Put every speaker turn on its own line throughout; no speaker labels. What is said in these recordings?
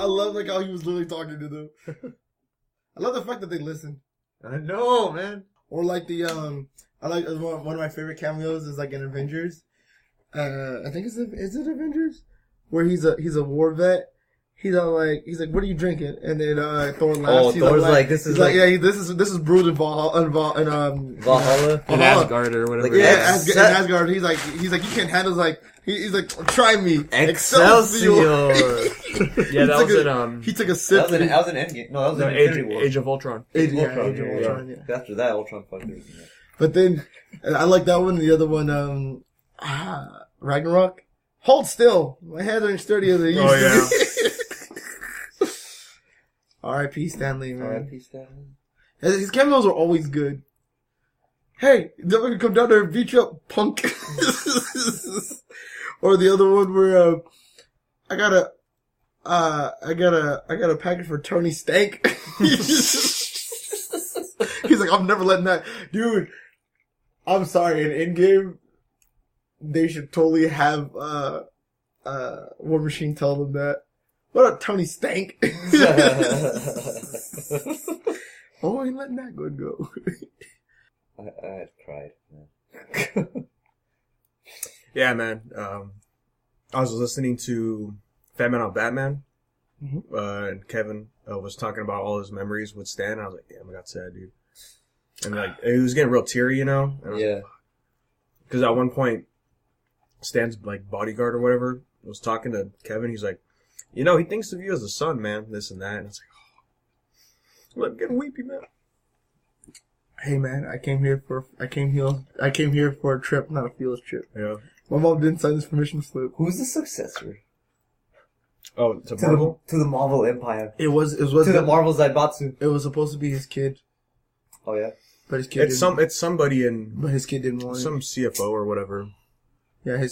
I love like how he was literally talking to them. I love the fact that they listened.
I know, man.
Or like the I like one of my favorite cameos is like in Avengers. I think is it Avengers where he's a war vet. He's like, what are you drinking? And then Thor laughs.
Thor's like, this is like
this is brewed in Valhalla,
in
Asgard or whatever.
Like, yeah, in Asgard. He's like, you can't handle like. He's like, try me, Excelsior.
Yeah, that was an
He took a sip.
That was an Endgame. No, that was an Infinity War.
Age of Ultron.
Age of Ultron. Yeah.
After that, Ultron fucked it.
But then I like that one. The other one, Ragnarok. Hold still. My hands aren't sturdy as they used to be. R.I.P. Stanley, man.
R.I.P. Stanley.
His cameos are always good. Hey, they're gonna come down there and beat you up, punk. Or the other one where I got a package for Tony Stank. He's like, I'm never letting that, dude. I'm sorry. In Endgame, they should totally have War Machine tell them that. What up, Tony Stank? Oh, I ain't letting that one go.
I had cried, man.
Yeah, man. I was listening to Fat Man on Batman, and Kevin was talking about all his memories with Stan. And I was like, damn, I got sad, dude. And like, he was getting real teary, you know?
Yeah.
Because at one point, Stan's like bodyguard or whatever was talking to Kevin. He's like, you know, he thinks of you as a son, man. This and that. And it's like, oh, I'm getting weepy, man.
Hey, man, I came here for a trip, not a field trip.
Yeah.
My mom didn't sign this permission slip.
Who's the successor?
Oh, to Marvel?
To the Marvel Empire.
It was
to the Marvel Zaibatsu.
It was supposed to be his kid.
Oh yeah.
But his kid
It's somebody in.
But his kid didn't want
some CFO or whatever.
Yeah, I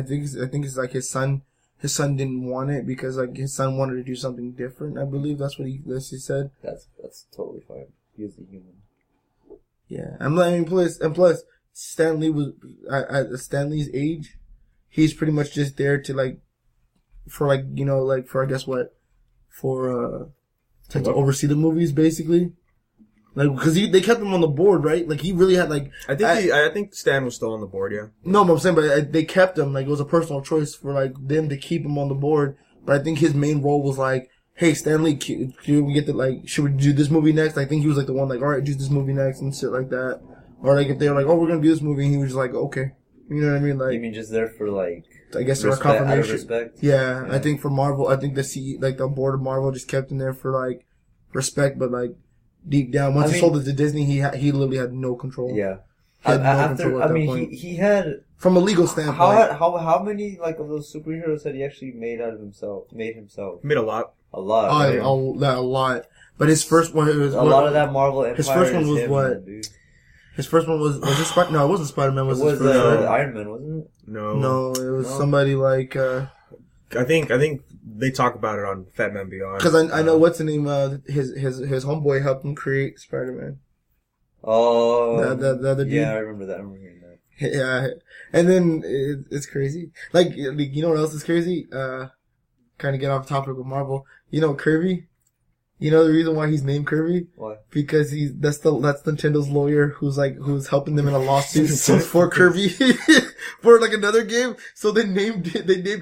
think it's like his son. His son didn't want it because like his son wanted to do something different. I believe that's what he said.
That's totally fine. He's a human.
Yeah, plus Stan Lee was at Stan Lee's age, he's pretty much just there to to oversee the movies basically. Like, because they kept him on the board, right? Like, he really had, like...
I think Stan was still on the board, yeah.
No, but I'm saying, but they kept him. Like, it was a personal choice for, like, them to keep him on the board. But I think his main role was, like, hey, Stan Lee, should we do this movie next? I think he was, like, the one, like, alright, do this movie next and shit like that. Or, like, if they were like, oh, we're gonna do this movie, and he was just like, okay. You know what I mean? Like...
You mean just there for, like...
I guess for confirmation.
Out of respect?
Yeah, I think for Marvel, I think the board of Marvel just kept him there for, like, respect, but, like... Deep down, once he sold it to Disney, he literally had no control.
Yeah. He had
from a legal standpoint.
How many like of those superheroes had he actually made himself?
Made a lot.
A lot.
A lot. But his first one was
a lot of that Marvel Empire.
His first one was what? His first one was it No, it wasn't Spider-Man.
It was Iron Man, wasn't it?
No, it was somebody like.
I think they talk about it on Fat Man Beyond.
Because I know what's the name. His homeboy helped him create Spider-Man.
Oh,
the other dude.
Yeah, I remember that. I remember hearing that.
Yeah, and then it's crazy. Like, you know what else is crazy? Kind of get off topic with Marvel. You know Kirby. You know the reason why he's named Kirby?
Why?
Because that's Nintendo's lawyer who's helping them in a lawsuit for Kirby for like another game. So they named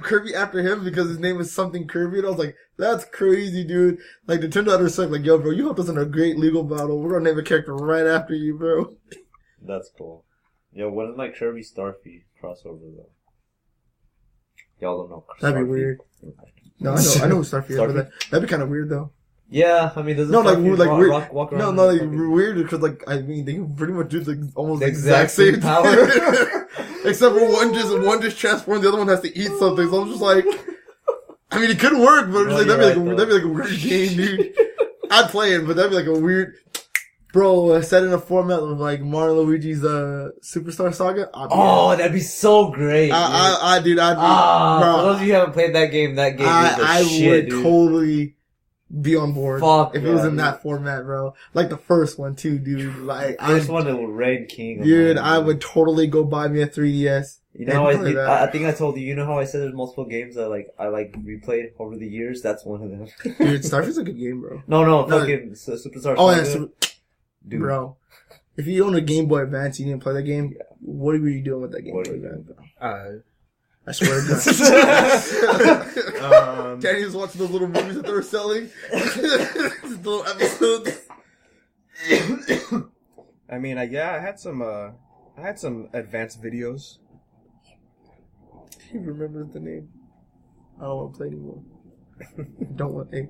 Kirby after him because his name is something Kirby. And I was like, that's crazy, dude. Like Nintendo had to respect, like, yo, bro, you helped us in a great legal battle. We're gonna name a character right after you, bro.
That's cool. Yo, when is my Kirby Starfy crossover though? Y'all don't know.
That'd be weird. No, I know who Starfy is, but that'd be kind of weird though.
Yeah, I mean, doesn't
weird.
walk around?
No, like weird because like I mean they can pretty much do almost the exact same
power,
except for one just transforms, the other one has to eat something. So I'm just like, I mean, it could work, but that'd be like a weird game, dude. I'd play it, but that'd be like a weird. Bro, set in a format of like Mario and Luigi's Superstar Saga.
That'd be so great.
I'd be. Bro,
for those of you who haven't played that game, is the shit, dude.
Totally be on board if it was in
dude.
that format, bro. Like the first one too, dude. Like
first one that will reign king.
Dude, I would totally go buy me a 3DS.
You know how
play that.
I think I told you. You know how I said there's multiple games that I replayed over the years. That's one of them.
Dude, Starfield's a good game, bro.
No, fucking Superstar.
Oh yeah,
Saga. Dude.
bro. If you own a Game Boy Advance, you didn't play that game. What were you doing with that Game Boy Advance? I swear to God. Danny was watching those little movies that they were selling. These little episodes.
I mean, I had some advanced videos.
He remembers the name. I don't want to play anymore. I don't want to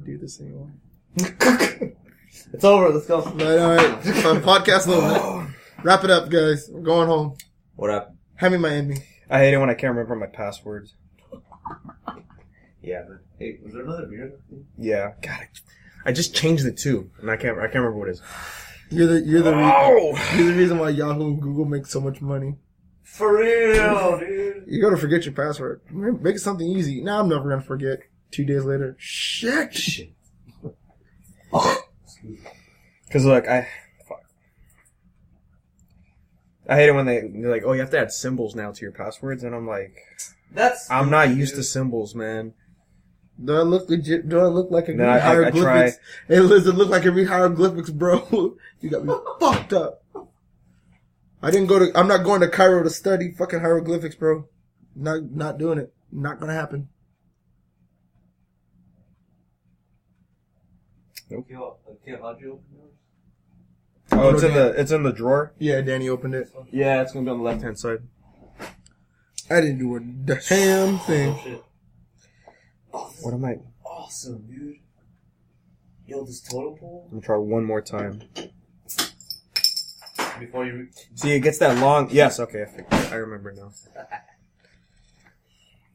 do this anymore.
It's over. Let's go.
All right. Podcast over. Wrap it up, guys. We're going home.
What happened?
Hand me my ending.
I hate it when I can't remember my passwords.
Yeah, man. Hey, was there another beer?
Yeah. God, I just changed it too, and I can't remember what it is.
You're the reason why Yahoo and Google make so much money.
For real, dude.
You gotta forget your password. Make it something easy. Now I'm never gonna forget. 2 days later. Shit.
Cause look, I hate it when they're like, oh, you have to add symbols now to your passwords, and I'm like, I'm not used to symbols, man.
Do I look legit? Do I look like a
No, I
hieroglyphics? Hey, Liz, it look like a hieroglyphics, bro. You got me fucked up. I'm not going to Cairo to study fucking hieroglyphics, bro. Not doing it. Not gonna happen.
Nope.
Okay, how'd you open yours?
Oh, it's in the drawer.
Yeah, Danny opened it.
Yeah, it's gonna be on the left hand side.
I didn't do a damn thing.
Oh, shit. Oh,
What am I?
awesome, dude. Yo, this totem pole?
I'm gonna try one more time.
Before you...
See, it gets that long. Yes, okay, I remember now.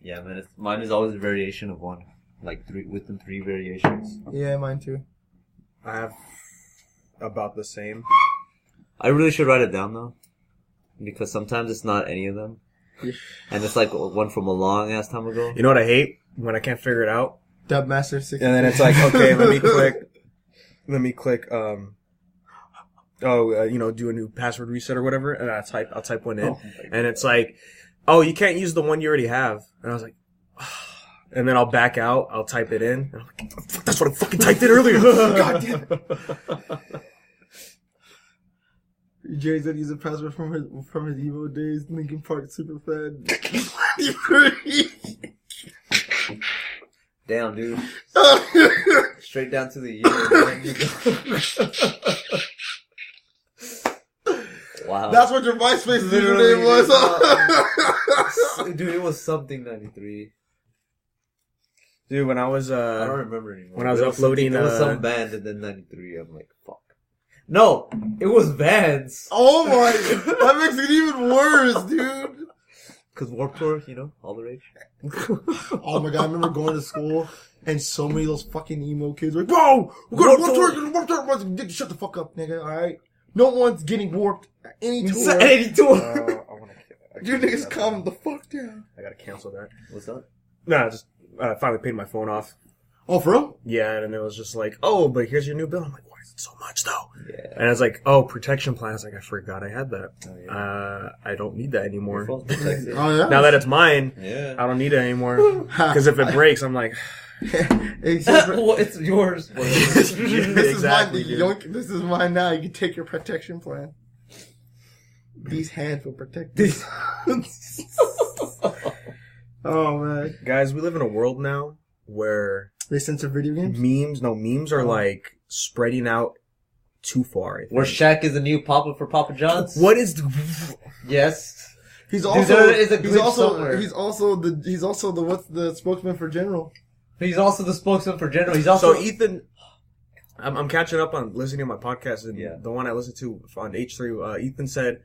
Yeah, man, mine is always a variation of one. Like within 3 variations.
Yeah, mine too.
I have about the same.
I really should write it down, though. Because sometimes it's not any of them.
Yeah.
And it's like one from a long ass time ago.
You know what I hate? When I can't figure it out.
Dubmaster 60.
And then it's like, okay, let me click, do a new password reset or whatever, and I'll type one in, and it's like, oh, you can't use the one you already have. And I was like, and then I'll back out, I'll type it in, and I'm like, that's what I fucking typed in earlier. God damn it.
Jerry's gonna use a password from his Evo days, Linkin Park Superfan.
Damn, dude. Straight down to the year. Wow.
That's what your MySpace username was.
Dude, it was something 93.
Dude, when I was
I don't remember anymore.
when I was uploading,
it was some band and then 93. I'm like, fuck. No, it was Vans.
Oh my, that makes it even worse, dude.
Cause Warped Tour, all the rage.
Oh my god, I remember going to school and so many of those fucking emo kids were like, bro, we're going to Warped Tour. Shut the fuck up, nigga, alright? No one's getting warped at any tour.
Any tour.
I want to.
You niggas calm the fuck down.
I gotta cancel that.
What's that?
No, I just finally paid my phone off.
Oh, for real?
Yeah, and it was just like, oh, but here's your new bill. I'm like, why is it so much though?
Yeah.
And I was like, oh, protection plan. I was like, I forgot I had that.
Oh, yeah.
I don't need that anymore.
Your phone's protected.
Oh, yeah?
Now that it's mine,
Yeah.
I don't need it anymore. Because if it breaks, I'm like,
Well, it's yours.
This
Exactly,
is
dude.
mine. This is mine now. You can take your protection plan. These hands will protect you. Oh man,
guys, we live in a world now where
they censor video games.
memes are like spreading out too far. I think.
Where Shaq is the new Papa for Papa John's?
What is?
Yes.
He's
Dude,
also
there is a glitch somewhere.
he's also the what's the spokesman for General.
He's also the spokesman for General. He's also
So Ethan, I'm catching up on listening to my podcast, and
Yeah.
the one I listened to on H3. Ethan said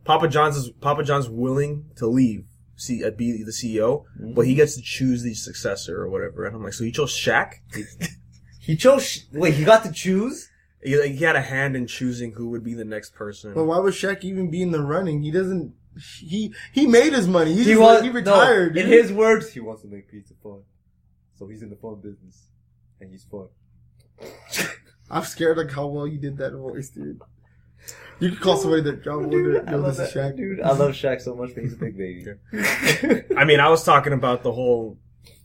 Papa John's willing to leave, be the CEO, but he gets to choose the successor or whatever. And I'm like, so he chose Shaq?
he chose. Wait, he got to choose.
He had a hand in choosing who would be the next person.
But why would Shaq even be in the running? He doesn't. He made his money. He retired.
No, in
dude.
his words, he wants to make pizza fun. So he's in the fun business, and he's fun.
I'm scared like how well you did that voice, dude. You could call somebody that John Wonder.
I
Yo,
love
this is
that,
Shaq.
dude. I love Shaq so much, but he's a big baby.
I mean, I was talking about the whole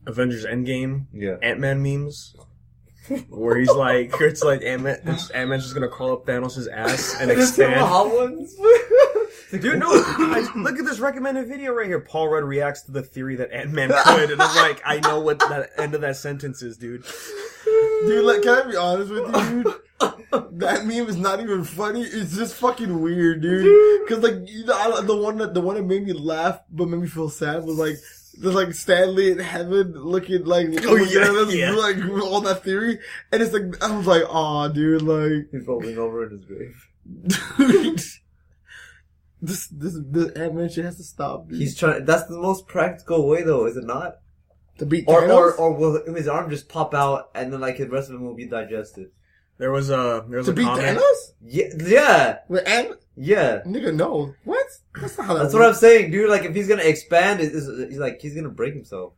Avengers Endgame
Yeah.
Ant-Man memes. Where he's like, it's like Ant-Man's just gonna crawl up Thanos' ass and
There's some
expand.
hot ones.
Dude, no, look at this recommended video right here. Paul Rudd reacts to the theory that Ant-Man could, and I'm like, I know what the end of that sentence is, dude.
Dude, like, can I be honest with you, dude? That meme is not even funny. It's just fucking weird, dude. Cause like, you know, the one that made me laugh but made me feel sad was like, there's like Stanley in heaven looking like,
yeah.
like all that theory, and it's like, I was like, aw, dude, like,
He's rolling over in his grave.
dude, this Ant-Man shit has to stop, dude.
He's trying. That's the most practical way, though, is it not?
To beat
Or
Thanos?
will his arm just pop out and then like the rest of him will be digested?
There was a
to beat
comment.
Thanos?
Yeah.
With Ant?
Yeah.
Nigga, no. What? That's not how that
That's
works.
what I'm saying, dude. Like, if he's gonna expand, he's gonna break himself.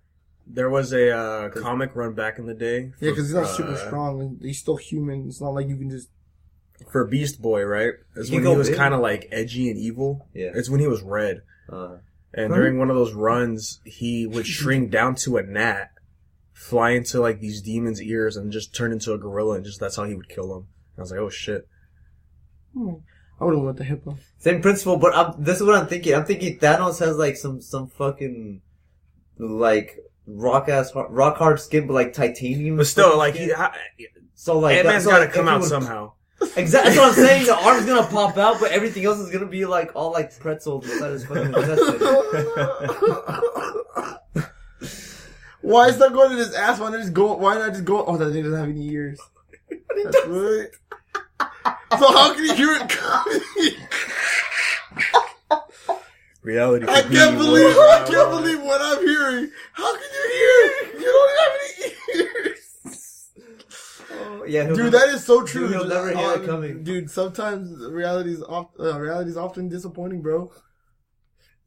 There was a comic run back in the day.
Yeah, because he's not
for,
super strong. And he's still human. It's not like you can just...
For Beast Boy, right? It's
He
when
go
he was
big.
kind of like edgy and evil.
Yeah.
It's when he was red. And
Right.
during one of those runs, he would shrink down to a gnat, fly into like these demons' ears, and just turn into a gorilla, and just that's how he would kill them. I was like, oh shit.
I would've went the hippo.
Same principle, but this is what I'm thinking. I'm thinking Thanos has like some fucking like rock hard skin, but like titanium.
But still, like,
skin.
he,
So like
Ant-Man's
so,
gotta
like,
come
if he
out
would-
somehow.
Exactly, that's what I'm saying. The arm's gonna pop out, but everything else is gonna be like all like pretzels inside his fucking intestine.
Why is that going in his ass? Why not just go? Oh, that thing doesn't have any ears. That's right. So how can you hear it coming?
Reality.
I can't believe what I'm hearing. How can you hear it? You don't have any ears.
Oh, yeah,
Dude, that is so true.
Dude, he'll never hear it coming.
Dude, sometimes reality is often disappointing, bro.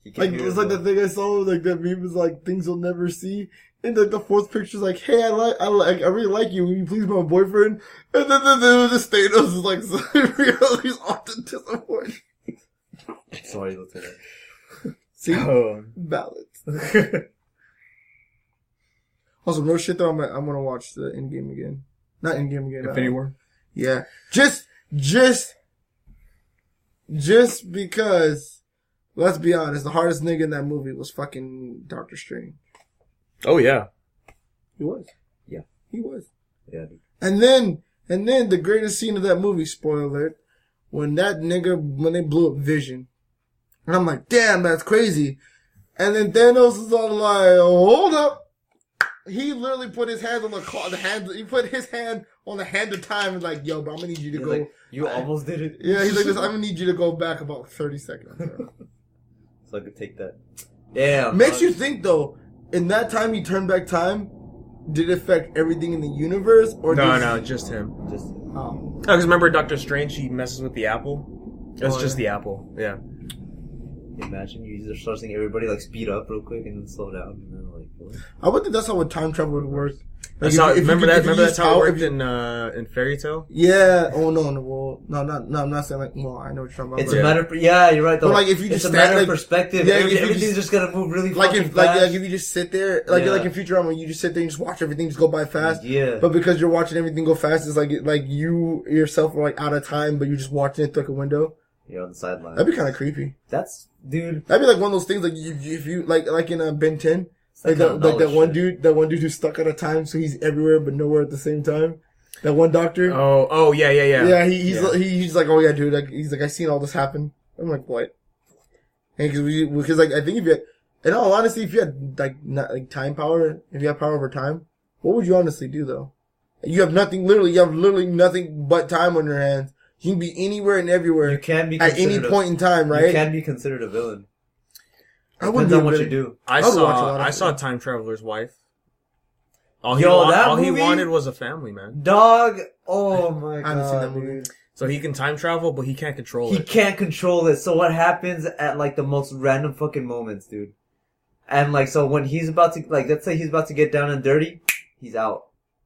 He can't
Like,
hear
it's
it,
like
bro.
the thing I saw, like that meme is like things you'll never see. And like the fourth picture's like, hey, I really like you. Will you please be my boyfriend? And then the Thanos is like, reality's often disappointing.
Sorry, Lieutenant.
See?
Oh.
Balance. Also, no shit though, I'm gonna watch the Endgame again. Not Endgame again.
Infinity War.
Yeah. Just because, let's be honest, the hardest nigga in that movie was fucking Doctor Strange.
Oh yeah.
He was.
Yeah.
He was.
Yeah, dude.
And then the greatest scene of that movie, spoiler alert, when they blew up Vision. And I'm like, damn, that's crazy. And then Thanos is all like, hold up. He literally put his hand on he put his hand on the hand of time and like, yo, bro, I'm gonna need you to
He's
go.
like, you almost did it.
Yeah, he's like this, I'm gonna need you to go back about 30 seconds. Bro.
So I could take that. Yeah.
Makes you think though, in that time he turned back time, did it affect everything in the universe or
No, just him.
Just
Oh.
Because remember Doctor Strange, he messes with the apple. It's
Oh,
just
yeah.
the apple. Yeah.
imagine you just start seeing everybody like speed up real quick and then slow down and then like. What?
I would think that's how time travel would work.
That's
Like,
how,
if you
remember
could-
that?
if you
Remember
use
that's how it
power-
worked in Fairy Tale.
Yeah. Oh no. Well, no. I'm not saying like. Well, I know what you're talking about.
It's
but-
a matter. Yeah, you're right. Though.
But, like, if you
it's
just
a
stand,
matter
like-
of perspective.
yeah, if you
Everything's
just-
just gonna move really
like
fucking
if
fast.
if you just sit there like
Yeah.
like in Futurama, you just sit there and just watch everything just go by fast.
Yeah.
But because you're watching everything go fast, it's like you yourself are like out of time, but you're just watching it through like a window.
You're on the sideline.
That'd be kind of creepy.
That's dude.
That'd be like one of those things like if you like in Ben 10, like that one dude who's stuck out of time, so he's everywhere but nowhere at the same time. That one doctor.
Oh, yeah.
Yeah, he's like, oh yeah, dude. Like, he's like, I seen all this happen. I'm like, what? And because like I think if you had, in all honesty, if you had like time power, if you have power over time, what would you honestly do though? You have literally nothing but time on your hands. You can be anywhere and everywhere
You can be
at any point in time, right?
You can be considered a villain.
I wouldn't
Depends
be
on what
a
you
villain.
do.
I
would watch a lot of
I
it.
saw Time Traveler's Wife. All
Yo,
he
movie?
wanted was a family, man.
Dog. Oh my god.
I haven't seen that movie.
dude.
So he can time travel, but he can't control
He
it.
can't control it. So what happens at like the most random fucking moments, dude? And like, so when he's about to, like, let's say he's about to get down and dirty, he's out.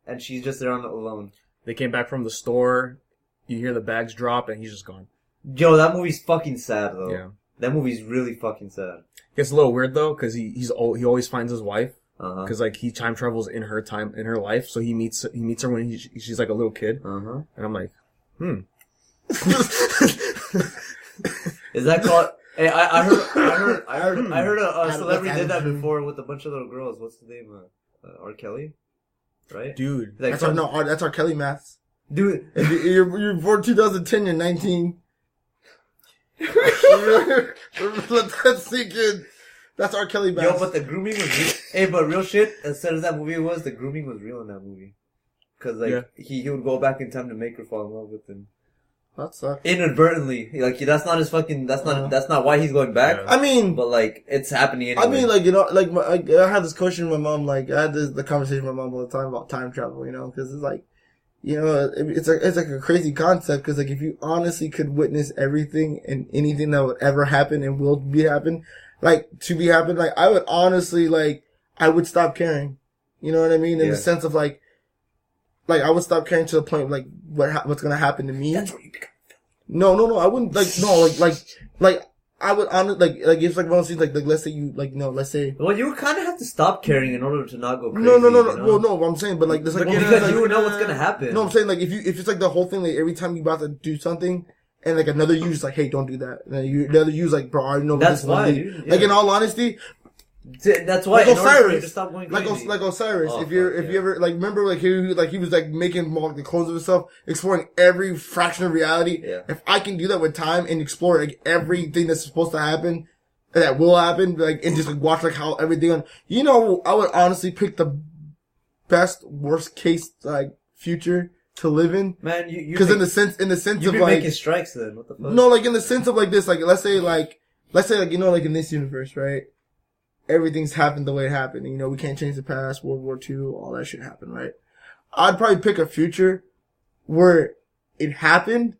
And she's just there on alone.
They came back from the store. You hear the bags drop, and he's just gone.
Yo, that movie's fucking sad though.
Yeah.
That movie's really fucking sad.
It's a little weird though, because he always finds his wife.
Uh-huh.
Cause like he time travels in her life, so he meets her when she's like a little kid.
Uh-huh.
And I'm like,
Is that called? Hey, I heard a celebrity did that before with a bunch of little girls. What's the name? R. Kelly, right?
Dude,
Like,
that's our Kelly maths.
dude.
If you're born 2010, you're 19. Let that sink in. That's our Kelly maths.
Yo, but the grooming was real. Hey, but real shit, as sad as that movie was, the grooming was real in that movie. Cause like, he would go back in time to make her fall in love with him.
That sucks.
Inadvertently. Like, that's not his fucking, that's not why he's going back.
Yeah.
I mean,
but like, it's happening anyway.
I mean, like, you know, like, I had this question with my mom, like, I had the conversation with my mom all the time about time travel, you know, cause it's like, you know, it's like a crazy concept, cause like, if you honestly could witness everything and anything that would ever happen and will be happen, like, I would honestly, like, I would stop caring. You know what I mean? In the sense of like, I would stop caring to the point of like, what's gonna happen to me.
That's where you become.
No, I wouldn't, like, no, like, I would honestly, like, it's like one of those things, like, let's say you, like, no, let's say.
Well, you would kind of have to stop caring in order to not go crazy.
No,
you know?
well, no, what I'm saying, but like, there's like,
because
like,
you would know what's gonna happen.
No, I'm saying, like, if it's like the whole thing, like, every time you about to do something, and like another you's like, hey, don't do that. And then the other you's like, bro, I already know
that's
this
why,
one
dude. Yeah.
Like, in all honesty,
that's why,
like
in order for you
Osiris,
to stop going crazy.
like Osiris,
Oh,
if you ever, like, remember, like, he was like making like the clones of himself, exploring every fraction of reality.
Yeah.
If I can do that with time and explore like everything that's supposed to happen, that will happen, like, and just like, watch like how everything, you know, I would honestly pick the best, worst case, like, future to live in.
Man, you
because in the sense
you'd
of
be
like
making strikes then. What the fuck?
no, like in the sense of like this, like let's say like you know, like in this universe, right? Everything's happened the way it happened. You know, we can't change the past. World War II, all that shit happened, right? I'd probably pick a future where it happened,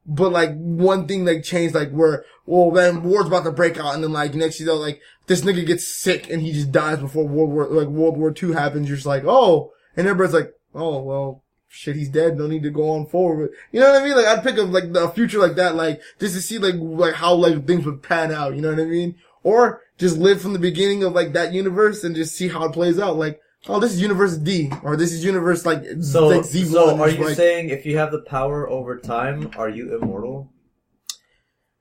but like one thing like changed, like where, well, then war's about to break out, and then like next, you know, like this nigga gets sick and he just dies before World War II happens. You're just like, oh, and everybody's like, oh, well, shit, he's dead. No need to go on forward. You know what I mean? Like, I'd pick up like the future like that, like just to see like how like things would pan out. You know what I mean? Or just live from the beginning of like that universe and just see how it plays out. Like, oh, this is universe D, or this is universe like like Z1.
So are you
like,
saying if you have the power over time, are you immortal?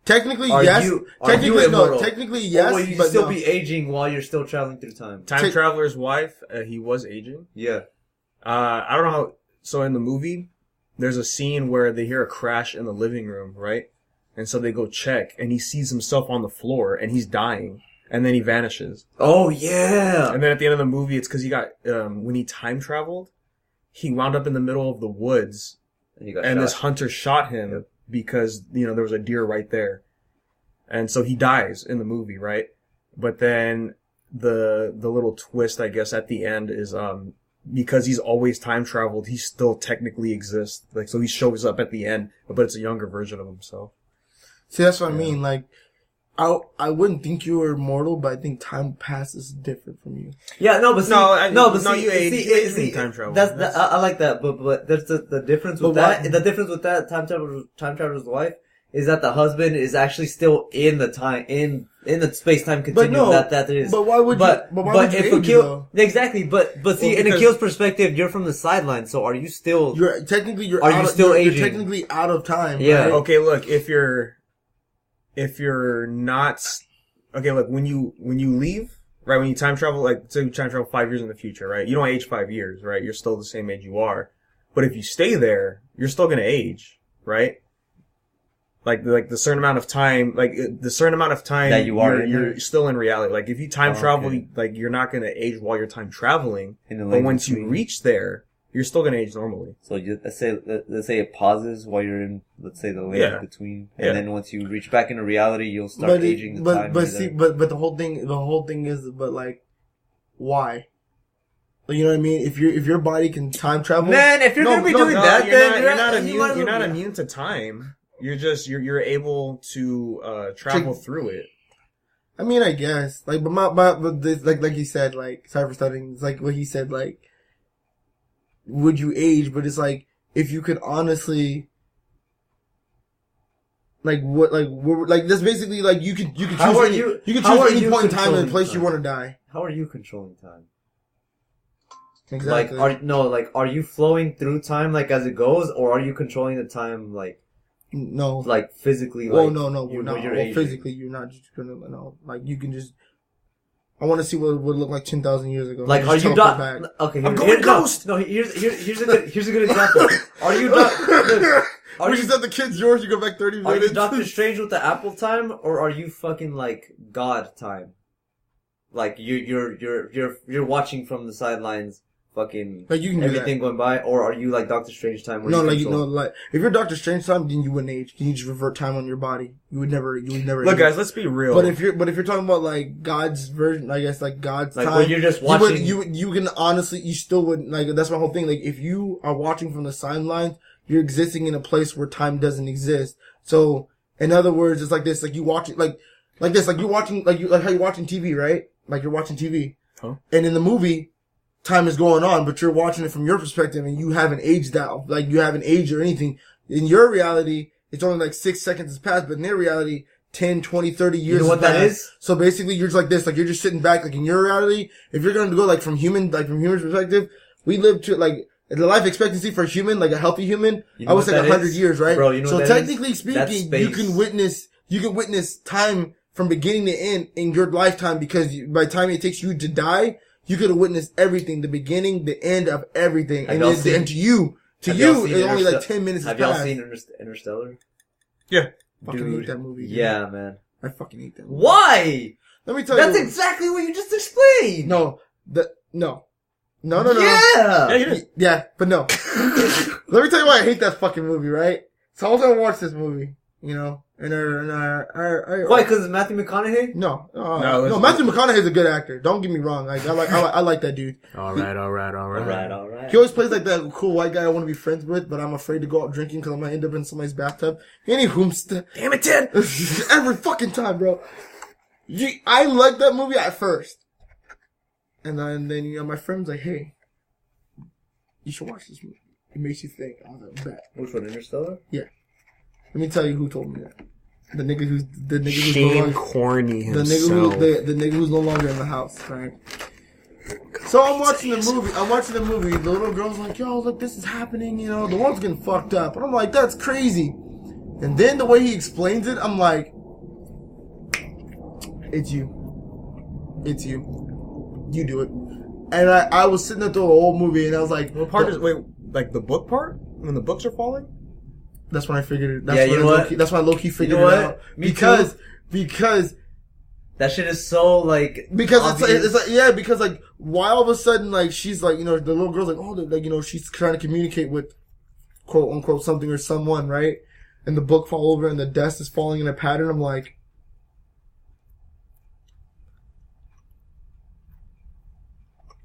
Technically,
Are
yes.
you
Technically,
immortal?
no. Technically, yes.
Or will you
but
still
no.
be aging while you're still traveling through time?
Time Traveler's wife, he was aging.
Yeah.
I don't know how. So in the movie, there's a scene where they hear a crash in the living room, right? And so they go check, and he sees himself on the floor, and he's dying, and then he vanishes.
Oh yeah.
And then at the end of the movie, it's because he got when he time traveled, he wound up in the middle of the woods, and this hunter shot him because you know there was a deer right there, and so he dies in the movie, right? But then the little twist, I guess, at the end is because he's always time traveled, he still technically exists. Like, so he shows up at the end, but it's a younger version of himself.
See, that's what I mean. Like, I wouldn't think you were immortal, but I think time passes different from you.
Yeah, no, but see,
you age in time travel.
I like that, but there's the difference with that. The difference with that time traveler's wife is that the husband is actually still in the time in the space time continuum that is.
But why would
but
you
if
age,
Akil,
though?
exactly, but see, in Akil's perspective, you're from the sidelines, so are you still?
You're technically
Are you still aging?
You're technically out of time.
Yeah.
Right?
Okay, look, if you're not, okay, look, when you leave, right, when you time travel, like, say you time travel 5 years in the future, right, you don't age 5 years, right, you're still the same age you are. But if you stay there, you're still gonna age, right? Like the certain amount of time,
That you are
you're still in reality. Like, if you time travel, like, you're not gonna age while you're time traveling. But once you reach there, you're still gonna age normally.
So let's say it pauses while you're in, let's say, the lane between, and then once you reach back into reality, you'll start aging the time.
But the whole thing is, but like, why? You know what I mean? If your body can time travel,
man, if you're gonna be doing that, then
you're not immune to time. You're able to travel through it.
I mean, I guess, like, but this, like he said, like, sorry for stuttering, it's like what he said, like, would you age? But it's like, if you could honestly, Like what? Like that's basically like you could choose
How are
any,
you-
you could
how
choose
are
any
you
point in time and
controlling
place you
time?
want to die.
How are you controlling time?
Exactly.
Are you flowing through time like as it goes, or are you controlling the time like
no.
like physically?
Well,
Like,
no.
you're
Well,
aging?
physically, you're not just gonna no. Like you can just. I want to see what it would look like 10,000 years ago.
Like,
Just
are you
teleport
done?
back.
Okay,
I'm going ghost!
No, here's a good example. Are you done? Are
We
you
just said the kid's yours. You go back 30
Are
minutes.
you Doctor Strange with the Apple time, or are you fucking like God time? Like you're watching from the sidelines, fucking
Like you can do
everything going by, or are you like Doctor Strange time? Where
No,
you
like
control?
like if you're Doctor Strange time, then you wouldn't age. You just revert time on your body. You would never.
Look,
age.
guys, let's be real.
But if you're talking about like God's version, I guess like God's
Like,
time,
where you're just watching-
You can honestly, you still would like. That's my whole thing. Like if you are watching from the sidelines, you're existing in a place where time doesn't exist. So in other words, it's like this. Like you watch it like this. Like you're watching like how you're watching TV, right? Like you're watching TV, and in the movie, time is going on, but you're watching it from your perspective, and you haven't aged out. Like you haven't aged or anything. In your reality, it's only like 6 seconds has passed, but in their reality, 10, 20, 30 years.
You know what
has
that
passed.
is?
So basically, you're just like this. Like you're just sitting back. Like in your reality, if you're going to go like from human perspective, we live to like the life expectancy for a human, like a healthy human,
You know
I would
what
say
that
100
is?
years, right?
Bro, you know
so
what that
technically
is? That's
speaking, you
space.
can witness time from beginning to end in your lifetime because by the time it takes you to die, you could have witnessed everything, the beginning, the end of everything. And to you, it's only like 10 minutes
Have
has
y'all
passed.
seen Interstellar?
yeah.
Fucking
Dude,
hate that movie. Dude.
yeah, man.
I fucking hate that movie.
Why?
Let me tell
That's
you.
exactly what you just explained.
No. No.
Yeah.
Yeah, but no. Let me tell you why I hate that fucking movie, right? So I was gonna watch this movie, you know, and
Why? Because it's Matthew McConaughey?
No,
No,
Matthew McConaughey's a good actor. Don't get me wrong. Like, I like that dude.
All right.
Alright.
He always plays like that cool white guy I want to be friends with, but I'm afraid to go out drinking because I might end up in somebody's bathtub. Anywho,
Damn it, Ted!
every fucking time, bro. I liked that movie at first. And then, you know, my friend's like, hey, you should watch this movie. It makes you think. I was like, bet.
Which one, Interstellar?
Yeah. Let me tell you who told me that. The nigga who's no
Shane
longer,
Corny
the
himself.
nigga who's no longer in the house, right? So I'm watching the movie. The little girl's like, yo, look, this is happening, you know, the world's getting fucked up. And I'm like, that's crazy. And then the way he explains it, I'm like, it's you. It's you. You do it. And I was sitting there through the whole movie and I was like,
What part is, wait, like the book part? When the books are falling?
that's when I figured it. That's
Yeah,
when
you know what?
that's when I low-key figured
You know
it
what?
out.
Me
Because
That shit is so, like,
Because
obvious.
it's like, yeah, because like, why all of a sudden, like, she's like, you know, the little girl's like, oh, like, you know, she's trying to communicate with quote unquote something or someone, right? And the book fall over and the desk is falling in a pattern. I'm like,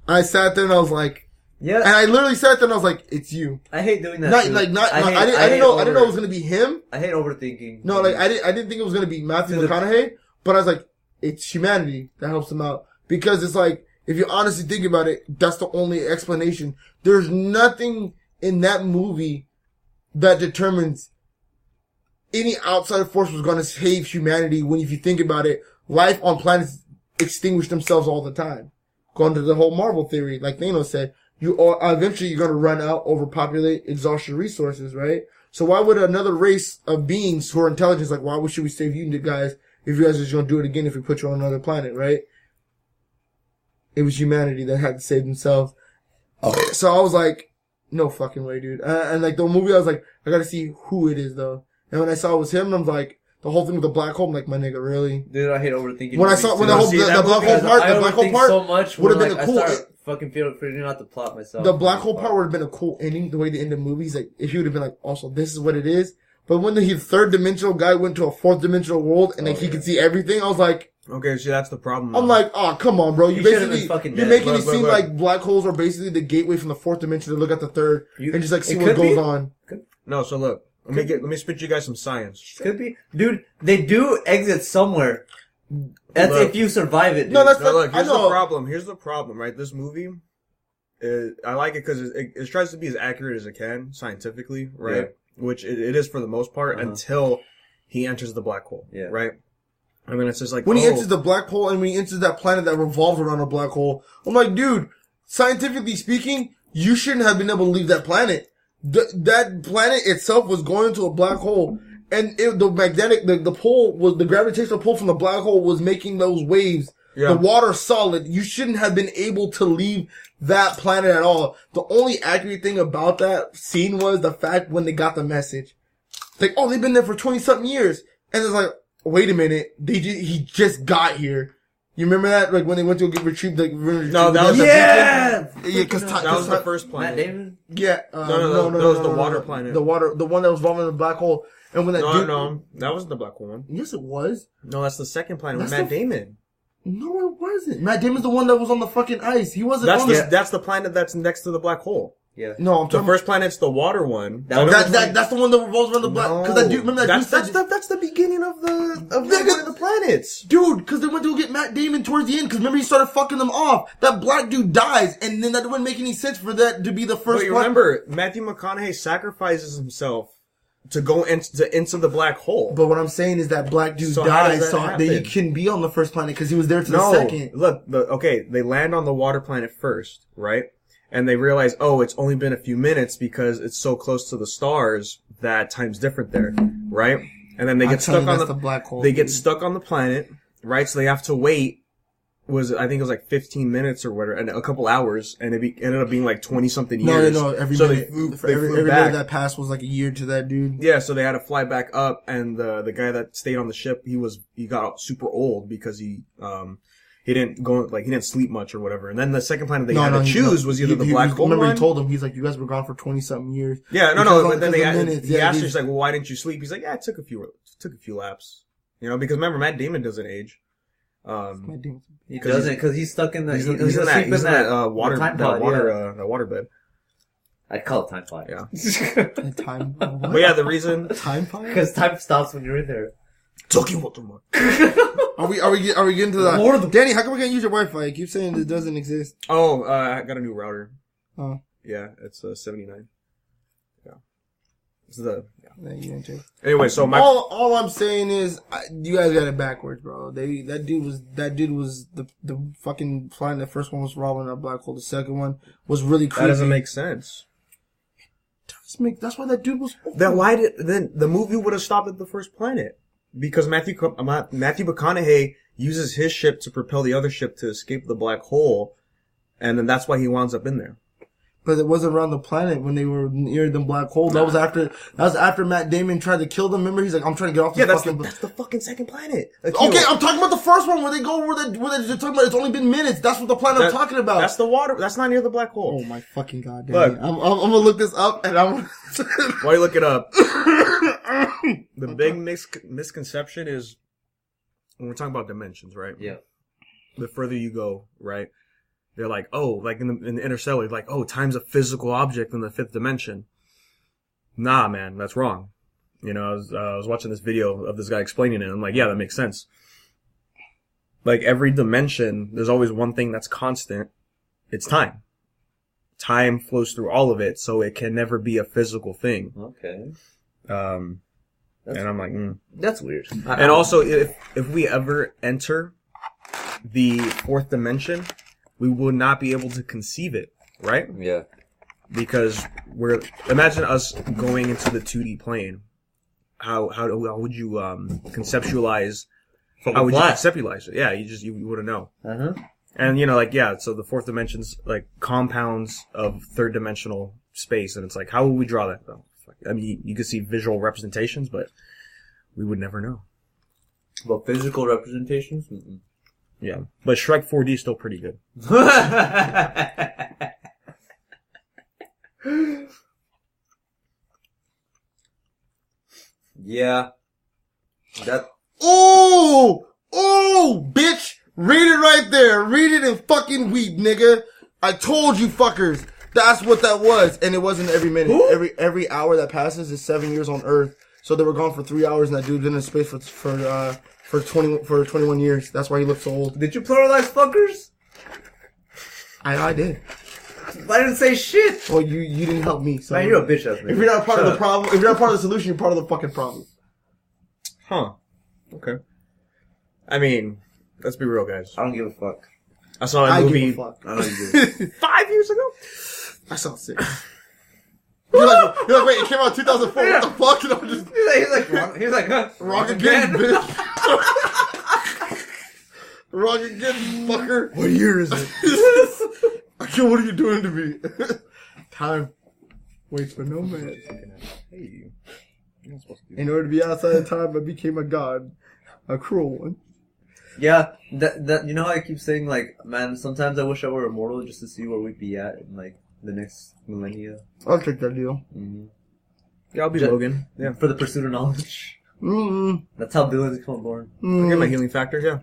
I sat there and I was like,
yeah.
and I literally sat there and I was like, it's you.
I hate doing that.
Not,
too.
like, not,
I
no,
hate-
I didn't know it was
over-
gonna be him.
I hate overthinking.
No, like, I didn't think it was gonna be Matthew McConaughey, but I was like, it's humanity that helps him out. Because it's like, if you honestly think about it, that's the only explanation. There's nothing in that movie that determines any outside force was gonna save humanity when, if you think about it, life on planets extinguish themselves all the time. Going to the whole Marvel theory, like Thanos said, eventually you're gonna run out, overpopulate, exhaust your resources, right? So why would another race of beings who are intelligent, like, why should we save you guys if you guys are just gonna do it again if we put you on another planet, right? It was humanity that had to save themselves. So I was like, no fucking way, dude. And like the movie, I was like, I gotta see who it is though. And when I saw it was him, I was like, the whole thing with the black hole, I'm like, my nigga, really?
Dude, I hate overthinking.
When I saw, when the
movies,
whole,
too.
the black hole part,
I
the black hole
overthink
part
so much
would have
when,
been
like,
a cool,
I start fucking figuring out the plot myself.
the black hole part would have been a cool ending, the way they end the movies, like, if he would have been like, also, this is what it is. But when the third dimensional guy went to a fourth dimensional world and like he could see everything, I was like,
Okay, see, that's the problem.
I'm like, oh, come on, bro.
You should've been fucking
you're
dead.
making it
Look,
seem
look.
like black holes are basically the gateway from the fourth dimension to look at the third and just like see
it
what
could be.
goes on.
No, so look. Let me spit you guys some science.
Could be. Dude, they do exit somewhere. That's
Look.
if you survive it, dude.
No, that's
No, look,
I
here's
know.
the problem. Here's the problem, right? This movie, I like it because it tries to be as accurate as it can, scientifically, right?
Yeah.
Which it is for the most part, until he enters the black hole.
Yeah.
Right? I mean, it's just like...
When he enters the black hole and when he enters that planet that revolves around a black hole, I'm like, dude, scientifically speaking, you shouldn't have been able to leave that planet. That planet itself was going into a black hole. And the gravitational pull from the black hole was making those waves. Yeah. The water solid. You shouldn't have been able to leave that planet at all. The only accurate thing about that scene was the fact when they got the message. Like, oh, they've been there for 20-something years. And it's like, wait a minute. He just got here. You remember that? Like when they went to retrieve the...
No, that was
because
that was the first planet.
Matt Damon?
Yeah.
No, that was the water planet.
The one that was revolving in the black hole. And when that
no, that wasn't the black hole one.
Yes, it was.
No, that's the second planet with Matt Damon.
No, it wasn't. Matt Damon's the one that was on the fucking ice. He wasn't
That's the planet that's next to the black hole.
Yeah.
No, I'm talking
the first planet's the water one.
That's the one that revolves around the black. Because that dude, remember that dude
that's the beginning of the planets,
dude. Because they went to go get Matt Damon towards the end. Because remember he started fucking them off. That black dude dies, and then that wouldn't make any sense for that to be the first.
But you remember, Matthew McConaughey sacrifices himself to go into the black hole.
But what I'm saying is that black dude dies, so that he can be on the first planet because he was there to the second.
Look, they land on the water planet first, right? And they realize, oh, it's only been a few minutes because it's so close to the stars that time's different there, right? And then they get stuck on the
black hole.
They get stuck on the planet, right? So they have to wait. I think it was like 15 minutes or whatever, and a couple hours, and it ended up being like 20-something years.
No, every minute. Every minute that passed was like a year to that dude.
Yeah, so they had to fly back up, and the guy that stayed on the ship, he got super old because he didn't sleep much or whatever. And then the second planet they had to choose was either the black hole one.
Remember he told him, he's like, you guys were gone for 20-something years.
Yeah, but then he asked him, he's like, well, why didn't you sleep? He's like, yeah, it took a few laps. You know, because remember, Matt Damon doesn't age.
He doesn't, because he's stuck in the,
he's in that water bed.
I'd call it time pod.
Yeah.
Time.
But yeah, the reason
time pod?
Because time stops when you're in there.
Talking about the more.
Are we getting to that? Danny, how come we can't use your Wi-Fi? You keep saying it doesn't exist.
Oh, I got a new router.
Oh.
Yeah, it's 79. Yeah. It's
Anyway, so all I'm saying is you guys got it backwards, bro. That dude was the fucking flying. The first one was robbing a black hole. The second one was really creepy.
That doesn't make sense.
That's why that dude was.
Then the movie would have stopped at the first planet because Matthew McConaughey uses his ship to propel the other ship to escape the black hole, and then that's why he winds up in there.
But it wasn't around the planet when they were near the black hole. That was after Matt Damon tried to kill them. Remember, he's like, I'm trying to get off this fucking...
that's the fucking second planet.
Like, okay, I'm talking about the first one where they're talking about it's only been minutes. That's what the planet I'm talking about.
That's the water. That's not near the black hole.
Oh my fucking god, Danny. I'm gonna look this up and I'm
Why you look it up? The big misconception is when we're talking about dimensions, right?
Yeah.
The further you go, right? They're like, oh, like in the Interstellar, like, oh, time's a physical object in the fifth dimension. Nah, man, that's wrong. You know, I was watching this video of this guy explaining it. I'm like, yeah, that makes sense. Like every dimension, there's always one thing that's constant. It's time. Time flows through all of it, so it can never be a physical thing.
Okay.
And I'm like,
that's weird.
And also, if we ever enter the fourth dimension, we will not be able to conceive it, right?
Yeah.
Because imagine us going into the 2D plane. How would you conceptualize? How would you conceptualize it? Yeah, you wouldn't know.
Uh-huh.
And so the fourth dimension's like compounds of third dimensional space, and it's like, how would we draw that though? I mean, you could see visual representations, but we would never know.
Well, physical representations? Mm-mm.
Yeah, but Shrek 4D is still pretty good.
Yeah.
Oh, bitch! Read it right there. Read it and fucking weep, nigga. I told you fuckers. That's what that was. And it wasn't every minute. Who? Every hour that passes is 7 years on Earth. So they were gone for 3 hours and that dude been in space for 21 years. That's why he looks so old.
Did you pluralize fuckers?
I did.
I didn't say shit.
Well, you didn't help me. So
man, you're a bitch ass nigga.
If you're not part of the problem, if you're not part of the solution, you're part of the fucking problem.
Huh. Okay. I mean, let's be real, guys.
I don't give a fuck.
I saw that movie
give a fuck.
I know you do.
5 years ago.
I saw 6. You're like, wait, it came out in 2004. What the fuck? And I'm just
He's like, huh?
wrong again, bitch. Wrong again, fucker.
What year is it?
Akil, what are you doing to me? Time waits for no man.
Hey. You're not supposed to do
In order to be outside of time, I became a god. A cruel one.
Yeah, that you know how I keep saying, like, man, sometimes I wish I were immortal just to see where we'd be at in, like, the next millennia.
I'll take that deal.
Mm-hmm.
Yeah, I'll be Logan. Yeah.
For the pursuit of knowledge.
Mm-hmm.
That's how villains become born.
I get my healing factor, yeah.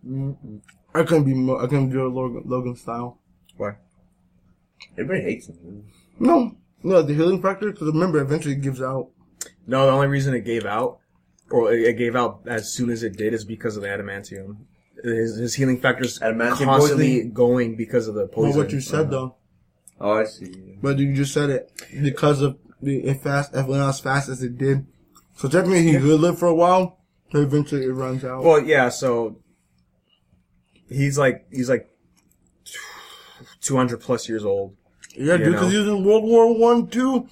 Mm-hmm.
I couldn't do a Logan style.
Why?
Everybody hates him.
No, the healing factor, because remember, eventually it gives out.
No, the only reason it gave out, or it gave out as soon as it did, is because of the adamantium. His healing factor's
Adamantium
constantly
poisoning?
going because of the poison.
Well, what you said, though.
Oh, I see.
But you just said it. Because of it went out as fast as it did. So technically he could live for a while, but eventually it runs out.
Well, yeah, so he's like 200 plus years old.
Yeah, dude, because he was in World War I, II,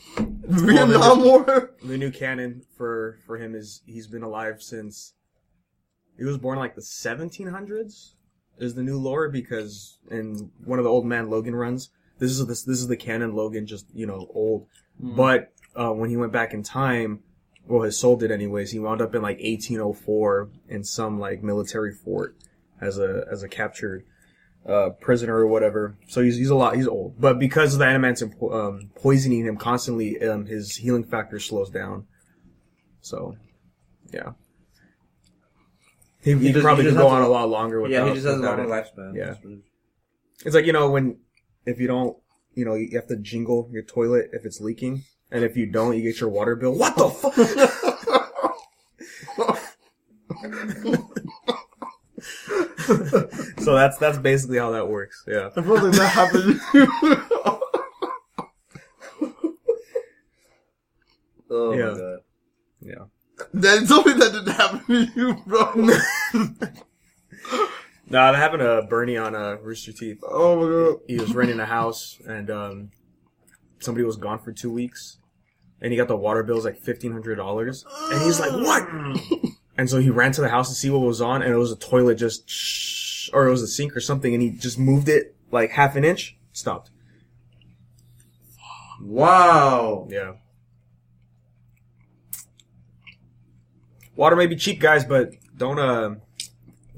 Vietnam War.
The new canon for him is he's been alive since he was born like the 1700s. Is the new lore, because in one of the Old Man Logan runs, this is the canon Logan, just old. Mm. But when he went back in time, well, his soul did anyways. He wound up in like 1804 in some like military fort as a captured prisoner or whatever. So he's old. But because of the adamantium poisoning him constantly, his healing factor slows down. So, yeah. He probably could go on a lot longer without.
Yeah, he just has a longer lifespan.
Yeah. It's like, if you don't, you have to jingle your toilet if it's leaking. And if you don't, you get your water bill. What the fuck? So that's basically how that works. Yeah.
I feel like that happened.
Oh
Yeah.
my god.
Yeah.
Then tell me that didn't happen to you, bro.
Nah, that happened to Bernie on Rooster Teeth.
Oh my god.
He was renting a house, and somebody was gone for 2 weeks, and he got the water bills like $1,500, and he's like, "What?" And so he ran to the house to see what was on, and it was a toilet or it was a sink or something, and he just moved it like half an inch, stopped.
Wow.
Yeah. Water may be cheap, guys, but don't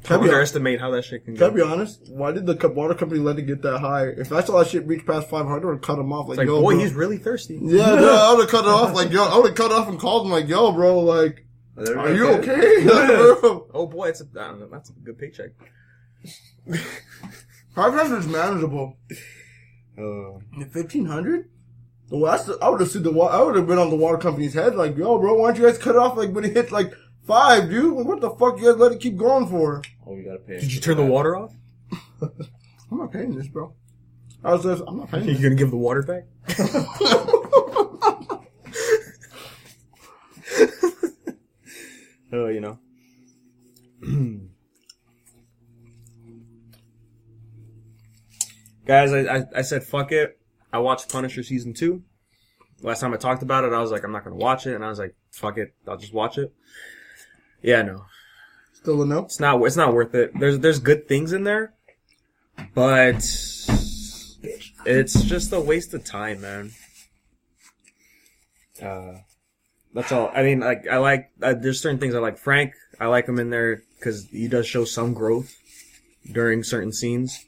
underestimate how that shit can go.
Can I be honest? Why did the water company let it get that high? If I saw that shit reach past 500, I would cut him off.
It's like,
yo,
boy,
bro.
he's really thirsty.
Yeah, no, I would have cut it off. Like, yo, I would have cut off and called him. Like, yo, bro, like, are you okay? Bro?
Oh boy, I don't know, that's a good paycheck.
500 is manageable. 1,500? Well, I would have sued I would have been on the water company's head. Like, yo, bro, why don't you guys cut it off like when it hit like 5, dude? Like, what the fuck you guys let it keep going for?
Oh, you gotta pay.
Did you turn the water off?
I'm not paying this, bro. I'm not paying
You
this.
gonna give the water back? Oh, Guys, I said fuck it. I watched Punisher season 2. Last time I talked about it, I was like, I'm not gonna watch it, and I was like, fuck it, I'll just watch it. Yeah, no.
Still a no?
It's not worth it. There's good things in there, but it's just a waste of time, man. That's all. I mean, like, there's certain things I like. Frank, I like him in there because he does show some growth during certain scenes.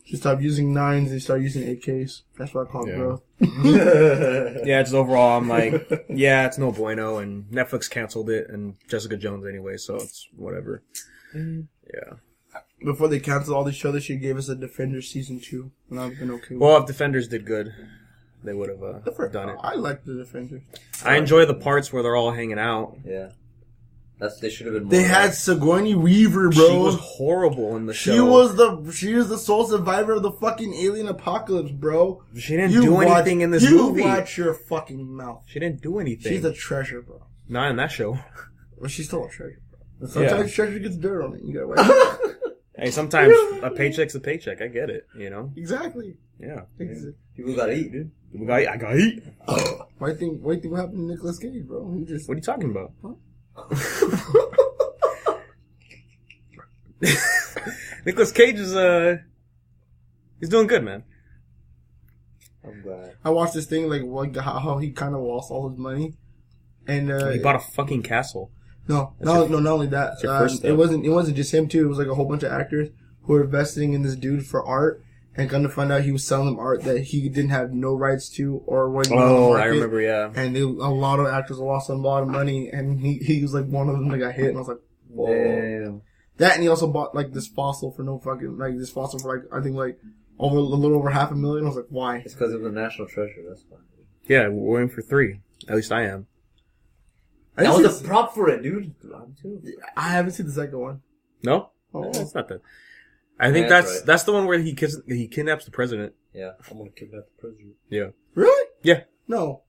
She stopped using 9s, they started using 8Ks. That's what I call it, bro.
Yeah, just overall, I'm like, yeah, it's no bueno, and Netflix canceled it, and Jessica Jones anyway, so it's whatever. Yeah.
Before they canceled all the show, they should gave us a Defenders season 2, and I've been okay with
Well, if Defenders did good, they would have done it.
I like the Defenders.
I enjoy the parts where they're all hanging out.
Yeah. They should have been more.
They had Sigourney Weaver, bro.
She was horrible in the show.
She was the sole survivor of the fucking alien apocalypse, bro.
She didn't do anything in this movie.
You watch your fucking mouth.
She didn't do anything.
She's a treasure, bro.
Not in that show.
Well, she's still a treasure. Sometimes treasure gets dirt on it. You gotta wipe it.
Hey, sometimes a paycheck's a paycheck. I get it, you know?
Exactly.
Yeah.
People gotta eat, dude.
I gotta eat.
Why think what happened to Nicolas Cage, bro? He just...
What are you talking about?
Huh?
Nicolas Cage is, he's doing good, man.
I'm glad.
I watched this thing, like how he kind of lost all his money. And,
he bought a fucking castle.
No, not only that. It wasn't just him too. It was like a whole bunch of actors who were investing in this dude for art, and kind of find out he was selling them art that he didn't have no rights to or wasn't on the market.
I remember, yeah.
And a lot of actors lost a lot of money, and he was like one of them that got hit, and I was like, whoa.
Damn.
That, and he also bought like this fossil for this fossil for like I think like a little over $500,000. I was like, why?
It's because it was a national treasure. That's fine.
Yeah, we're in for 3. At least I am.
That was a prop for it, dude. I'm too.
I haven't seen the second one.
No?
Oh.
That's not that. I think that's the one where he kidnaps the president.
Yeah, I'm gonna kidnap the president.
Yeah.
Really?
Yeah.
No.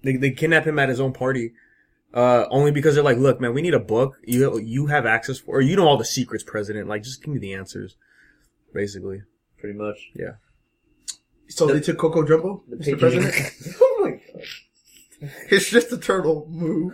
They kidnap him at his own party. Only because they're like, look, man, we need a book. You have access for, or you know all the secrets, president. Like, just give me the answers. Basically.
Pretty much.
Yeah.
So they took Coco Jumbo, Mr. President?
Oh my god.
It's just a turtle. Moo.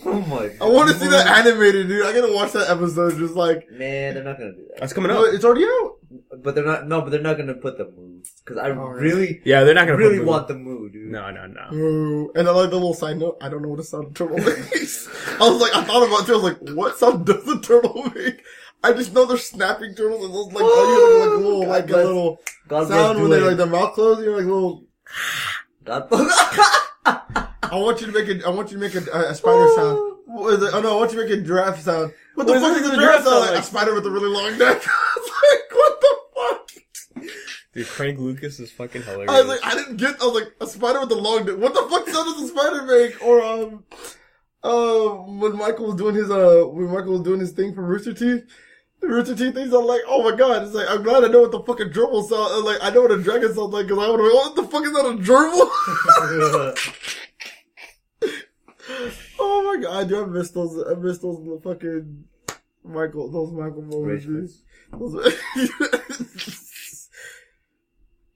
Oh my god.
I want to see that animated, dude. I gotta watch that episode. Just like,
man, they're not gonna do that.
That's coming up.
No, it's already out.
But they're not. No, but they're not gonna put the moo. Because I really,
yeah, they're not gonna
really
put
want the moo, dude.
No.
Moo. And I like the little side note. I don't know what a sound a turtle makes. I was like, I thought about it. I was like, what sound does a turtle make? I just know they're snapping turtles and those like, a little sound when they like their mouth closed. You know, like little.
God
I want you to make a spider sound. What is it? Oh no, I want you to make a giraffe sound. What the fuck is a giraffe sound? Like a spider with a really long neck. I was like, what the fuck?
Dude, Frank Lucas is fucking hilarious.
I was like, I was like, a spider with a long neck. What the fuck sound does a spider make? Or, when Michael was doing his thing for Rooster Teeth, the Rooster Teeth things, I'm like, oh my god, it's like, I'm glad I know what the fucking gerbil sound, like, I know what a dragon sounds like, cause I would have, what the fuck is that, a gerbil? Oh my god, I do, I miss those fucking Michael moments, dude.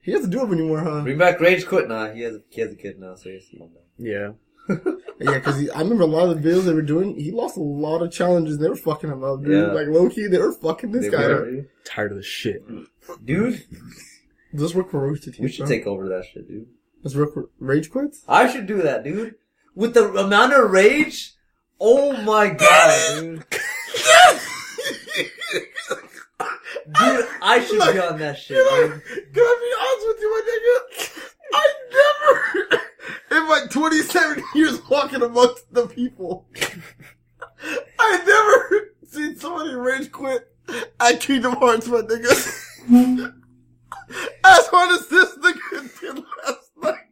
He doesn't do it anymore, huh?
Bring back Rage Quit. Nah, he has a kid now, so he's calm down.
Yeah.
Yeah, because I remember a lot of the videos they were doing, he lost a lot of challenges. They were fucking him up, dude. Yeah. Like, low-key, they were fucking this guy up.
Tired of this shit.
Dude.
Let's work for Rooster Teeth.
We should take over that shit, dude.
Let's work for Rage Quits?
I should do that, dude. With the amount of rage, oh my god, dude. Dude, I should be on that shit, dude.
Can I be honest with you, my nigga? I never, in my 27 years walking amongst the people, I never seen somebody rage quit at Kingdom Hearts, my nigga. As hard as this nigga did last night.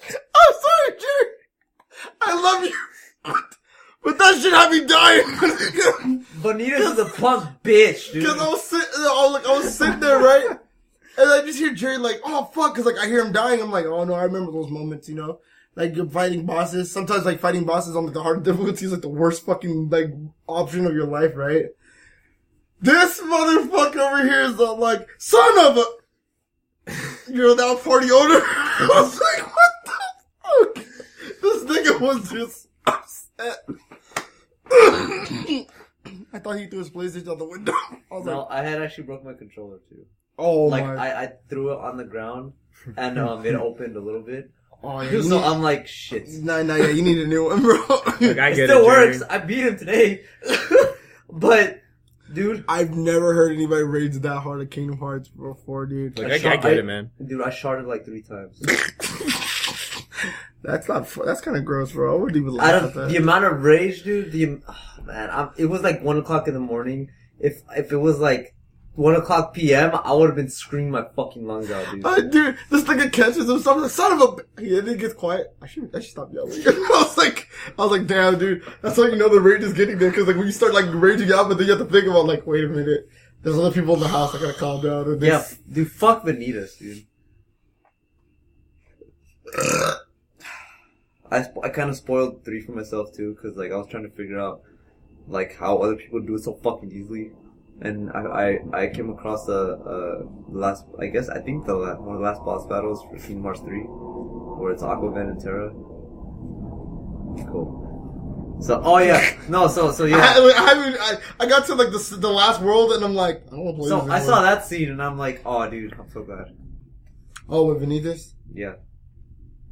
I'm sorry, Jerry. I love you. But that shit had me dying.
Bonita's is a punk bitch, dude.
Cause I was sitting there, right? And I just hear Jerry like, oh fuck, cause like I hear him dying. I'm like, oh no, I remember those moments, you know? Like you're fighting bosses. Sometimes like fighting bosses on like the hard difficulty is like the worst fucking like option of your life, right? This motherfucker over here is like, son of a, you're now party owner. I was like, what the fuck? This nigga was just upset. I thought he threw his PlayStation out the window.
I had actually broke my controller too.
Oh
like,
my!
I threw it on the ground and it opened a little bit.
Oh yeah.
So I'm like, shit.
Nah, yeah. You need a new one, bro.
Like, I
it
get
still
it,
works.
Jerry.
I beat him today, but dude,
I've never heard anybody rage that hard at Kingdom Hearts before, dude.
Like, I get it, man.
Dude, I sharded like 3 times.
That's kind of gross, bro. I wouldn't even laugh at that.
The amount of rage, dude. It was like 1 o'clock in the morning. If it was like 1 o'clock p.m., I would have been screaming my fucking lungs out, dude.
Dude, this nigga catches himself. The son of a. He didn't get quiet. I should stop yelling. I was like, damn, dude. That's how you know the rage is getting there. Cause like when you start like raging out, but then you have to think about like, wait a minute. There's other people in the house. I gotta calm down. And
yeah, dude. Fuck Vanitas, dude. I kind of spoiled 3 for myself too, because like I was trying to figure out like how other people do it so fucking easily, and I came across the last I think one of the last boss battles for Kingdom Hearts 3, where it's Aquaman and Terra. Cool. So yeah.
I got to like the last world and I'm like, I don't want to play this
So I saw that scene and I'm like, oh dude, I'm so glad.
Oh, with Benitez?
Yeah.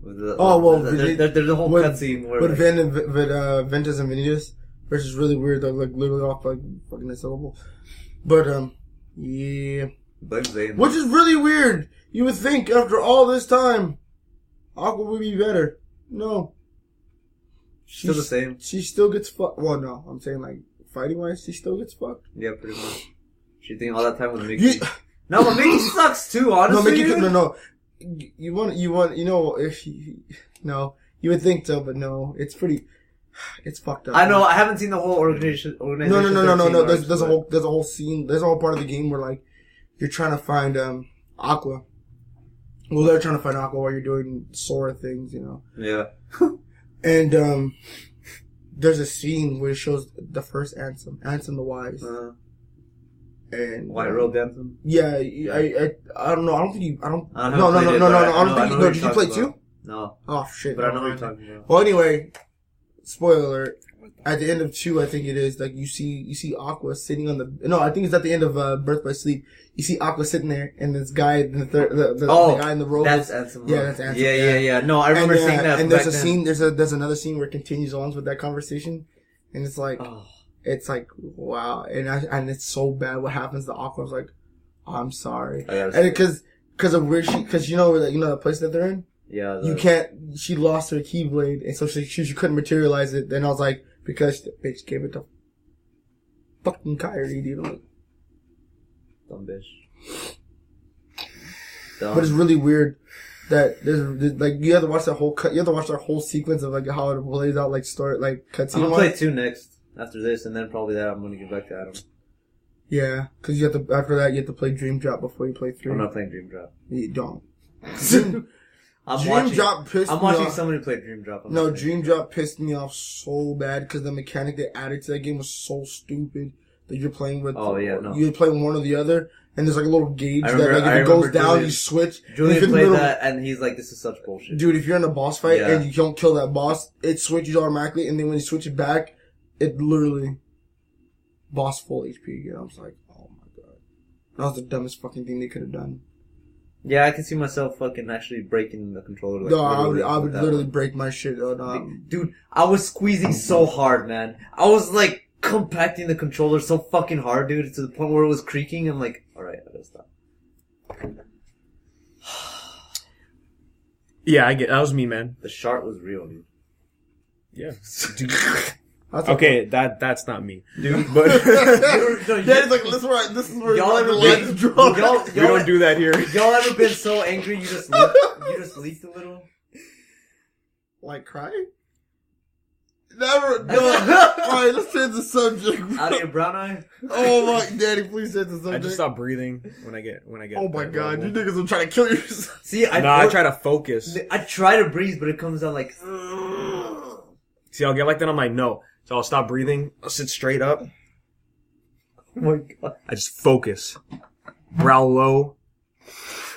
There's
a whole cutscene where...
With Ventus and Benitez, which is really weird. They're like literally off like fucking a syllable. But, yeah. Which is really weird. You would think after all this time, Aqua would be better. No.
Still the same.
She still gets fucked. Well, no. I'm saying like, fighting wise, she still gets fucked.
Yeah, pretty much. She think all that time with Mickey. No, but Mickey sucks too, honestly.
No. You know, if you would think so, but no, it's fucked up.
I know, I haven't seen the whole organization.
No. There's a whole scene, there's a whole part of the game where like, you're trying to find, Aqua. Well, they're trying to find Aqua while you're doing Sora things, you know.
Yeah.
And, there's a scene where it shows the first Ansem the Wise. And
White Robe Anthem?
Yeah, I don't know. Did you play 2?
No.
Oh shit.
But I know what you're talking about.
Well, anyway, spoiler alert. At the end of 2, I think it is, like, you see Aqua sitting on I think it's at the end of, Birth by Sleep. You see Aqua sitting there, and this guy, the guy in the robe.
That's Ansem.
Yeah, that's Ansem.
Yeah. No, I remember seeing that.
And there's a scene, there's another scene where it continues on with that conversation, and it's like, it's like, wow. And it's so bad what happens to Aqua. I was like, I'm sorry. And cause of where cause you know the place that they're in?
Yeah.
She lost her Keyblade, and so she couldn't materialize it. Then I was like, because the bitch gave it to fucking Kyrie, dude. Like,
dumb bitch.
But it's really weird that there's like, you have to watch that whole sequence of like how it plays out, like story, like cutscene.
I'm gonna play 2 next. After this, and then probably that, I'm gonna get back to Adam.
Yeah, because after that, you have to play Dream Drop before you play 3.
I'm not playing Dream Drop.
You don't.
I'm watching somebody play Dream Drop.
Dream Drop pissed me off so bad because the mechanic they added to that game was so stupid that you're playing with.
Oh yeah, no.
You're playing one or the other, and there's like a little gauge that like if it goes down, you switch.
Julian played that, and he's like, "This is such bullshit."
Dude, if you're in a boss fight and you don't kill that boss, it switches automatically, and then when you switch it back, it literally boss full HP again. I was like, oh my god. That was the dumbest fucking thing they could have done.
Yeah, I can see myself fucking actually breaking the controller. Like,
no, I would literally break my shit.
Dude, I was squeezing so hard, man. I was like compacting the controller so fucking hard, dude, to the point where it was creaking. I'm like, alright, I gotta stop.
Yeah, I get that was me, man.
The shark was real, dude.
Yeah. Dude. Okay, that's not me, dude. But
Daddy's like, this is where
y'all ever
been drawn.
We don't do that here.
Y'all ever been so angry you just leaked a little?
Like crying? Never. No. Alright, let's change the subject.
Out of your brown eye?
Oh my, Daddy, please change the subject.
I just stop breathing when I get.
Oh my god, you niggas are trying to kill yourself.
See,
I try to focus.
I try to breathe, but it comes out like.
See, I'll get like that. I'm like, no. So I'll stop breathing. I'll sit straight up.
Oh my god.
I just focus. Brow low.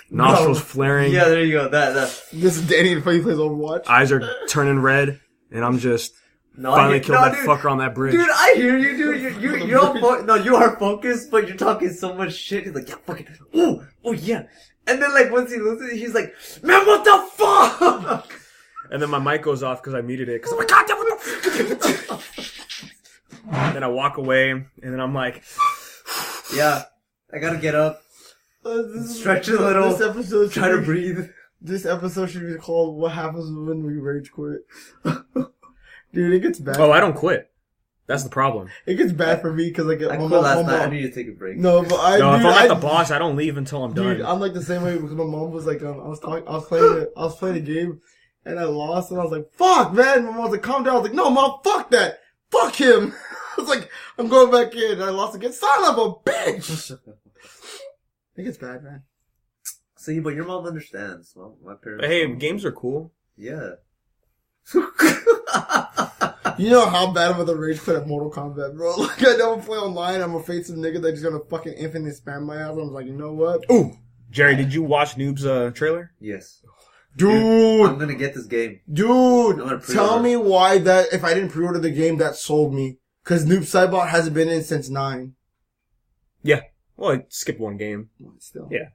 Nostrils flaring.
Yeah, there you go. That.
This is Danny before he plays Overwatch.
Eyes are turning red, and I'm just finally killed that fucker on that bridge.
Dude, I hear you, dude. You're all you are focused, but you're talking so much shit. He's like, yeah, fucking, oh yeah. And then like once he loses it, he's like, man, what the fuck?
And then my mic goes off because I muted it. Because I'm like, God damn, what the fuck? And then I walk away, and then I'm like,
yeah, I gotta get up, stretch a little,
this episode
try to breathe.
This episode should be called "What Happens When We Rage Quit." Dude, it gets bad.
Oh, I don't quit. That's the problem.
It gets bad for me because like
I quit last night. I need to take a break.
No, but if
I'm like the boss, I don't leave until I'm done.
Dude, I'm like the same way because my mom was like, I was playing a game. And I lost, and I was like, fuck, man. My mom was like, calm down. I was like, no, mom, fuck that. Fuck him. I was like, I'm going back in. And I lost again. Son of a bitch. It gets bad, man.
See, but your mom understands. Well, my parents.
But hey, games are cool.
Yeah.
You know how bad I'm the rage quit at Mortal Kombat, bro? Like, I never play online. I'm afraid some nigga that's gonna fucking infinite spam my ass. I'm like, you know what?
Ooh, Jerry, did you watch Noob's trailer?
Yes.
Dude!
I'm gonna get this game.
Dude! Tell me why that, if I didn't pre-order the game, that sold me. Cause Noob Saibot hasn't been in since 9.
Yeah. Well, I skipped one game.
Still.
Yeah.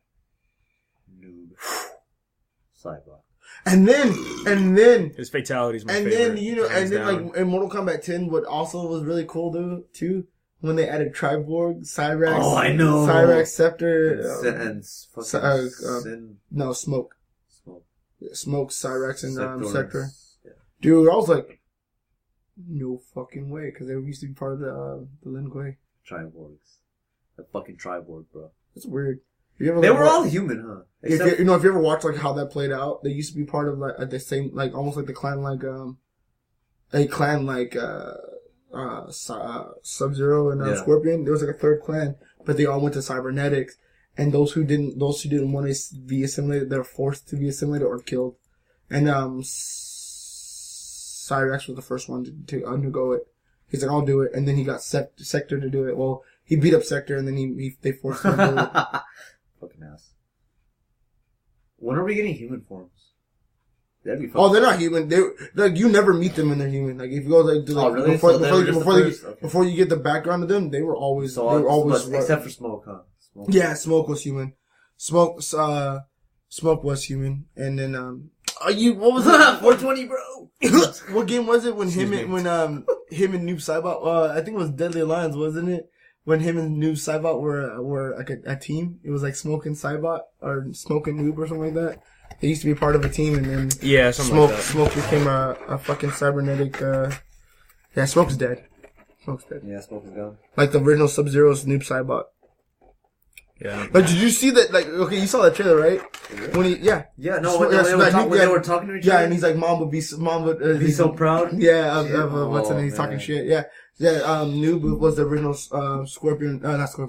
Noob. Saibot.
And then,
His fatality is my
and
favorite.
then, you know,
hands
and then
down.
like in Mortal Kombat 10, what also was really cool too, when they added Triborg, Cyrax.
Oh, I know.
Cyrax, Scepter.
And Sin.
No, Smoke.
Smoke.
Yeah, Smoke, Cyrax, and
Sectors.
Scepter.
Yeah.
Dude, I was like, no fucking way, because they used to be part of the Lin Kuei.
Triborgs. The fucking Triborg, bro.
That's weird. You ever,
They
like,
were all human, huh?
If you ever watch like how that played out, they used to be part of like the same, like almost like the clan, like a clan like Sub-Zero and Scorpion. There was like a third clan, but they all went to cybernetics, and those who didn't want to be assimilated, they're forced to be assimilated or killed. And Cyrax was the first one to undergo it. He's like, I'll do it, and then he got Sector to do it. Well, he beat up Sector, and then they forced him to do it.
Fucking ass. When are we getting human forms? That'd be fun.
Oh, they're not human. They like you never meet them when they're human. Like if you go like, to, like
really?
before you get the background of them, they were always
except for Smoke, huh? Smoke.
Yeah, Smoke was human. Smoke was human, and then what was it?
420, bro.
What game was it when him and Noob Saibot? I think it was Deadly Alliance, wasn't it? When him and Noob Saibot were like a team. It was like Smoke and Saibot or Smoke and Noob or something like that. They used to be part of a team, and then Smoke became a fucking cybernetic. Yeah, Smoke's dead. Smoke's dead.
Yeah, Smoke is gone.
Like the original Sub-Zero's Noob Saibot.
Yeah.
Like, did you see that? Like, okay, you saw that trailer, right?
Really?
When
they were talking to each other.
Yeah, and he's like, "Mom would be so
proud."
Yeah, of what's in it? He's talking shit. Yeah. Noob was the original not Scorpion,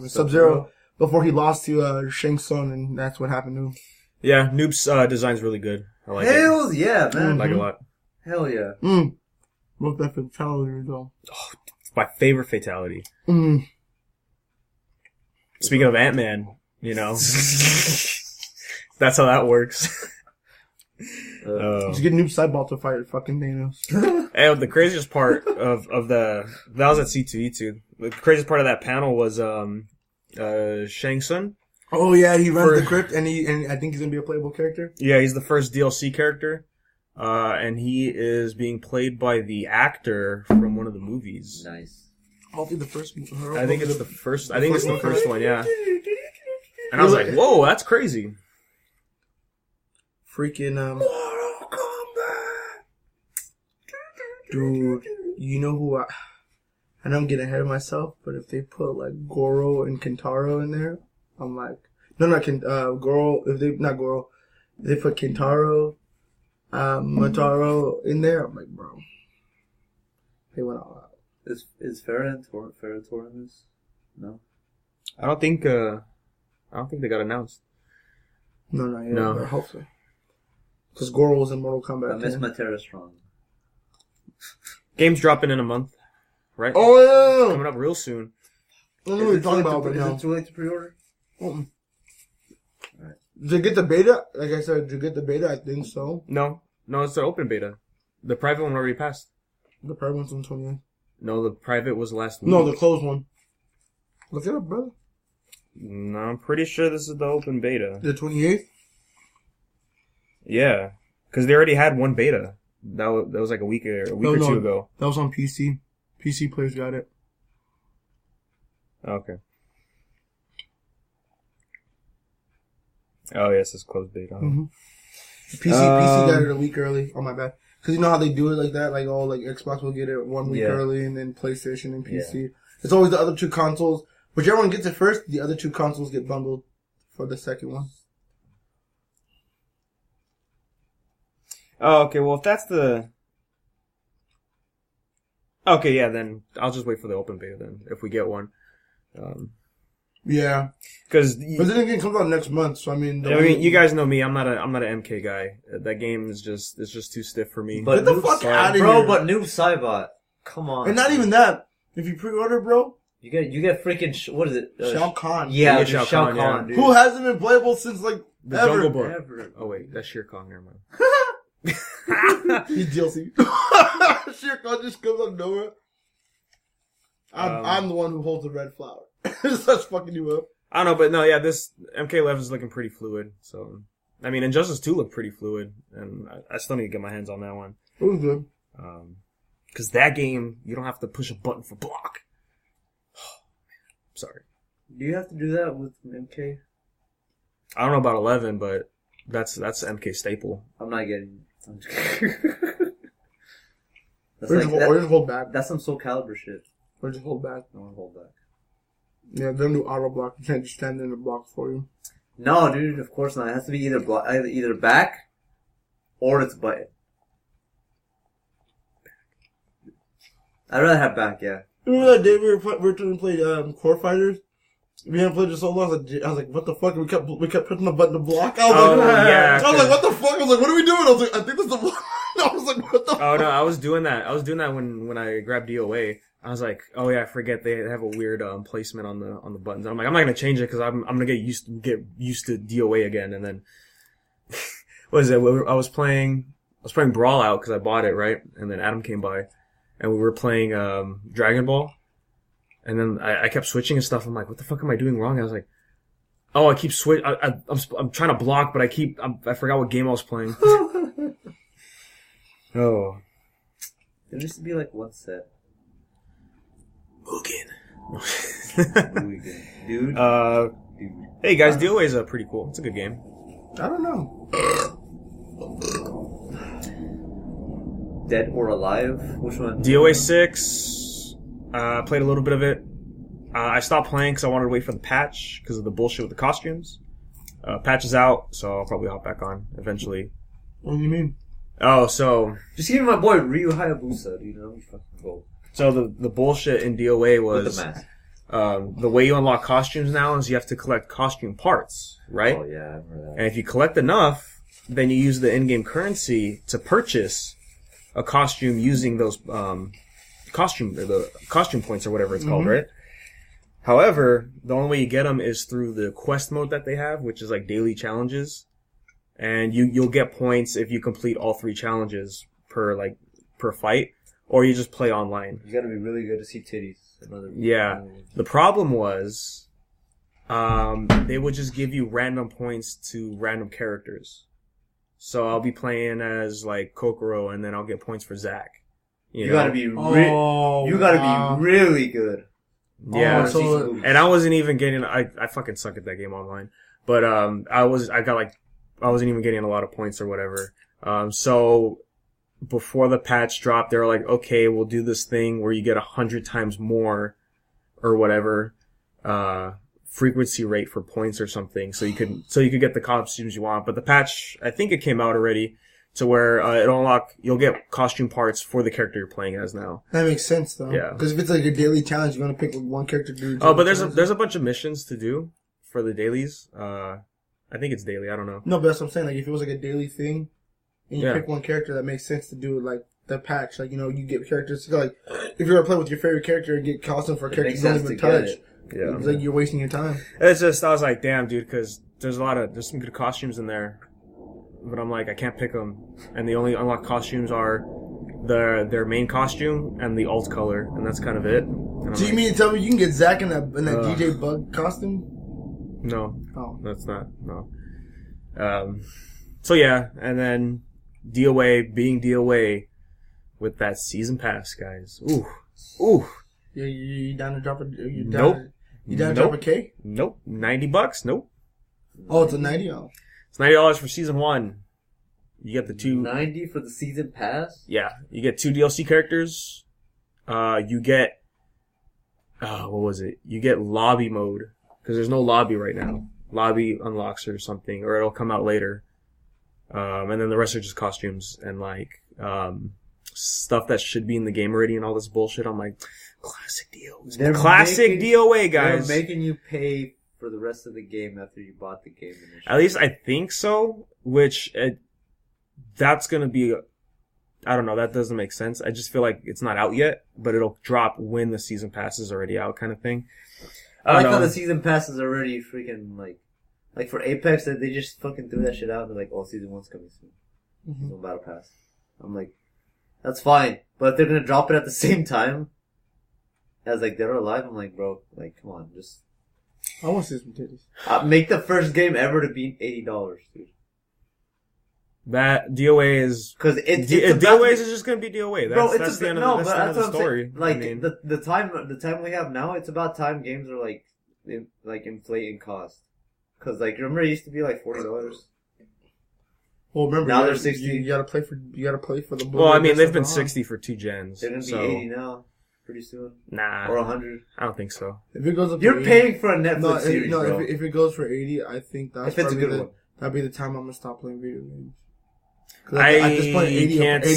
Sub-Zero before he lost to Shang Tsung, and that's what happened to him.
Yeah, Noob's design's really good. I like
Hell yeah, man!
I like it a lot.
Hell yeah.
What's that fatality though?
Oh, my favorite fatality. Speaking of Ant-Man, you know, that's how that works.
Just get Noob Saibot to fight fucking Thanos.
And the craziest part of that was at C2E2. The craziest part of that panel was Shang Tsung.
Oh yeah, he runs the crypt, and I think he's gonna be a playable character.
Yeah, he's the first DLC character, and he is being played by the actor from one of the movies.
Nice.
Hopefully the first.
I think it's the first. I think it's the first one. Yeah. And I was like, "Whoa, that's crazy!"
Freaking Mortal Kombat, dude. You know who I know I'm getting ahead of myself, but if they put like Goro and Kentaro in there, I'm like, Goro. If they put Kentaro, Mataro in there, I'm like, bro, they went all out.
Is Farah in this? No.
I don't think they got announced.
No, not yet. No, but hopefully. Because Goro was in Mortal Kombat.
I miss my Terra Strong.
Game's dropping in a month, right?
Oh yeah,
coming up real soon.
I don't know what you're talking about right now.
Is it too late to pre-order?
Alright. Did you get the beta? Like I said, did you get the beta? I think so.
No, it's the open beta. The private one already passed.
The private one's on 28th.
No, the private was last week.
No, the closed one. Look it up, brother.
No, I'm pretty sure this is the open beta.
The 28th?
Yeah, because they already had one beta. That was like a week or two ago.
That was on PC. PC players got it.
Okay. Oh yes, it's closed beta.
Mm-hmm. PC got it a week early. Oh my bad. Because you know how they do it like that? Like, like Xbox will get it 1 week early, and then PlayStation and PC. Yeah. It's always the other two consoles. Whichever one gets it first, the other two consoles get bundled for the second one.
Oh, okay. Well, if that's the... Okay, yeah, then I'll just wait for the open beta then, if we get one.
Yeah.
Because
But then again, it comes out next month, so I mean...
you guys know me. I'm not an MK guy. That game is just too stiff for me.
But
Get the fuck out of here.
Bro, but Noob Saibot. Come on.
And not even that. If you pre-order, bro...
You get freaking... what is it?
Shao Kahn.
Yeah,
You get
Shao
Shao
Kahn,
Kahn,
dude.
Who hasn't been playable since, like,
The
ever.
Jungle Book.
Ever.
Oh wait, that's Shere Kong. Never mind.
He's DLC. Shere Khan just comes out of nowhere. I'm the one who holds the red flower. Just starts fucking you up.
I don't know, but no, yeah, this MK11 is looking pretty fluid. So, I mean, Injustice 2 looked pretty fluid, and I still need to get my hands on that one.
It was good.
Because that game, you don't have to push a button for block. Sorry.
Do you have to do that with MK?
I don't know about 11, but that's MK staple.
I'm not getting... I'm just kidding. That's
Or
like,
just hold back.
that's some Soul Calibur shit.
Or just hold back.
I want to hold back.
Yeah, they don't do auto block. You can't just stand in the block for you.
No, dude, of course not. It has to be either back or it's button. I'd rather have back, yeah.
Remember that day we were trying to play Core Fighters? We hadn't played it so long. I was like, what the fuck? We kept pressing the button to block. I was like, what the fuck? I was like, what are we doing? I was like, I think this is the block. I was like, what the fuck?
Oh no, I was doing that. I was doing that when I grabbed DOA. I was like, oh yeah, I forget they have a weird placement on the buttons. I'm like, I'm not gonna change it because I'm gonna get used to DOA again. And then what is it? I was playing Brawl Out because I bought it, right? And then Adam came by, and we were playing Dragon Ball. And then I kept switching and stuff. I'm like, what the fuck am I doing wrong? I was like, oh, I keep I'm trying to block, but I forgot what game I was playing. Oh.
There used to be like one set.
Mugen.
Dude.
Hey guys, DOA is pretty cool. It's a good game.
I don't know.
Dead or Alive? Which one?
DOA 6. Played a little bit of it. I stopped playing because I wanted to wait for the patch because of the bullshit with the costumes. Patch is out, so I'll probably hop back on eventually.
What do you mean?
Oh, so
Just give me my boy Ryu Hayabusa, dude. Let me fucking go.
so the bullshit in DOA
With
was
the mask.
the way you unlock costumes now is you have to collect costume parts, right?
Oh yeah, I remember that.
And if you collect enough, then you use the in-game currency to purchase a costume using those the costume points or whatever it's called, right? However, the only way you get them is through the quest mode that they have, which is like daily challenges, and you'll get points if you complete all 3 challenges per fight, or you just play online.
You gotta be really good to see titties.
Yeah. The problem was, they would just give you random points to random characters. So I'll be playing as like Kokoro, and then I'll get points for Zack. You know?
gotta be be really good.
Yeah.
So
And I wasn't even getting. I fucking suck at that game online. But I wasn't even getting a lot of points or whatever. So before the patch dropped, they were like, okay, we'll do this thing where you get 100 times more or whatever frequency rate for points or something, so you could get the costumes you want. But the patch, I think it came out already, to where you'll get costume parts for the character you're playing as now.
that makes sense though.
Yeah.
Because if it's like a daily challenge, you're gonna pick like one character to do.
Oh, but there's a bunch of missions to do for the dailies. I think it's daily. I don't know.
No, but that's what I'm saying. Like if it was like a daily thing, and you
Yeah.
pick one character, that makes sense to do like the patch. Like you get characters. Like if you're gonna play with your favorite character and get costume for a character you don't even touch,
Yeah.
it's like you're wasting your time.
It's just, I was like, damn, dude, because there's some good costumes in there, but I'm like, I can't pick them, and the only unlocked costumes are their main costume and the alt color, and that's kind of it. And I'm
So you
like,
mean to tell me you can get Zack in that DJ Bug costume?
no,
Oh,
that's not, no. So yeah, and then DOA being DOA with that season pass, guys. Ooh.
you down to drop a? You down
Nope.
You down to drop a K?
Nope. $90? Nope.
Oh, it's a 90. Oh.
It's $90 for season 1. You get the 2.
90 for the season pass?
Yeah, you get 2 DLC characters. You get, what was it? You get lobby mode, because there's no lobby right now. Lobby unlocks or something, or it'll come out later. And then the rest are just costumes and stuff that should be in the game already and all this bullshit. I'm like, Classic deals.
They're
Classic
making-
DOA, guys.
They're making you pay for the rest of the game after you bought the game initially.
At least I think so, which that's going to be, I don't know, that doesn't make sense. I just feel like it's not out yet, but it'll drop when the season pass is already out kind of thing.
I like
don't
how
know.
the season pass is already freaking like for Apex, they just fucking threw that shit out. They're like, oh, season 1's coming soon. Season 1 battle pass. I'm like, that's fine. But if they're gonna drop it at the same time as like Dead or Alive, I'm like, bro, like, come on, just
I want to see some titties.
make the first game ever to be $80, dude.
That DOA is...
Cause it's
DOA is just going to be DOA. That's the end
no,
of
but that's
the
what I'm
story.
saying. Like,
I mean,
the time we have now, it's about time games are like inflating cost. Cause like, remember it used to be like $40?
Well, remember
Now
you
they're
gotta-
60.
You gotta play for the.
well, I mean, they've been
Blu-ray
60 for 2 gens.
They're gonna be
so,
80 now, pretty soon.
Nah,
Or 100.
I don't think so.
If it goes up, to
You're
80,
paying for a Netflix series,
no.
bro.
If it goes for 80, I think that's
If it's a
probably
good one.
that'd be the time I'm gonna stop playing video games. 'Cause
I
at this point, 80
can't
80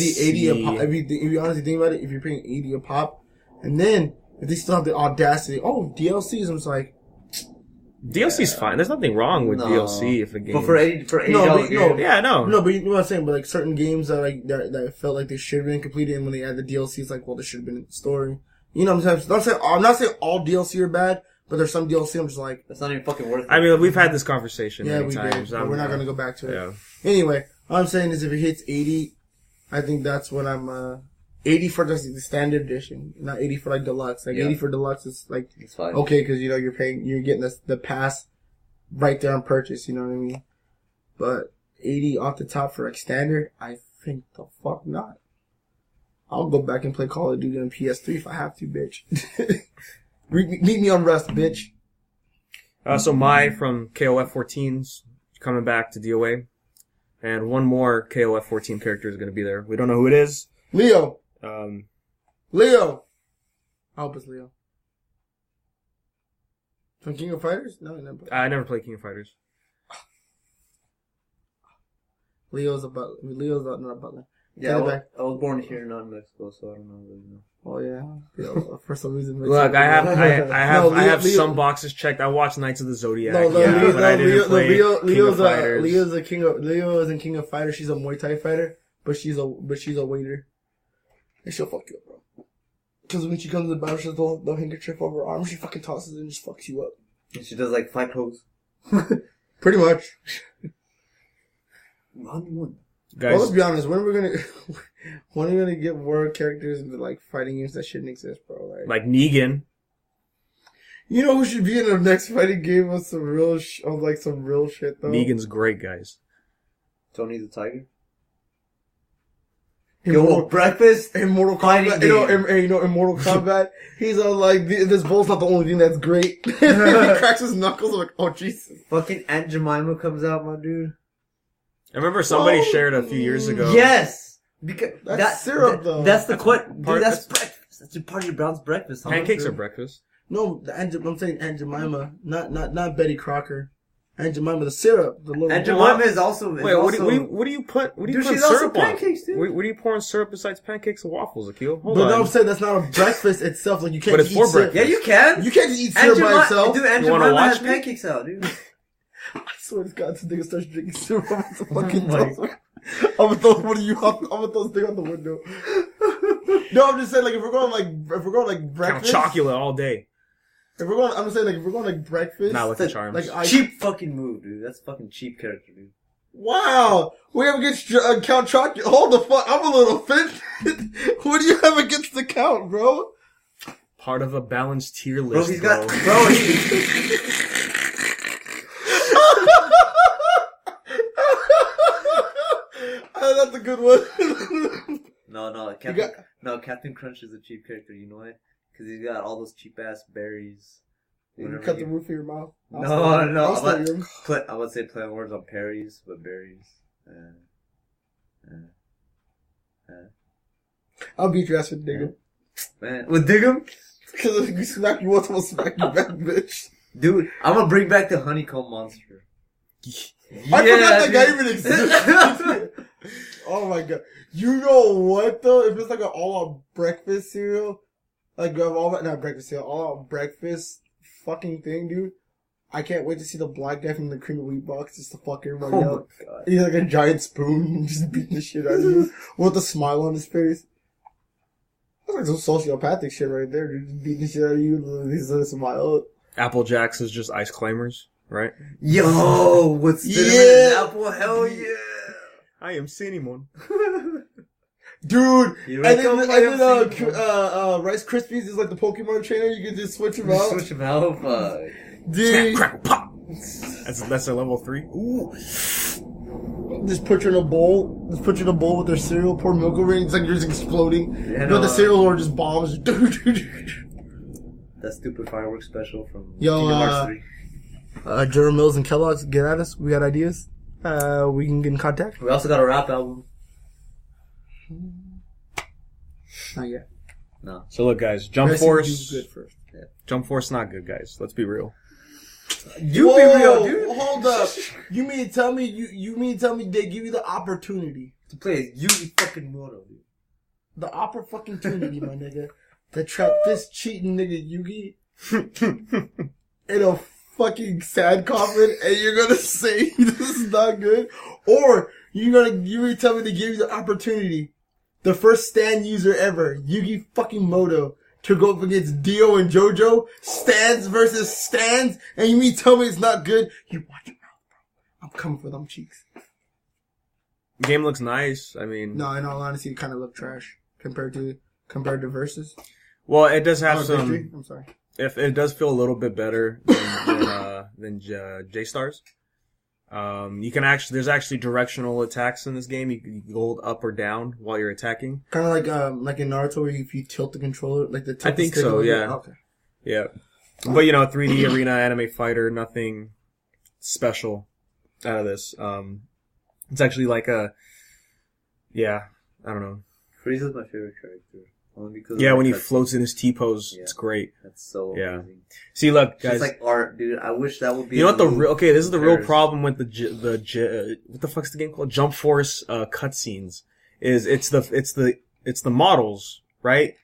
a
see-
pop. If you honestly think about it, if you're paying 80 a pop, and then if they still have the audacity, DLCs, I'm just like,
DLC's fine. There's nothing wrong with
No.
DLC if a game...
But for $80
No,
dollar
but-
game.
no.
Yeah, no.
no, but you know what I'm saying. But like certain games that felt like they should have been completed, and when they add the DLC, it's like, well, this should have been in the story. You know what I'm saying? I'm not saying all DLC are bad, but there's some DLC I'm just like,
That's not even fucking worth it.
I mean, we've had this conversation
yeah,
many
we
times.
did, but we're not gonna go back to it.
Yeah.
Anyway, all I'm saying is if it hits 80, I think that's when I'm 80 for the standard edition, not 80 for like deluxe. Like
Yeah.
80 for deluxe is like
it's fine.
okay because you know you're getting the pass right there on purchase. You know what I mean? But 80 off the top for like standard, I think the fuck not. I'll go back and play Call of Duty on PS3 if I have to, bitch. Meet me on Rust, bitch.
So Mai from KOF 14's coming back to DOA. And one more KOF 14 character is going to be there. We don't know who it is.
Leo. Leo. I hope it's Leo. From King of Fighters? No, never.
I never played King of Fighters.
Leo's a butler. Leo's not a butler.
Yeah,
Take it back.
I was born here, not in Mexico, so I don't really know.
Oh yeah. Leo, for some reason.
Look, I have
No,
I have
Leo-
some boxes checked. I watched Knights of the Zodiac.
No,
but I didn't play King of Fighters.
Leo's a king of. Leo is in King of Fighters. She's a Muay Thai fighter, but she's a waiter. And she'll fuck you up, bro. Because when she comes to the battle, she has the handkerchief over her arm. She fucking tosses it and just fucks you up.
And she does like 5 poses.
Pretty much.
Round 1.
Guys,
Well, let's be honest. When are we gonna get more characters into like fighting games that shouldn't exist, bro?
like Negan.
You know who should be in the next fighting game with some real some real shit though?
Negan's great, guys.
Tony the Tiger.
In
Go
Mortal-
with breakfast.
in Mortal
Fighting
Kombat,
game.
in Mortal Kombat, he's like, this bowl's not the only thing that's great. He cracks his knuckles, I'm like, oh Jesus.
Fucking Aunt Jemima comes out, my dude.
I remember somebody
Oh,
shared a few years ago.
Yes! Because
That's syrup, though.
That's the dude,
part-
that's breakfast. That's part of your Brown's breakfast, huh?
Pancakes are breakfast.
No, I'm saying Aunt Jemima, not Betty Crocker. Aunt Jemima, the syrup, the little.
Aunt Jemima is also.
Wait, what do you put? What do you
Dude,
put
she's also
syrup on?
pancakes, dude.
What do you pour in syrup besides pancakes and waffles, Akil? Hold
But
on.
no, I'm saying that's not a breakfast itself. Like you can't
But it's
just
for
eat syrup.
Yeah, you can.
You can't just eat
Aunt
syrup by itself.
Dude, Aunt
You wanna
Jemima has
watch me?
pancakes out, dude.
I swear to God, this nigga starts drinking syrup. I'm fucking
Oh my
toast. I'm gonna throw this thing out the window. No, I'm just saying, like, if we're going
Count
breakfast.
chocolate all day.
I'm saying, like, if we're going like breakfast.
Not with the
That's
charms.
like,
Cheap fucking move, dude. That's fucking cheap character, dude.
Wow, we have against Count Chocula. Hold the fuck, I'm a little offended. What do you have against the Count, bro?
Part of a balanced tier
Bro,
list,
he's got. Bro,
That's a good one.
No, Captain Crunch is a cheap character. You know why? Because he's got all those cheap ass berries.
You
Whenever
cut
you-
the roof of your mouth.
No.
I'll start you.
I would say play on words on berries, but berries.
I'll beat your ass with Digger.
Man, with Diggum?
Because if you smack you once, I'll smack you back, bitch.
Dude, I'm gonna bring back the honeycomb monster.
I forgot that guy
dude.
even existed. Oh my god. You know what though? If it's like an all-out breakfast cereal, like all that, not breakfast cereal, all out breakfast fucking thing, dude. I can't wait to see the black guy from the cream of wheat box just to fuck everybody up.
God.
He's like a giant spoon, just beating the shit out of you with a smile on his face. That's like some sociopathic shit right there, dude. Just beating the shit out of you with a smile.
Apple Jacks is just ice claimers, right?
Yo, with cinnamon and apple, hell yeah.
I am Cinnamon.
Dude,
You
and
wake
then,
up, I am
Rice Krispies is like the Pokemon trainer. You can just switch them out.
Switch them out, fuck.
Dude,
Crackle pop. That's a level 3. Ooh.
just put you in a bowl. Just put you in a bowl with their cereal. Pour milk over it. It's like you're just exploding.
Yeah,
But the cereal or just bombs.
That stupid fireworks special from
Yo,
Kingdom Hearts 3.
General Mills and Kellogg's, get at us. We got ideas. We can get in contact.
We also got a rap album.
Not yet.
No.
So look, guys, Jump
Recipe
Force.
is good first.
Jump Force not good, guys. Let's be real.
You be real, dude.
Hold up. You mean to tell me they give you the opportunity?
To play as Yugi fucking Moto, dude.
The opportunity, my nigga. To trap this cheating nigga Yugi in a fucking sand coffin and you're gonna say this is not good? Or you mean to tell me they gave you the opportunity, the first stand user ever, Yugi fucking Moto, to go up against Dio and JoJo, stands versus stands, and you mean to tell me it's not good? You watch your mouth, bro. I'm coming for them cheeks.
Game looks nice. I mean,
No, in all honesty, it kind of looked trash compared to Versus.
well, it does have some.
Victory? I'm sorry.
If it does feel a little bit better than J Stars. You can there's actually directional attacks in this game. You can hold up or down while you're attacking.
Kind of like in Naruto, where if you tilt the controller, like the tilt
I think
the stick
so,
over there.
yeah.
Okay.
Yeah, but 3D arena anime fighter, nothing special out of this. It's actually like I don't know.
Frieza's my favorite character. Only because
Yeah, when he floats in his T-pose, it's great.
That's so amazing.
See, look, guys.
It's like art, dude. I wish that would be.
You know what this is the real
Paris.
problem with what the fuck's the game called? Jump Force cutscenes is it's the models, right?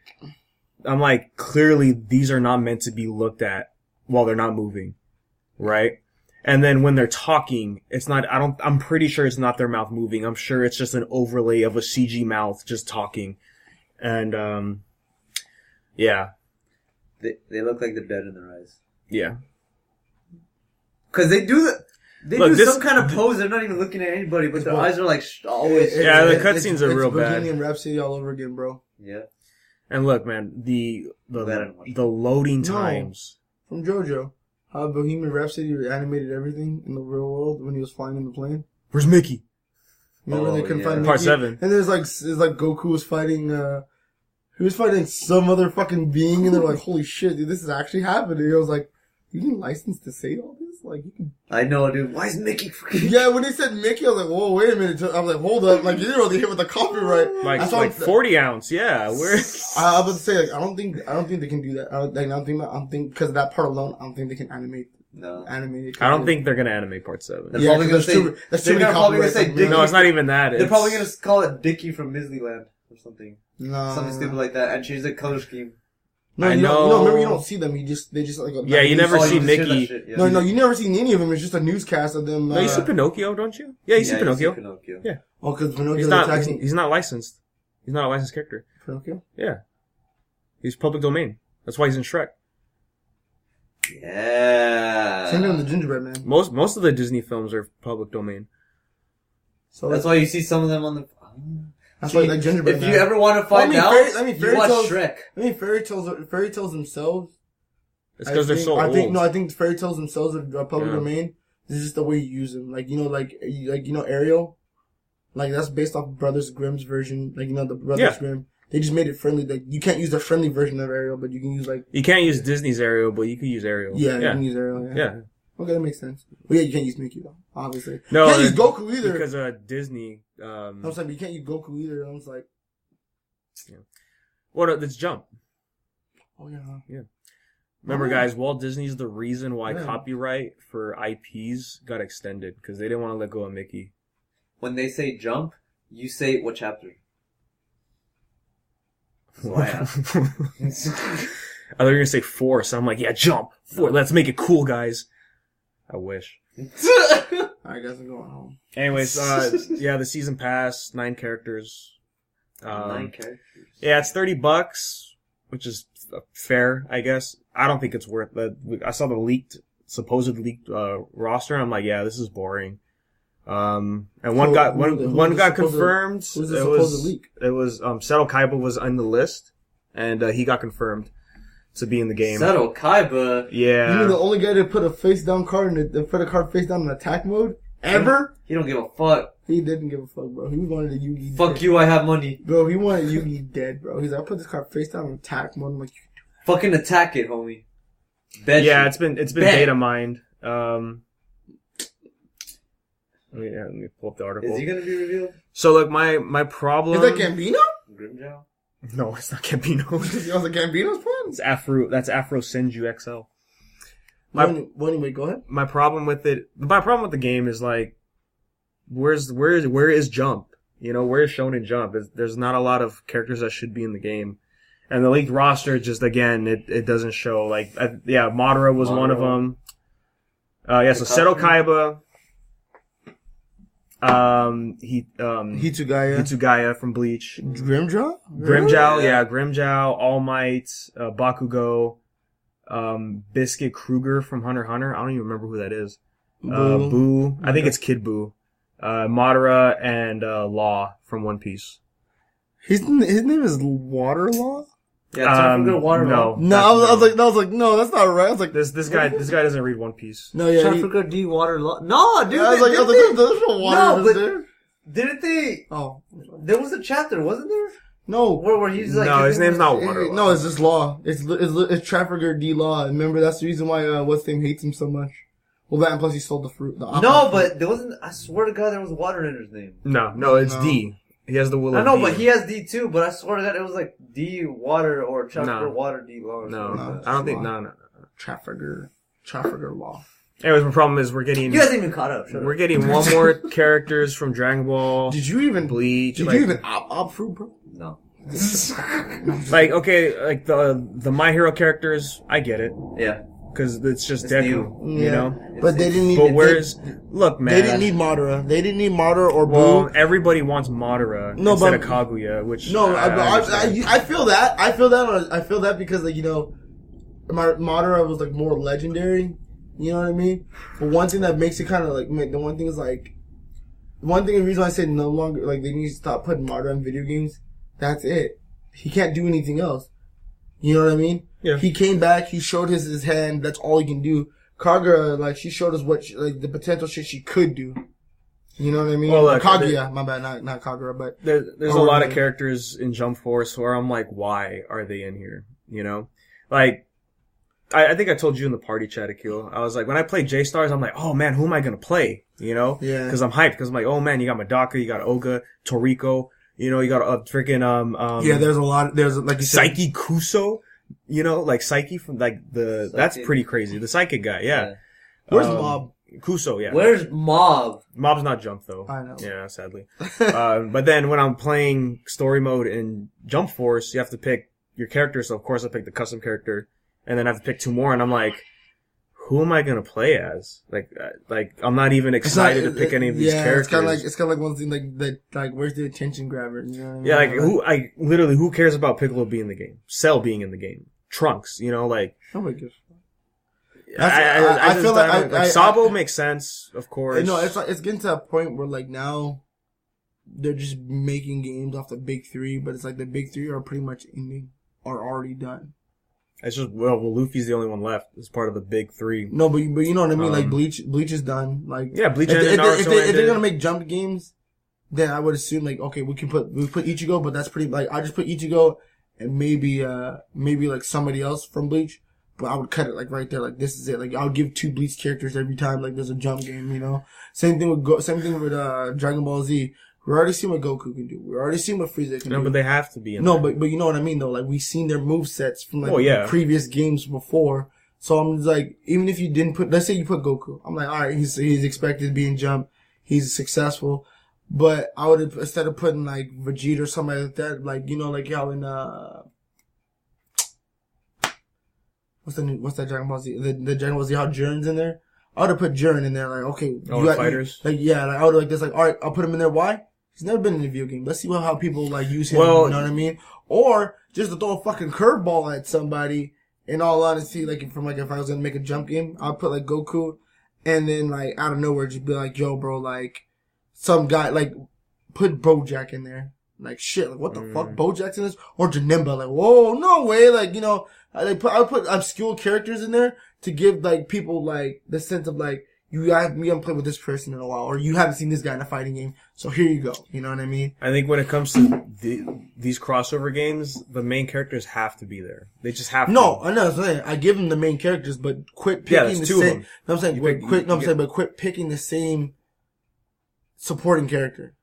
I'm like, clearly these are not meant to be looked at while they're not moving, right? And then when they're talking, I'm pretty sure it's not their mouth moving. I'm sure it's just an overlay of a CG mouth just talking. And, yeah.
They look like they're dead in their eyes.
Yeah.
Cause they do
Look,
some kind of pose. They're not even looking at anybody, but their eyes are like always.
Yeah, the cutscenes are real bad.
Bohemian Rhapsody all over again, bro.
Yeah.
And look, man, the loading times.
From JoJo. How Bohemian Rhapsody animated everything in the real world when he was flying in the plane.
Where's Mickey?
Remember they couldn't find
Part
Mickey?
7.
And there's like Goku was fighting, he was fighting some other fucking being, and they're like, holy shit, dude, this is actually happening. I was like, you need license to say all this? Like, you can...
I know, dude. Why is Mickey freaking...
Yeah, when they said Mickey, I was like, whoa, wait a minute. I was like, hold up. Like, you didn't really hit with the copyright.
Like 40 ounce, yeah.
I was about to say, like, I don't think they can do that. I don't think, because of that part alone, I don't think they can animate it.
I don't think they're gonna animate part 7.
They're probably gonna say, they're probably gonna say Dickie.
No, it's not even that.
They're probably gonna call it Dickie from Disneyland or something.
No.
Something stupid like that, and change the color scheme.
No,
I
you
know.
don't, remember, you don't see them. They just like...
Yeah, you never see Mickey.
No, you never see any of them. It's just a newscast of them.
No, you see Pinocchio, don't you? Yeah, you see Pinocchio. Yeah.
Oh, because Pinocchio...
He's not licensed. He's not a licensed character.
Pinocchio?
Yeah. He's public domain. That's why he's in Shrek.
Yeah.
Same thing with the Gingerbread Man.
Most of the Disney films are public domain.
So
that's why you see some of them on the...
That's why like Gingerbread Man.
If you ever want to find out, you watch Shrek.
Fairy tales themselves...
It's because they're so old.
I think fairy tales themselves are public domain. This is just the way you use them. Like, Ariel? Like, that's based off Brothers Grimm's version. Like, the Brothers Grimm. They just made it friendly. Like, you can't use the friendly version of Ariel, but you can use, like...
You can't use Disney's Ariel, but you can use Ariel.
Yeah, you can use Ariel, yeah. Okay, that makes sense. But yeah, you can't use Mickey, though, obviously.
No,
you can't use Goku either.
Because, Disney,
I'm saying, you can't use Goku either. I was like...
Yeah. What, let's jump.
Oh, yeah.
Yeah. Remember, guys, Walt Disney's the reason why copyright for IPs got extended, because they didn't want to let go of Mickey.
When they say jump, you say what chapter? That's why I asked.
I thought you were gonna say force. I'm like, yeah, jump. Force. Let's make it cool, guys. I wish.
Alright, guys, I'm going home.
Anyways, yeah, the season pass, 9 characters.
9 characters.
Yeah, it's $30, which is fair, I guess. I don't think it's worth that. I saw the supposed leaked roster, and I'm like, yeah, this is boring. And one got confirmed.
Who's the supposed leak?
It was Seto Kaiba was on the list, and he got confirmed to be in the game.
Seto Kaiba?
Yeah.
You mean the only guy to put a face down card and put a card face down in attack mode ever?
He don't give a fuck.
He didn't give a fuck, bro. He wanted a Yugi.
Fuck
dead.
you, I have money.
Bro, he wanted Yugi dead, bro. He's like, I put this card face down in attack mode. I'm like,
fucking attack it, homie. Bet
yeah,
you.
it's been
Bet.
data mined. Let me pull up the article.
Is he gonna be revealed?
So look, my problem.
is that Gambino?
Grimjow?
No, it's not Gambino.
That was a Gambino's plan?
It's Afro. That's Afro Senju XL.
Well, anyway, go ahead.
My problem with the game is like, where is Jump? You know, where is Shonen Jump? There's not a lot of characters that should be in the game. And the leaked roster, just again, it doesn't show. Like, Madara was one of them. So Seto Kaiba. Hitsugaya from Bleach.
Grimjaw?
Grimjow, All Might, Bakugo, Biscuit Kruger from Hunter x Hunter. I don't even remember who that is. Boo. I think it's Kid Boo. Madara and Law from One Piece.
His name is Water Law?
Yeah, time for good water.
No.
No, I was like, no, that's not right. I was like,
this guy doesn't read One Piece.
No, yeah.
Time for good D water law. No, dude.
I was like, there's no water in there.
Didn't they?
Oh.
There was a chapter, wasn't there?
No.
Where he's like.
No, his name's not Water.
No, it's just Law. It's Trafficker D Law. Remember, that's the reason why, what's name hates him so much. Well, that and plus he stole the fruit.
No, but there wasn't, I swear to God, there was water in his name.
No, it's D. He has the will of
I know,
D.
but he has D too, but I swear to God, it was like D water or Trafficker water D law.
No, I don't think, no.
Trafficker Law.
Anyways, my problem is we're getting...
You guys even caught up.
We're getting one more characters from Dragon Ball.
Did you even
Bleach?
Did you even opt fruit, bro?
No.
Like, okay, like the My Hero characters, I get it.
Yeah.
Because it's just
It's
Deku,
new.
you know?
But they didn't need...
But look, man.
They didn't need Madara. They didn't need Madara or Boo.
Well, everybody wants Madara instead of Kaguya, which...
No,
I
I feel that. I feel that because, like, you know, Madara was, like, more legendary. You know what I mean? But one thing that makes it kind of, like, the one thing is, like... the reason I said no longer, like, they need to stop putting Madara in video games, that's it. He can't do anything else. You know what I mean?
Yeah.
He came back, he showed his hand, that's all he can do. Kagura, like, she showed us the potential shit she could do. You know what I mean?
Well,
Kaguya, my bad, not Kagura, but...
There's a lot of characters in Jump Force where I'm like, why are they in here? You know? Like, I think I told you in the party chat, Akil. I was like, when I play J-Stars, I'm like, oh man, who am I gonna play? You know?
Yeah.
Cause I'm hyped, cause I'm like, oh man, you got Madaka, you got Oga, Toriko, you know, you got a freaking,
yeah, there's a lot, there's, like you said...
Psyche Kuso, you know, like Psyche from, like, that's pretty crazy. The psychic guy, yeah.
Where's Mob?
Kuso, yeah.
Where's Mob?
Mob's not Jump, though.
I know.
Yeah, sadly. But then when I'm playing story mode in Jump Force, you have to pick your character, so of course I pick the custom character, and then I have to pick 2 more, and I'm like, who am I gonna play as? Like I'm not even excited to pick any of these characters.
It's kind of like one thing like where's the attention grabber? You know what I mean?
Yeah, like who cares about Piccolo being in the game? Cell being in the game? Trunks, you know, like.
Nobody gives.
I feel like Sabo makes sense, of course.
No, it's getting to a point where like now they're just making games off the big 3, but it's like the big 3 are pretty much ending or already done.
It's just Luffy's the only one left as part of the big 3.
No, but you know what I mean. Like Bleach is done. Like
Bleach
if they're gonna make Jump games, then I would assume like okay, we put Ichigo, but that's pretty like I just put Ichigo and maybe like somebody else from Bleach, but I would cut it like right there. Like this is it. Like I would give 2 Bleach characters every time. Like there's a Jump game, you know. Same thing with Dragon Ball Z. We already seen what Goku can do. We already seen what Frieza can do.
No, but they have to be in
No,
there.
but you know what I mean though. Like we've seen their movesets from like
yeah.
previous games before. So I'm just like, even if you didn't let's say you put Goku. I'm like, alright, he's expected to be in Jump. He's successful. But I would have, instead of putting like Vegeta or something like that, like, you know, like how in, what's that Dragon Ball Z? The Dragon Ball Z, how Jiren's in there? I would have put Jiren in there, like, okay.
Fighters?
Like, yeah, like, I would have like this, like, alright, I'll put him in there. Why? He's never been in a video game. Let's see how people, like, use him,
well,
you know what I mean? Or, just to throw a fucking curveball at somebody, in all honesty, like, if I was gonna make a jump game, I'd put, like, Goku, and then, like, out of nowhere, just be like, yo, bro, like, some guy, like, put Bojack in there. Like, shit, like, what the fuck? Bojack's in this? Or Janemba, like, whoa, no way, like, you know, I put obscure characters in there to give, like, people, like, the sense of, like, you haven't played with this person in a while, or you haven't seen this guy in a fighting game, so here you go. You know what I mean?
I think when it comes to these crossover games, the main characters have to be there. They just have to.
No, I know what I'm saying. I give them the main characters, but quit picking the same. No, I'm saying, but quit picking the same supporting character.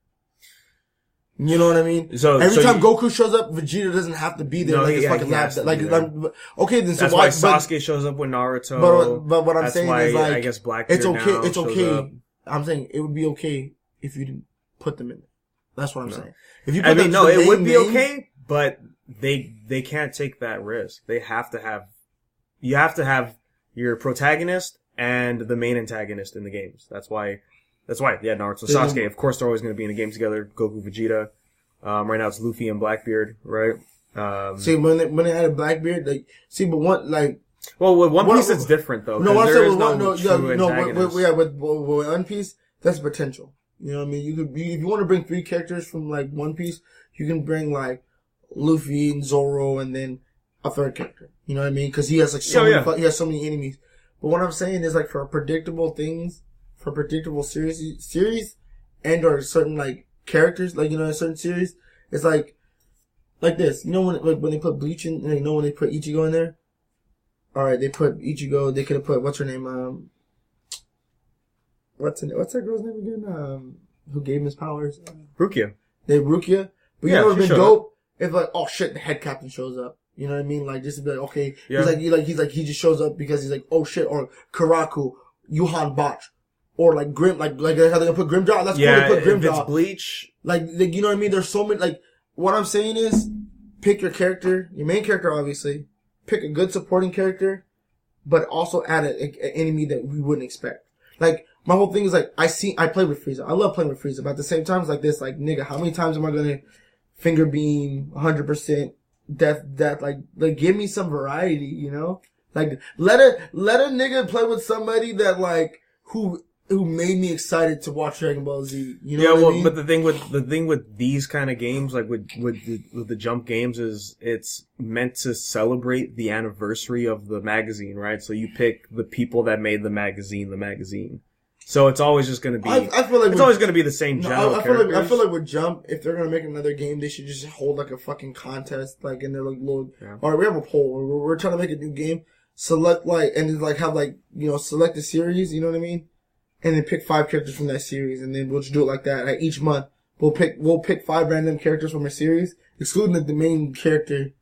You know what I mean? Every time Goku shows up, Vegeta doesn't have to be there. No, like it's fucking lab. Okay, then so
that's why Sasuke shows up with Naruto.
But what I'm saying is like,
I guess Blackbeard
it's okay.
It's
okay. I'm saying it would be okay if you didn't put them in there. That's what I'm saying. If you
put it would be okay, but they can't take that risk. They have to have. You have to have your protagonist and the main antagonist in the games. That's why, yeah, Naruto and Sasuke, of course, they're always going to be in a game together. Goku, Vegeta. Right now it's Luffy and Blackbeard, right?
See, when they added Blackbeard, like, but
well, with One Piece, it's different, though.
No, with One Piece, that's potential. You know what I mean? If you want to bring 3 characters from, like, One Piece, you can bring, like, Luffy and Zoro and then a 3rd character. You know what I mean? Cause he has, like, he has so many enemies. But what I'm saying is, like, for predictable series and or certain, like, characters, like, you know, in a certain series, it's like this. You know when they put Bleach in, you know when they put Ichigo in there? Alright, they put Ichigo, they could have put, what's her name, what's that girl's name again? Who gave him his powers?
Rukia.
Rukia. But you know what would have been dope? If like, oh shit, the head captain shows up. You know what I mean? Like, just to be like, okay, he just shows up because he's like, oh shit, or Karaku, Yuhan Botch. Or like Grim, like how they're gonna put Grimjaw. That's cool. They put Grimjaw.
If it's Bleach,
like you know what I mean. There's so many. Like what I'm saying is, pick your character, your main character, obviously. Pick a good supporting character, but also add an enemy that we wouldn't expect. Like my whole thing is like I play with Frieza. I love playing with Frieza, but at the same time, it's like this. Like nigga, how many times am I gonna finger beam 100% death? Like give me some variety, you know? Like let a nigga play with somebody that like who made me excited to watch Dragon Ball Z. You know what I mean?
But the thing with these kind of games, like with the Jump games, is it's meant to celebrate the anniversary of the magazine, right? So you pick the people that made the magazine. So it's always just going to be. I feel like it's always going to be the same general characters.
I feel like with Jump, if they're going to make another game, they should just hold like a fucking contest, like in their like little. Yeah. All right, we have a poll. We're trying to make a new game. Select like and then like have like select a series. You know what I mean? And then pick 5 characters from that series, and then we'll just do it like that. Like each month, we'll pick 5 random characters from a series, excluding the main character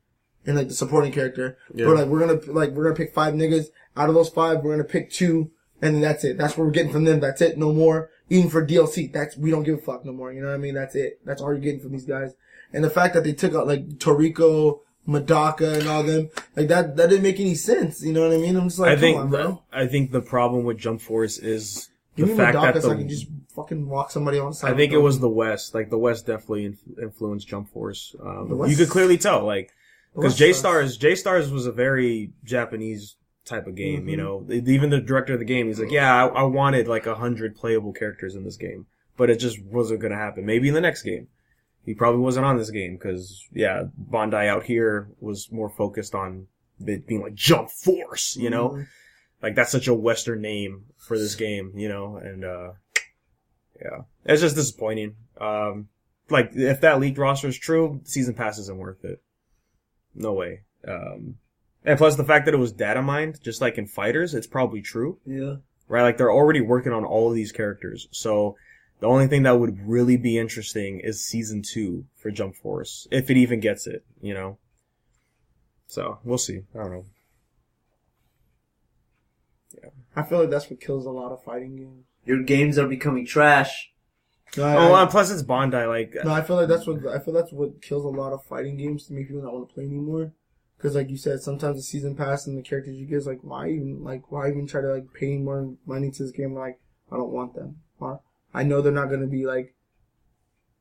and like the supporting character. Yeah. But we're gonna pick 5 niggas. Out of those 5, we're gonna pick 2, and then that's it. That's what we're getting from them. That's it. No more. Even for DLC, we don't give a fuck no more. You know what I mean? That's it. That's all you're getting from these guys. And the fact that they took out like Toriko, Madaka, and all them, like that didn't make any sense. You know what I mean? I'm just like, come on, bro.
I think the problem with Jump Force is.
Give me Madaka so I can just fucking walk somebody on the side.
I think it was the West. Like, the West definitely influenced Jump Force. You could clearly tell, like, because J-Stars was a very Japanese type of game, you know? Even the director of the game, he's like, yeah, I wanted, like, 100 playable characters in this game. But it just wasn't gonna happen. Maybe in the next game. He probably wasn't on this game, because, yeah, Bandai out here was more focused on it being like Jump Force, you know? Like, that's such a Western name for this game, you know, and, yeah. It's just disappointing. Like, if that leaked roster is true, Season Pass isn't worth it. No way. And plus the fact that it was data mined, just like in Fighters, it's probably true.
Yeah.
Right? Like, they're already working on all of these characters. So, the only thing that would really be interesting is Season 2 for Jump Force. If it even gets it, you know? So, we'll see. I don't know.
Yeah. I feel like that's what kills a lot of fighting games.
Your games are becoming trash.
And plus it's Bandai. Like,
no, I feel that's what kills a lot of fighting games to make people not want to play anymore. Because, like you said, sometimes the season pass and the characters you get is like, why even try to like pay more money to this game? Like, I don't want them. I know they're not gonna be like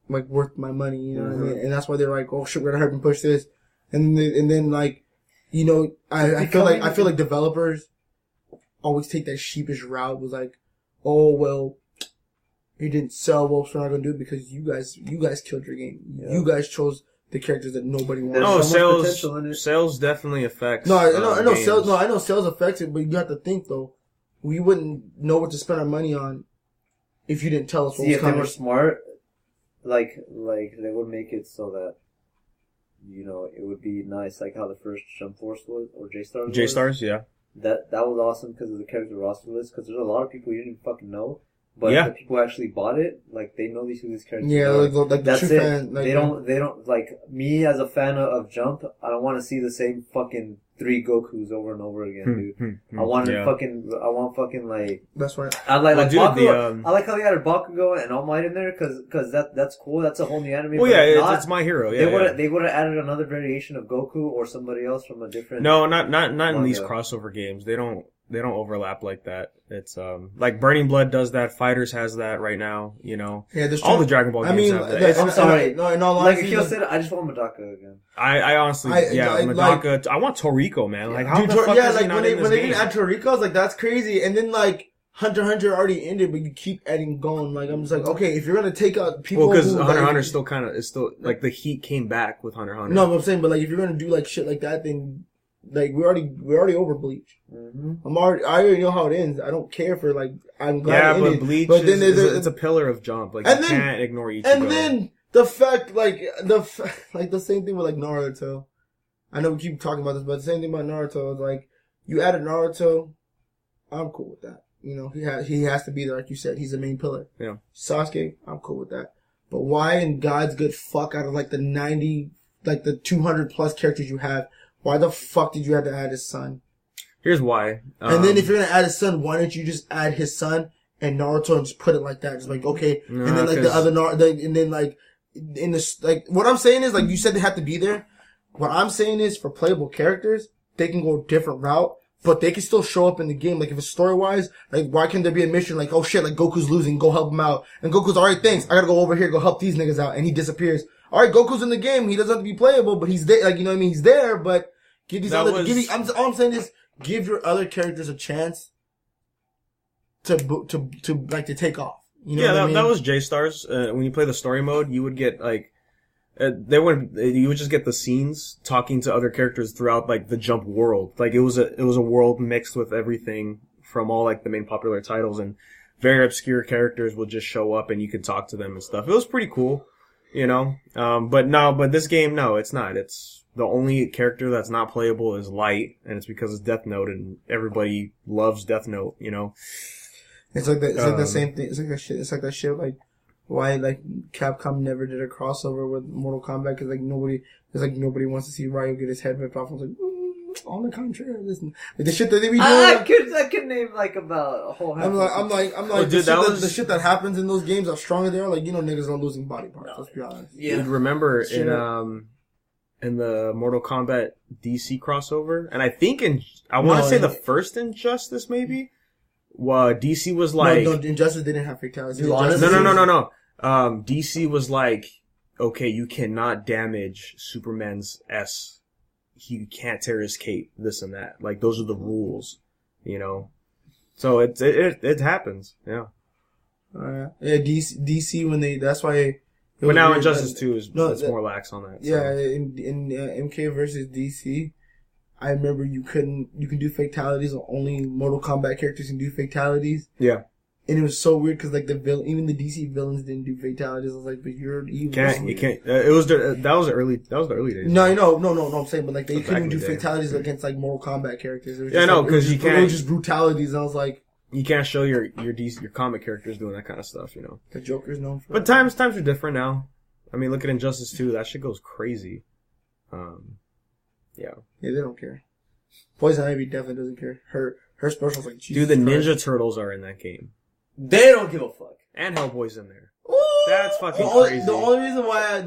worth my money. You know what I mean? And that's why they're like, oh shit, we're gonna help them push this. And then like, you know, I feel like developers always take that sheepish route. Was like, oh well, it didn't sell well, so we're not gonna do it because you guys killed your game. Yeah. You guys chose the characters that nobody wanted.
No, sales definitely affects.
No, I know sales. No, I know sales affects it, but you have to think though. We wouldn't know what to spend our money on if you didn't tell us what was coming.
If they were smart, like they would make it so that, you know, it would be nice, like how the first Jump Force was, or J-Stars.
J-Stars, yeah.
That was awesome because of the character roster list. Because there's a lot of people you didn't even fucking know. But the people who actually bought it, like, they know who these characters are. Like that's it. Fan, like, they don't, like, me as a fan of Jump, I don't want to see the same fucking 3 Gokus over and over again, dude. I want fucking, like...
That's right.
I like Bakugo. I like how they added Bakugo and All Might in there, cause that's cool. That's a whole new anime.
Well, yeah, it's My Hero. Yeah,
they would have added another variation of Goku or somebody else from a different...
No, not in these crossover games. They don't overlap like that. It's like Burning Blood does that. Fighters has that right now. You know, all the Dragon Ball games have that.
I'm sorry. No, in all honesty, like Akil said, I just want Madaka again.
I honestly, Madaka. I want Toriko, man. Like how the fuck is he not in this
when they
game?
didn't add Toriko, I was like, that's crazy. And then like Hunter x Hunter already ended, but you keep adding going. Like I'm just like, okay, if you're gonna take out people,
because Hunter x Hunter still kind of is still like the heat came back with Hunter x Hunter.
No, but I'm saying, but like if you're gonna do like shit like that, then. Like we're already over Bleach. I already know how it ends. I don't care for like. I'm glad it ended.
But Bleach it's a pillar of Jump. Like you can't ignore Ichigo.
And then the fact, like the same thing with like Naruto. I know we keep talking about this, but the same thing about Naruto is like you added Naruto. I'm cool with that. You know he has to be there, like you said. He's the main pillar.
Yeah.
Sasuke, I'm cool with that. But why in God's good fuck out of like the 90, like the 200 plus characters you have? Why the fuck did you have to add his son?
Here's why.
And then if you're gonna add his son, why don't you just add his son and Naruto and just put it like that? Just like, okay. And then like the other Naruto, and then like, in this, like, what I'm saying is like, you said they have to be there. What I'm saying is for playable characters, they can go a different route, but they can still show up in the game. Like if it's story-wise, like why can't there be a mission like, oh shit, like Goku's losing, go help him out. And Goku's, alright, thanks. I gotta go over here, go help these niggas out. And he disappears. Alright, Goku's in the game. He doesn't have to be playable, but he's there. Like, you know what I mean? He's there, but give these all I'm saying is, give your other characters a chance to take off. You know what I mean?
That was J-Stars. When you play the story mode, you would get like, you would just get the scenes talking to other characters throughout like the Jump world. Like it was a world mixed with everything from all like the main popular titles, and very obscure characters would just show up and you could talk to them and stuff. It was pretty cool. You know, but this game, no, it's not. It's the only character that's not playable is Light, and it's because it's Death Note, and everybody loves Death Note. You know,
it's like that. It's like the same thing. It's like that shit. It's like that shit. Like why like Capcom never did a crossover with Mortal Kombat because like nobody wants to see Ryo get his head ripped off. I was like, on the contrary, listen, like the shit that they be doing.
I could name like about a whole.
I'm like, dude, the shit that happens in those games, how strong they are. Like you know, niggas are losing body parts. Let's be honest.
Yeah. You'd remember in the Mortal Kombat DC crossover, and I think I want to say the first Injustice maybe. DC was like
no, Injustice didn't have fatalities.
No. DC was like, okay, you cannot damage Superman's S. He can't tear his cape, this and that. Like, those are the rules, you know? So it happens, yeah.
DC when that's why.
But now Injustice 2 it's more lax on that.
Yeah, so. in MK versus DC, I remember you can do fatalities, only Mortal Kombat characters can do fatalities.
Yeah.
And it was so weird because like even the DC villains didn't do fatalities. I was like, but you're evil.
You can't. That was the early days.
No, I'm saying, but like they couldn't do fatalities against like Mortal Kombat characters. It was
because you can't.
It was just brutalities. And I was like,
you can't show your comic characters doing that kind of stuff, you know.
The Joker's known for.
But times are different now. I mean, look at Injustice 2. That shit goes crazy. Yeah.
Yeah, they don't care. Poison Ivy definitely doesn't care. Her special's like, Jesus
Dude, the
Christ.
Ninja Turtles are in that game.
They don't give a fuck.
And Hellboy's in there.
Ooh,
That's fucking crazy.
The only reason why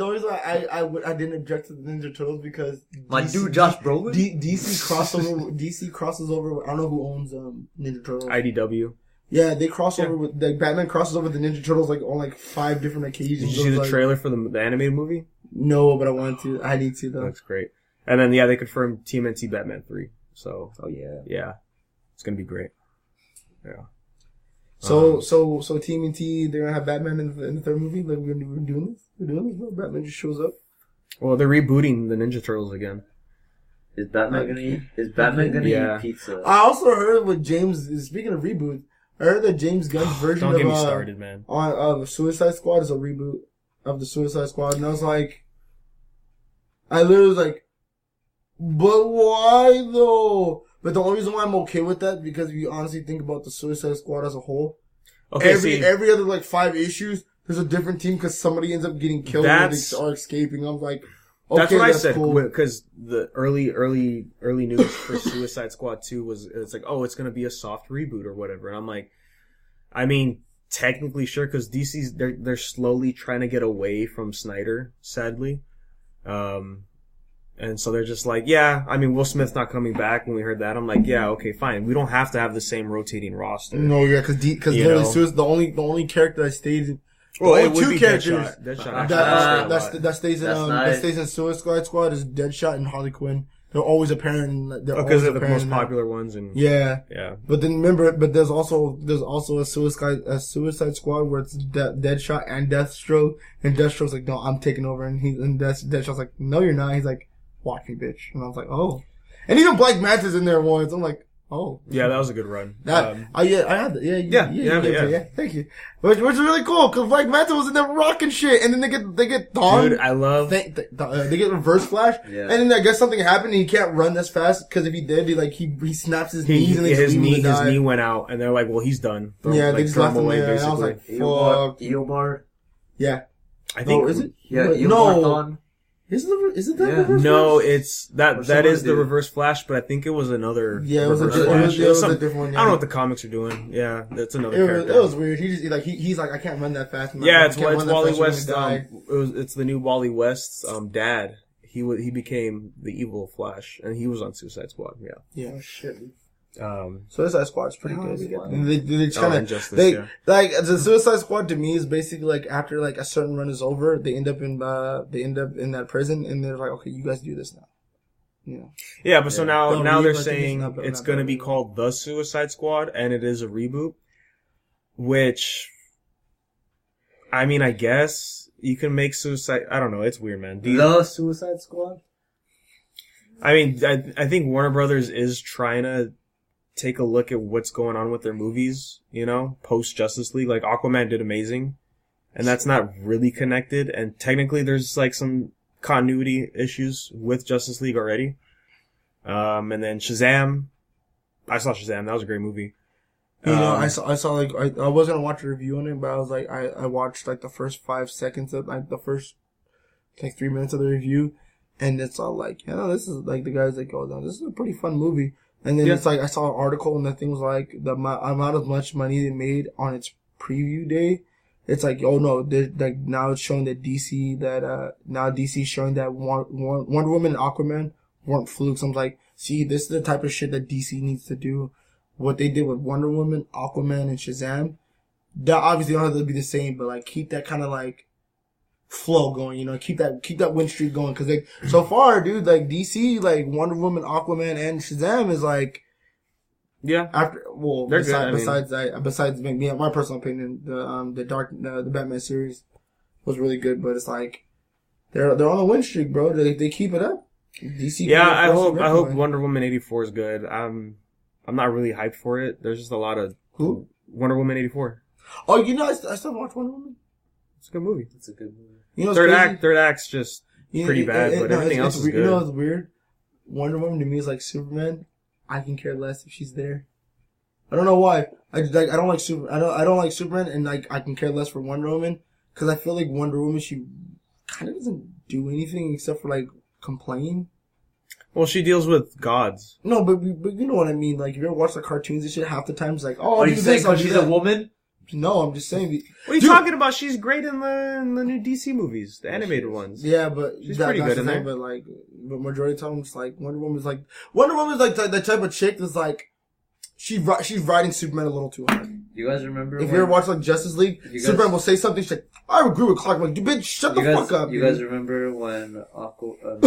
I didn't object to the Ninja Turtles because
my dude Josh Brolin.
DC crosses over. I don't know who owns Ninja Turtles.
IDW.
Yeah, they cross over with Batman crosses over the Ninja Turtles like on like 5 different occasions.
Did you see the trailer for the animated movie?
No, but I wanted to. I need to though.
That's great. And then they confirmed TMNT Batman 3. So yeah, it's gonna be great. Yeah.
So TMNT they're gonna have Batman in the third movie. Like we're doing this. We're doing this. Bro. Batman just shows up.
Well, they're rebooting the Ninja Turtles again.
Is Batman gonna eat pizza?
I also heard with James. Speaking of reboot, I heard that James Gunn's version
Don't get me started, man.
On Suicide Squad is a reboot of the Suicide Squad, and I literally was like, but why though? But the only reason why I'm okay with that because if you honestly think about the Suicide Squad as a whole, every other like 5 issues, there's a different team because somebody ends up getting killed or they are escaping. I'm like, okay,
that's what I said
cool.
Because the early news for Suicide Squad 2 it's like, oh, it's gonna be a soft reboot or whatever, and I'm like, I mean, technically sure because DC's they're slowly trying to get away from Snyder, sadly. And so they're just like, yeah, I mean, Will Smith's not coming back. When we heard that, I'm like, yeah, okay, fine. We don't have to have the same rotating roster.
No, yeah, because literally, the only character that stays.
Well,
only
it would
2
be
characters
Deadshot
that stays in Suicide Squad is Deadshot and Harley Quinn. They're always apparent.
Because they're the most popular ones, and
yeah. But then remember, there's also a Suicide Squad where it's Deadshot and Deathstroke, and Deathstroke's like, no, I'm taking over, and Deadshot's like, no, you're not. He's like, watch me, bitch. And I was like, oh. And even Black Manta's in there once. I'm like, oh.
Yeah, that was a good run.
I had that. Yeah. Thank you. Which is really cool, cause Black Manta was in there rocking shit, and then they get Dawn.
Dude, I love.
They get Reverse Flash, and then I guess something happened, and he can't run as fast, cause if he did, he snaps his knees, and his knee
went out, and they're like, well, he's done.
They just left him there, and I was like, fuck.
Eomar?
Yeah.
I think.
Oh, is it?
Yeah, Eomar.
Is it that Reverse
No,
Flash?
it's that is the Reverse Flash, but I think it was another.
Yeah, it was a different one. Yeah.
I don't know what the comics are doing. Yeah, that's another character.
It was weird. He's like, I can't run that fast.
It's Wally West. It's the new Wally West's dad. He became the evil Flash, and he was on Suicide Squad. Yeah.
Yeah. Shit. Suicide Squad's pretty good. They just kind of the Suicide Squad to me is basically like after like a certain run is over, they end up in that prison, and they're like, okay, you guys do this now.
Yeah, but so now they're saying it's going to be called The Suicide Squad, and it is a reboot, which, I mean, I guess you can make Suicide. I don't know. It's weird, man.
The Suicide Squad.
I mean, I think Warner Brothers is trying to take a look at what's going on with their movies, post Justice League. Like Aquaman did amazing, and that's not really connected. And technically, there's like some continuity issues with Justice League already. And then Shazam, I saw Shazam. That was a great movie.
I saw like I was gonna watch a review on it, but I was like I watched like the first 5 seconds of like the first like 3 minutes of the review, and it's all like, this is like the guys like, oh no, this is a pretty fun movie. And then it's like, I saw an article and the thing was like, the amount of much money they made on its preview day. It's like, oh no, like now it's showing that now DC's showing that Wonder Woman and Aquaman weren't flukes. I'm like, see, this is the type of shit that DC needs to do. What they did with Wonder Woman, Aquaman, and Shazam, that obviously don't have to be the same, but like keep that kind of like flow going, keep that win streak going, cause like so far, dude, like DC, like Wonder Woman, Aquaman, and Shazam is like, besides me, my personal opinion, the Batman series was really good, but it's like they're on a win streak, bro. They keep it up. DC.
Yeah, I hope Wonder Woman 84 is good. I'm not really hyped for it. There's just a lot of Wonder Woman 84.
Oh, I still watch Wonder Woman.
It's a good movie. Third act's just pretty bad, but everything else is good.
You know what's weird? Wonder Woman to me is like Superman. I can care less if she's there. I don't know why. I don't like Superman, and like I can care less for Wonder Woman because I feel like Wonder Woman, she kind of doesn't do anything except for like complain.
Well, she deals with gods.
No, but you know what I mean. Like if you ever watch the cartoons and shit, half the time it's like, oh,
are you saying because she's a woman?
No, I'm just saying.
What are you talking about? She's great in the new DC movies, the animated ones.
Yeah, but
she's pretty good in there.
But majority of the time, it's like Wonder Woman's like the type of chick that's like she's riding Superman a little too hard.
You guys remember?
If you ever watch like Justice League, Superman will say something. She's like, "I agree with Clark." I'm like, bitch, shut the fuck up.
You guys remember when Aquaman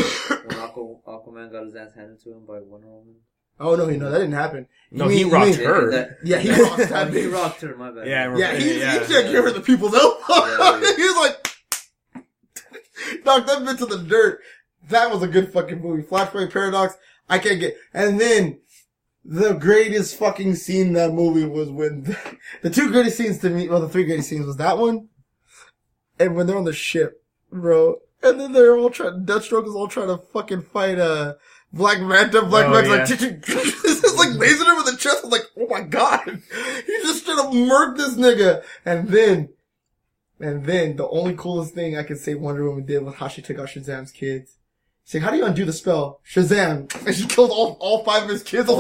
got his ass handed to him by Wonder Woman?
Oh no, that didn't happen.
No, he rocked her.
He rocked her.
He rocked her. My bad.
He can't give her the people's elbow. He was like, knocked that bitch to the dirt. That was a good fucking movie. Flashpoint Paradox. I can't get. And then the greatest fucking scene in that movie was when the two greatest scenes to me. Well, the three greatest scenes was that one, and when they're on the ship, bro. And then they're all Deathstroke is all trying to fucking fight Black Manta. Black Manta's like, this is like lasering him in the chest. I was like, oh my god. He just trying to murk this nigga. And then the only coolest thing I could say Wonder Woman did was how she took out Shazam's kids. She's like, how do you undo the spell? Shazam. And she killed all 5 of his kids. I was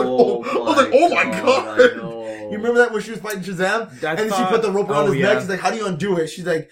like, oh my god. You remember that when she was fighting Shazam? And she put the rope around his neck. She's like, how do you undo it? He didn't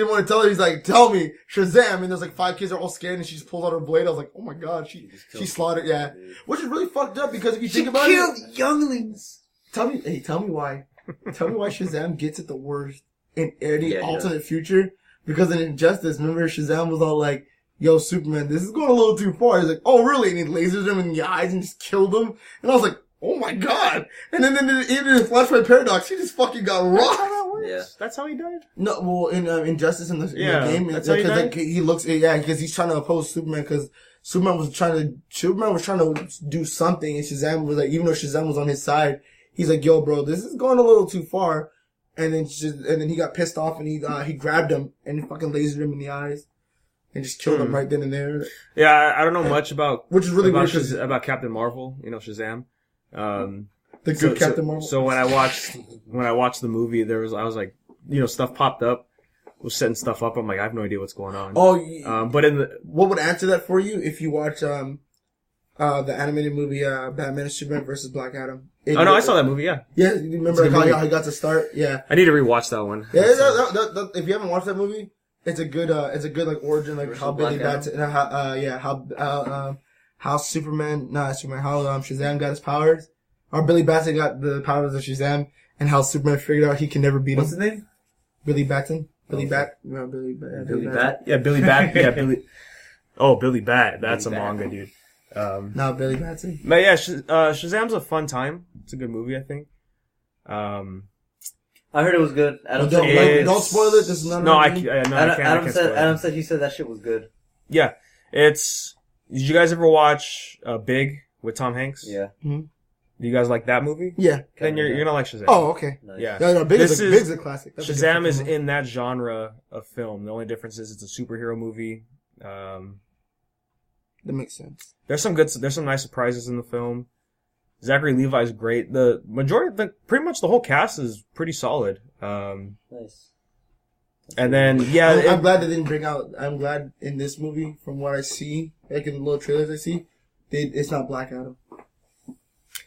want to tell her. He's like, tell me, Shazam. And there's like 5 kids are all scared and she just pulls out her blade. I was like, oh my god, she slaughtered, yeah. Which is really fucked up because if you think about it. She killed younglings. Tell me why. Tell me why Shazam gets it the worst in any alternate future. Because in Injustice, remember Shazam was all like, yo, Superman, this is going a little too far. He's like, oh really? And he lasers him in the eyes and just killed him. And I was like, oh my god! And then even in Flashpoint Paradox, he just fucking got rocked.
Yeah, that's how he died.
No, well, in Injustice in the game,
that's how he died?
Like, he looks, because he's trying to oppose Superman because Superman was trying to do something, and Shazam was like, even though Shazam was on his side, he's like, yo, bro, this is going a little too far. And then he got pissed off and he grabbed him and he fucking lasered him in the eyes. And just killed him right then and there.
Yeah, I don't know much about
which is really weird
about Captain Marvel, Shazam.
Captain Marvel.
So when I watched the movie, I was like, stuff popped up, was setting stuff up. I'm like, I have no idea what's going on.
Oh,
but
what would answer that for you if you watch the animated movie Batman and Superman versus Black Adam?
I saw that movie. Yeah.
Yeah, you remember how he got to start? Yeah.
I need to rewatch that one.
Yeah, if you haven't watched that movie, it's a good like origin, like how Billy Batson, how Shazam got his powers, or Billy Batson got the powers of Shazam, and how Superman figured out he can never beat him.
What's his name?
Billy Batson. Billy Bat.
Billy Bat.
Yeah, Billy Bat. Yeah, Billy. Oh, Billy Bat. That's Billy a manga, dude.
No, Billy Batson.
But yeah, Shazam's a fun time. It's a good movie, I think.
I heard it was good. Adam
don't spoil it. This is not.
I can't.
Adam said he said that shit was good.
Yeah, did you guys ever watch Big with Tom Hanks?
Yeah.
Mm-hmm.
Do you guys like that movie?
Yeah.
Then you're gonna like Shazam.
Oh, okay.
Nice. Yeah.
No, Big's a classic. That's
Shazam is in that genre of film. The only difference is it's a superhero movie.
That makes sense.
There's some nice surprises in the film. Zachary Levi's great. Pretty much the whole cast is pretty solid.
Nice.
And then,
I'm glad they didn't bring out, I'm glad in this movie, from what I see, like in the little trailers I see, it's not Black Adam.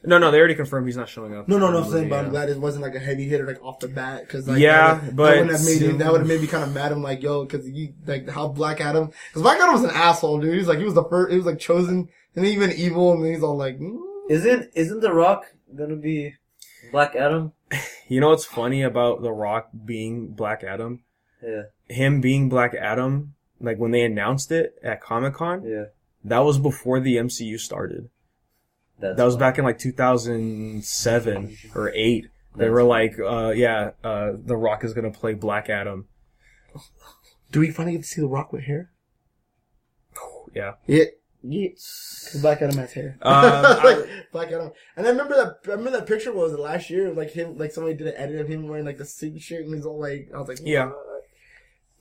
No, they already confirmed he's not showing up.
No, I'm saying, but I'm glad it wasn't like a heavy hitter, like off the bat, cause like,
that would have
made me kind of mad. I'm like, yo, cause how Black Adam, cause Black Adam was an asshole, dude. He was the first, he was like chosen, and he even evil, and then he's all like,
Isn't The Rock gonna be Black Adam?
You know what's funny about The Rock being Black Adam?
Yeah.
Him being Black Adam, like when they announced it at Comic-Con, that was before the MCU started. That was back in like 2007 or 8. They were like, The Rock is gonna play Black Adam.
Do we finally get to see The Rock with hair?
Yeah.
Yeah. Cause Black Adam has hair. Black Adam. And I remember that picture was last year, like him, like somebody did an edit of him wearing like the suit shirt and he's all like, I was like,
yeah.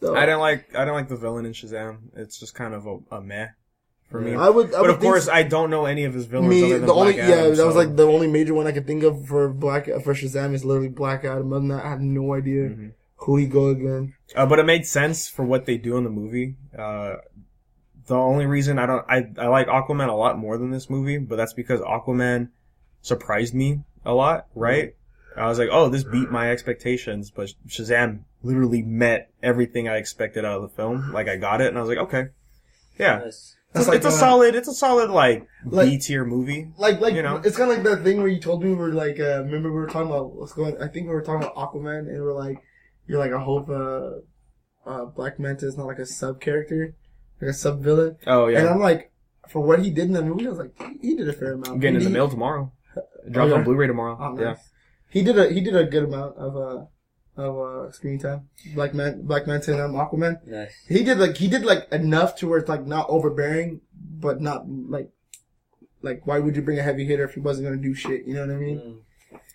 So,
I don't like the villain in Shazam. It's just kind of a meh for me.
But of course,
I don't know any of his villains other than Black Adam.
Yeah, that was like the only major one I could think of for Shazam is literally Black Adam. Other than that, I have no idea who he go against.
But it made sense for what they do in the movie. The only reason I like Aquaman a lot more than this movie, but that's because Aquaman surprised me a lot, right? I was like, oh, this beat my expectations, but Shazam literally met everything I expected out of the film. Like, I got it, and I was like, okay. Yeah.
Nice.
It's a solid, like B-tier movie.
Like,
you know?
it's kind of like that thing where you told me we're like, remember we were talking about, I think we were talking about Aquaman, and we're like, you're like, I hope, Black Manta is not like a sub-character, like a sub-villain.
Oh, yeah.
And I'm like, for what he did in that movie, I was like, he did a fair amount.
I'm getting in the mail tomorrow. It drops on Blu-ray tomorrow.
Oh, nice.
Yeah.
He did a good amount of screen time. Black Manta and Aquaman.
Nice.
He did enough to where it's like not overbearing, but not like why would you bring a heavy hitter if he wasn't gonna do shit? You know what I mean?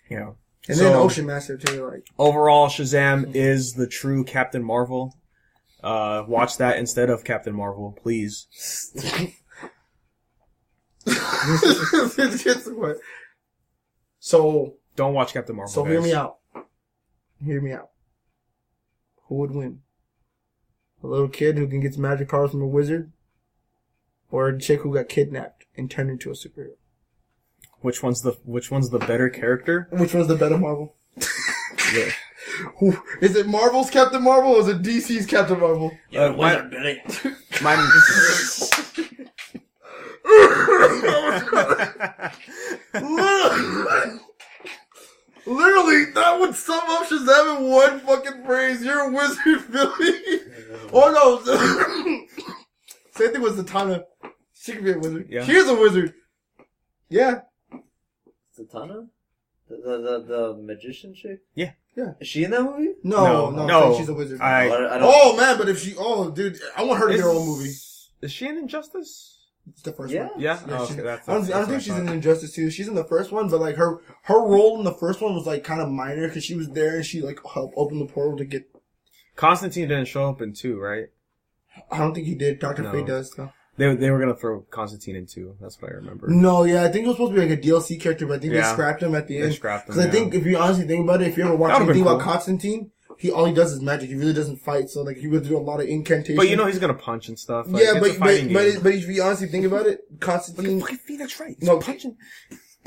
Yeah.
And then Ocean Master too. Like
overall, Shazam is the true Captain Marvel. Watch that instead of Captain Marvel, please.
So
don't watch Captain Marvel.
So
guys.
hear me out. Hear me out. Who would win? A little kid who can get magic powers from a wizard, or a chick who got kidnapped and turned into a superhero?
Which one's the better character?
Which one's the better Marvel?
Yeah.
Is it Marvel's Captain Marvel or is it DC's Captain Marvel?
Wizard, Billy.
Literally, that would sum up Shazam in one fucking phrase. You're a wizard, Billy. Oh no. Same thing with Zatanna. She could be a wizard.
Yeah.
She is a wizard. Yeah.
Zatanna? The magician chick?
Yeah.
Yeah.
Is she in that movie?
No. She's a wizard.
I don't,
oh man, but if she, dude, I want her to get her own movie.
Is she in Injustice?
It's the first
Yeah.
one.
Yeah.
Yeah,
Okay,
I don't think she's in Injustice too. She's in the first one, but like her role in the first one was like kind of minor because she was there and she like helped open the portal to get.
Constantine didn't show up in 2, right?
I don't think he did. Dr.
No.
Fate does though.
They were gonna throw Constantine in 2. That's what I remember.
No, yeah, I think it was supposed to be like a DLC character, but I think they
Yeah.
scrapped him at the
They
end.
scrapped him.
Because I think if you honestly think about it, if you ever watch
That would've
anything
been
about
cool.
Constantine, all he does is magic. He really doesn't fight, so like he would do a lot of incantations.
But you know he's gonna punch and stuff. Like,
yeah,
it's a fighting game.
but if you honestly think about it, Constantine.
Fucking Phoenix, right?
No,
punching.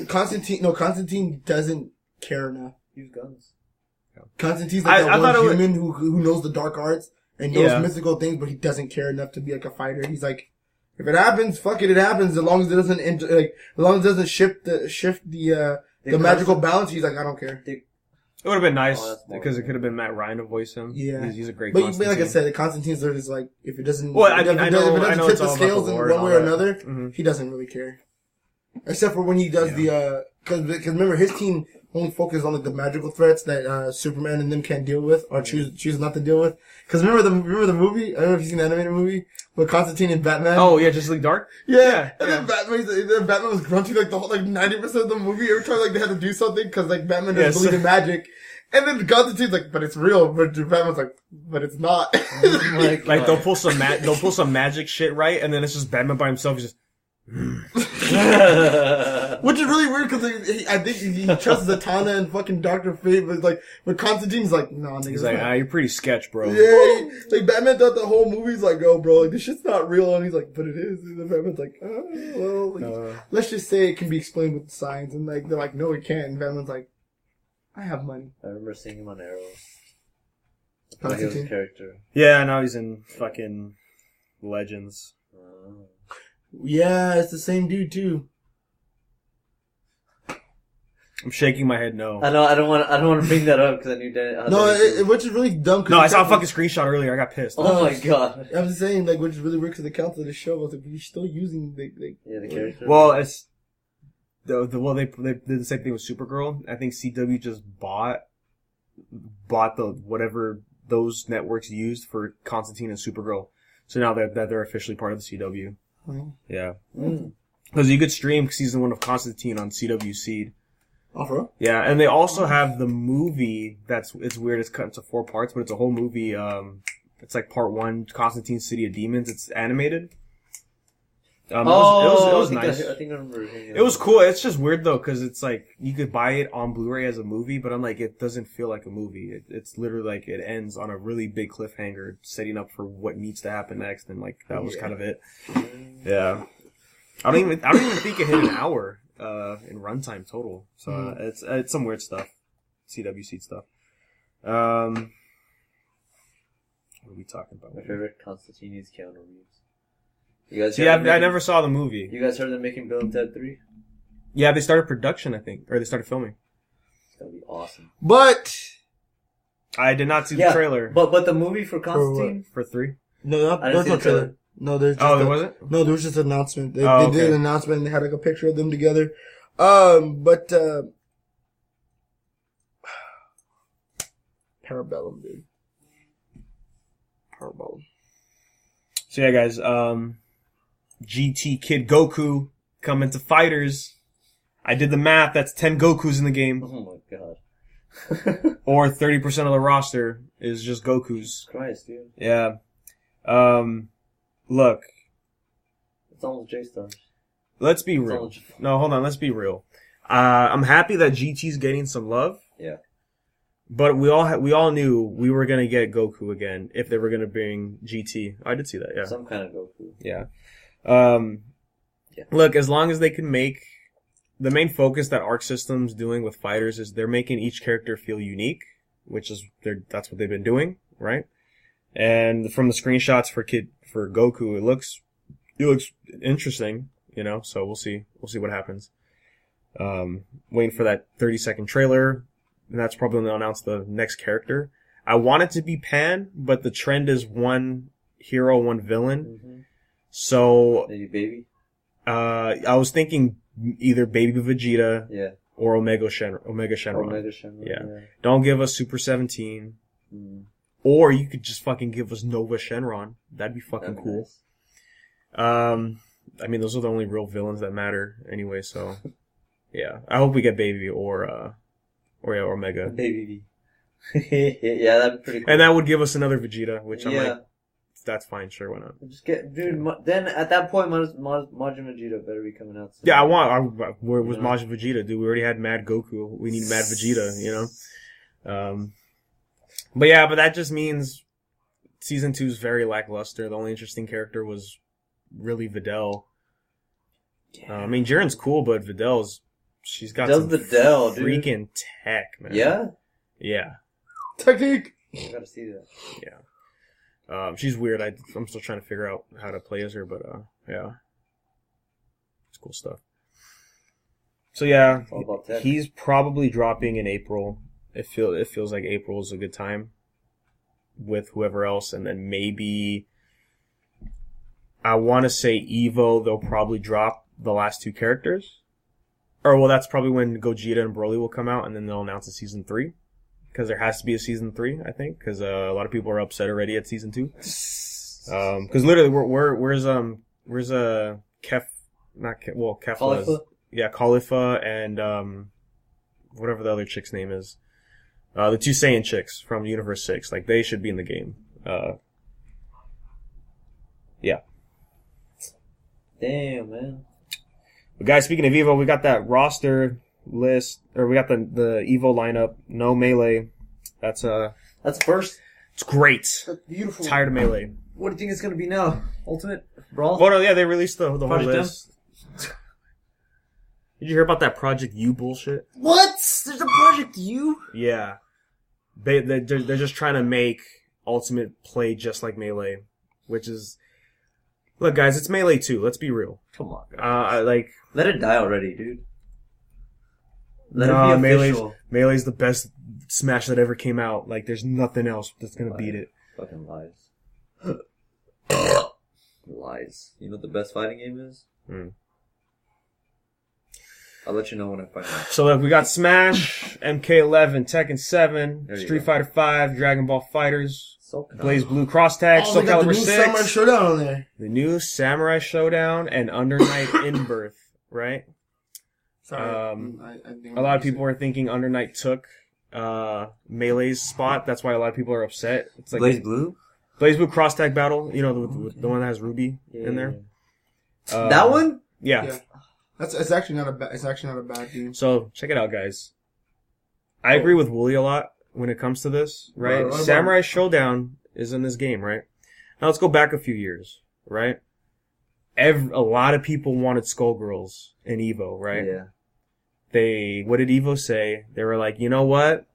Constantine doesn't care enough.
use guns.
Constantine's like
I
that
thought
one
it
human who knows the dark arts and knows
Yeah.
mystical things, but he doesn't care enough to be like a fighter. He's like, if it happens, fuck it, it happens. As long as it doesn't as long as it doesn't shift the magical balance. He's like, I don't care.
It would have been nice
Oh, that's more
because it could have been Matt Ryan to voice him.
Yeah.
He's a great.
But
Constantine.
like I said, Constantine's sort of just like if it doesn't,
Well, I
if
mean,
it
I
doesn't
know
tip
it's
the
all about
scales
the
in
lore and
one way
all
or
that.
another,
Mhm.
he doesn't really care. Except for when he does because remember his team only focuses on like the magical threats that Superman and them can't deal with or choose not to deal with. Because remember the movie? I don't know if you've seen the animated movie with Constantine and Batman.
Oh yeah, Justice League Dark.
Yeah, and
yeah.
then Batman was grunting like the whole 90% of the movie every time like they had to do something because like Batman doesn't
Yes.
believe in magic, and then Constantine's like, but it's real, but Batman's like, but it's not.
Like they'll pull some magic shit right, and then it's just Batman by himself. He's just
Which is really weird because I think he trusts Zatanna and fucking Dr. Fate, but Constantine's like, nah, nigga.
he's like, you're pretty sketch, bro.
Yeah, like Batman thought the whole movie's like, oh, bro, like this shit's not real, and he's like, but it is. And then Batman's like, oh, well, like, let's just say it can be explained with science, and like they're like, no, it can't. And Batman's like, I have money.
I remember seeing him on Arrow. Like
Constantine?
his character.
Yeah, now he's in fucking Legends.
Yeah, it's the same dude too.
I'm shaking my head no.
I know. I don't want to bring that up because I knew that.
No, which is really dumb.
No, I saw a fucking screenshot earlier. I got pissed.
Oh my god.
I was just saying, like, which is really weird because the council of the show was like, you're still using the
character.
Well, it's they did the same thing with Supergirl. I think CW just bought the whatever those networks used for Constantine and Supergirl. So now they're officially part of the CW.
Oh.
Yeah. Because you could stream season 1 of Constantine on CW Seed.
Oh, for real?
Yeah, and they also have the movie it's weird, it's cut into 4 parts, but it's a whole movie, it's like part 1, Constantine City of Demons, it's animated. It was nice.
I think I remember hearing
It was cool. It's just weird though, cause it's like, you could buy it on Blu-ray as a movie, but I'm like, it doesn't feel like a movie. It's literally like, it ends on a really big cliffhanger, setting up for what needs to happen next, and like, that was kind of it. Yeah. I don't even think it hit an hour, in runtime total. So, it's some weird stuff. CWC stuff. What are we talking about?
My favorite Constantine is Keanu Reeves. You guys?
See, I never saw the movie.
You guys heard they're making Bill and Ted 3?
Yeah, they started production, I think, or they started filming.
It's gonna be awesome.
But
I did not see the trailer.
But the movie for Constantine
For 3?
no, there's no trailer. No, there's just
there wasn't?
No, there was just an announcement. They
okay.
did an announcement and they had like a picture of them together. But Parabellum, dude. Parabellum.
So yeah, guys, GT Kid Goku coming to fighters. I did the math. That's 10 Gokus in the game.
Oh my god.
Or 30% of the roster is just Gokus.
Christ, dude.
Yeah. Look.
It's almost J-Stars.
Let's be real. No, hold on. Let's be real. I'm happy that GT's getting some love.
Yeah.
But we all knew we were gonna get Goku again if they were gonna bring GT. I did see that. Yeah.
Some kind of Goku.
Yeah.
Yeah.
Look, as long as they can make the main focus that Arc System's doing with fighters is they're making each character feel unique, which is that's what they've been doing, right? And from the screenshots for Goku, it looks interesting, you know. So we'll see what happens. Waiting for that 30-second trailer, and that's probably when they'll announce the next character. I want it to be Pan, but the trend is one hero, one villain.
Mm-hmm.
So
maybe Baby.
I was thinking either Baby Vegeta,
yeah,
or Omega Shenron. Yeah. Don't give us Super 17.
Mm.
Or you could just fucking give us Nova Shenron. That'd be fucking cool. Nice. I mean, those are the only real villains that matter anyway, so yeah. I hope we get Baby or Omega.
Baby V. Yeah, that'd be pretty cool.
And that would give us another Vegeta, which I'm
yeah.
like, that's fine, sure, why not?
Just get, dude. Then at that point, Majin Vegeta better be coming out soon.
Yeah, where was Majin Vegeta, dude? We already had Mad Goku. We need Mad Vegeta, you know. But that just means season 2 is very lackluster. The only interesting character was really Videl. Yeah. I mean, Jiren's cool, but she's got some freaking tech, man.
Yeah.
Yeah.
Technique.
I gotta see that.
Yeah. She's weird. I'm still trying to figure out how to play as her, but yeah, it's cool stuff. So yeah,
it's all about tech.
He's probably dropping in April. It feels like April is a good time with whoever else, and then maybe I want to say Evo. They'll probably drop the last 2 characters, or well, that's probably when Gogeta and Broly will come out, and then they'll announce a season 3. Because there has to be a season 3, I think. Because a lot of people are upset already at season 2. Because literally, where's Kef? Not Kef. Well, Kefla. Yeah, Khalifa and whatever the other chick's name is. The 2 Saiyan chicks from Universe 6. Like they should be in the game. Yeah.
Damn, man.
But guys, speaking of Evo, we got that roster list, or we got the Evo lineup. No Melee. That's
first.
It's great.
That's beautiful.
Tired of Melee.
What do you think it's gonna be now? Ultimate Brawl?
Oh no, yeah, they released the whole
Project
list. Did you hear about that Project U bullshit?
What? There's a Project U?
Yeah. They're just trying to make Ultimate play just like Melee, which is, look guys, it's Melee 2. Let's be real.
Come on.
Let
it die already, dude. Let it be official.
Melee's the best Smash that ever came out. Like, there's nothing else that's gonna beat it.
Fucking lies. Lies. You know what the best fighting game is? I'll let you know when I find out.
So look, we got Smash, MK11, Tekken 7, Street Fighter 5, Dragon Ball Fighters, Blaze Blue Cross Tag, Soul Calibur 6.
The new Samurai Showdown on there.
The new Samurai Showdown and Under Night Inbirth, right?
Sorry.
A lot of people are thinking Under Night took Melee's spot. That's why a lot of people are upset. It's like
Blaze Blue?
Blaze Blue Cross Tag Battle, you know, the one that has Ruby in there.
That one?
Yeah.
It's actually not a bad game.
So check it out, guys. I agree with Wooly a lot when it comes to this, right? Samurai Showdown is in this game, right? Now let's go back a few years, right? A lot of people wanted Skullgirls in Evo, right?
Yeah.
What did Evo say? They were like, you know what?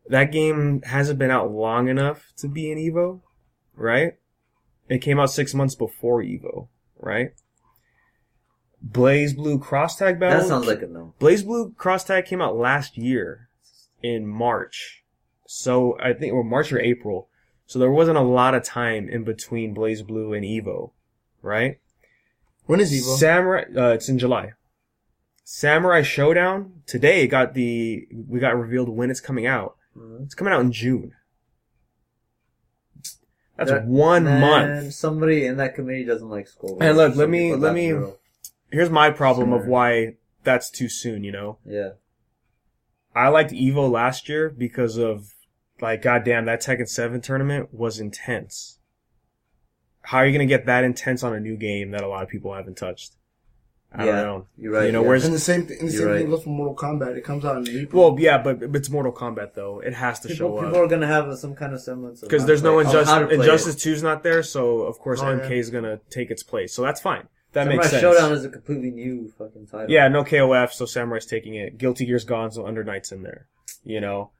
That game hasn't been out long enough to be an Evo, right? It came out 6 months before Evo, right? Blaze Blue Cross Tag Battle.
That sounds like a no.
Blaze Blue Cross Tag came out last year in March. So I think, or March or April. So there wasn't a lot of time in between Blaze Blue and Evo, right?
When is Evo?
Samurai, it's in July. Samurai Showdown, today we got revealed when it's coming out. It's coming out in June. That's 1 month.
Somebody in that committee doesn't like school.
And look, let me, here's my problem of why that's too soon, you know?
Yeah.
I liked Evo last year because of, like, goddamn, that Tekken 7 tournament was intense. How are you going to get that intense on a new game that a lot of people haven't touched? I don't know.
You're right.
You know, whereas
and the same thing goes for Mortal Kombat. It comes out in April.
Well, yeah, but it's Mortal Kombat though. It has to show up.
People are gonna have some kind of semblance
because there's no Injustice 2's not there, so of course MK is gonna take its place. So that's fine. That makes sense.
Showdown is a completely new fucking title.
Yeah, no KOF, so Samurai's taking it. Guilty Gear's gone, so Under Night's in there. You know,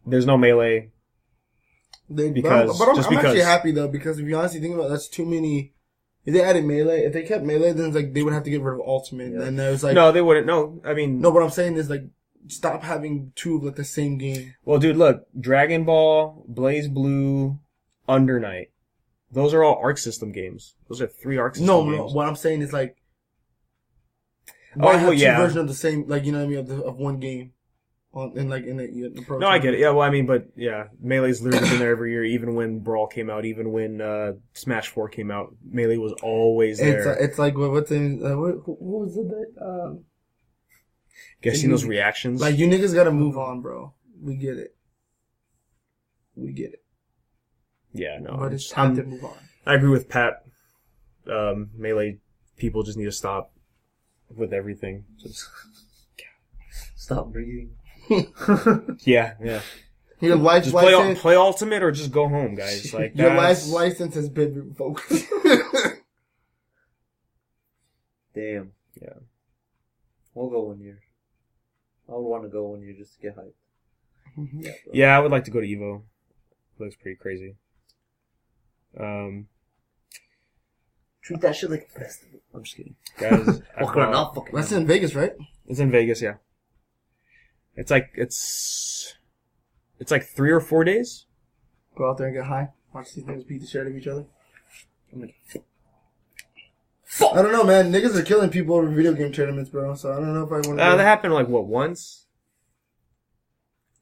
there's no Melee. Because
I'm actually happy though, because if you honestly think about it, that's too many. If they added Melee, if they kept Melee, then it's like they would have to get rid of Ultimate. Yeah. And there's like
no, they wouldn't. No, I mean
no. What I'm saying is like stop having two of like the same game.
Well, dude, look, Dragon Ball, Blaze Blue, Under Night. Those are all Arc System games. Those are 3 Arc System games.
No, what I'm saying is like
two
versions of the same, like you know what I mean, of one game. In the Pro.
No, I get it. Yeah, well, I mean, but yeah, Melee's literally been there every year. Even when Brawl came out, even when Smash 4 came out, Melee was always there.
It's like what's in what was it that?
Guessing those reactions.
Like you niggas gotta move on, bro. We get it.
Yeah, no,
but it's time to move on.
I agree with Pat. Melee people just need to stop with everything. Just
stop breathing.
Yeah.
Your life
just
license.
Play Ultimate or just go home, guys. Like
your life license has been revoked.
Damn.
Yeah.
We'll go 1 year. I would want to go 1 year just to get hyped.
Mm-hmm.
Yeah, I would like to go to Evo. It looks pretty crazy.
Treat that shit like a festival. I'm just kidding.
Guys,
that's in Vegas, right?
It's in Vegas, yeah. It's like 3 or 4 days.
Go out there and get high. Watch these niggas beat the shit out of each other. I don't know, man. Niggas are killing people over video game tournaments, bro. So I don't know if I want to.
That happened once.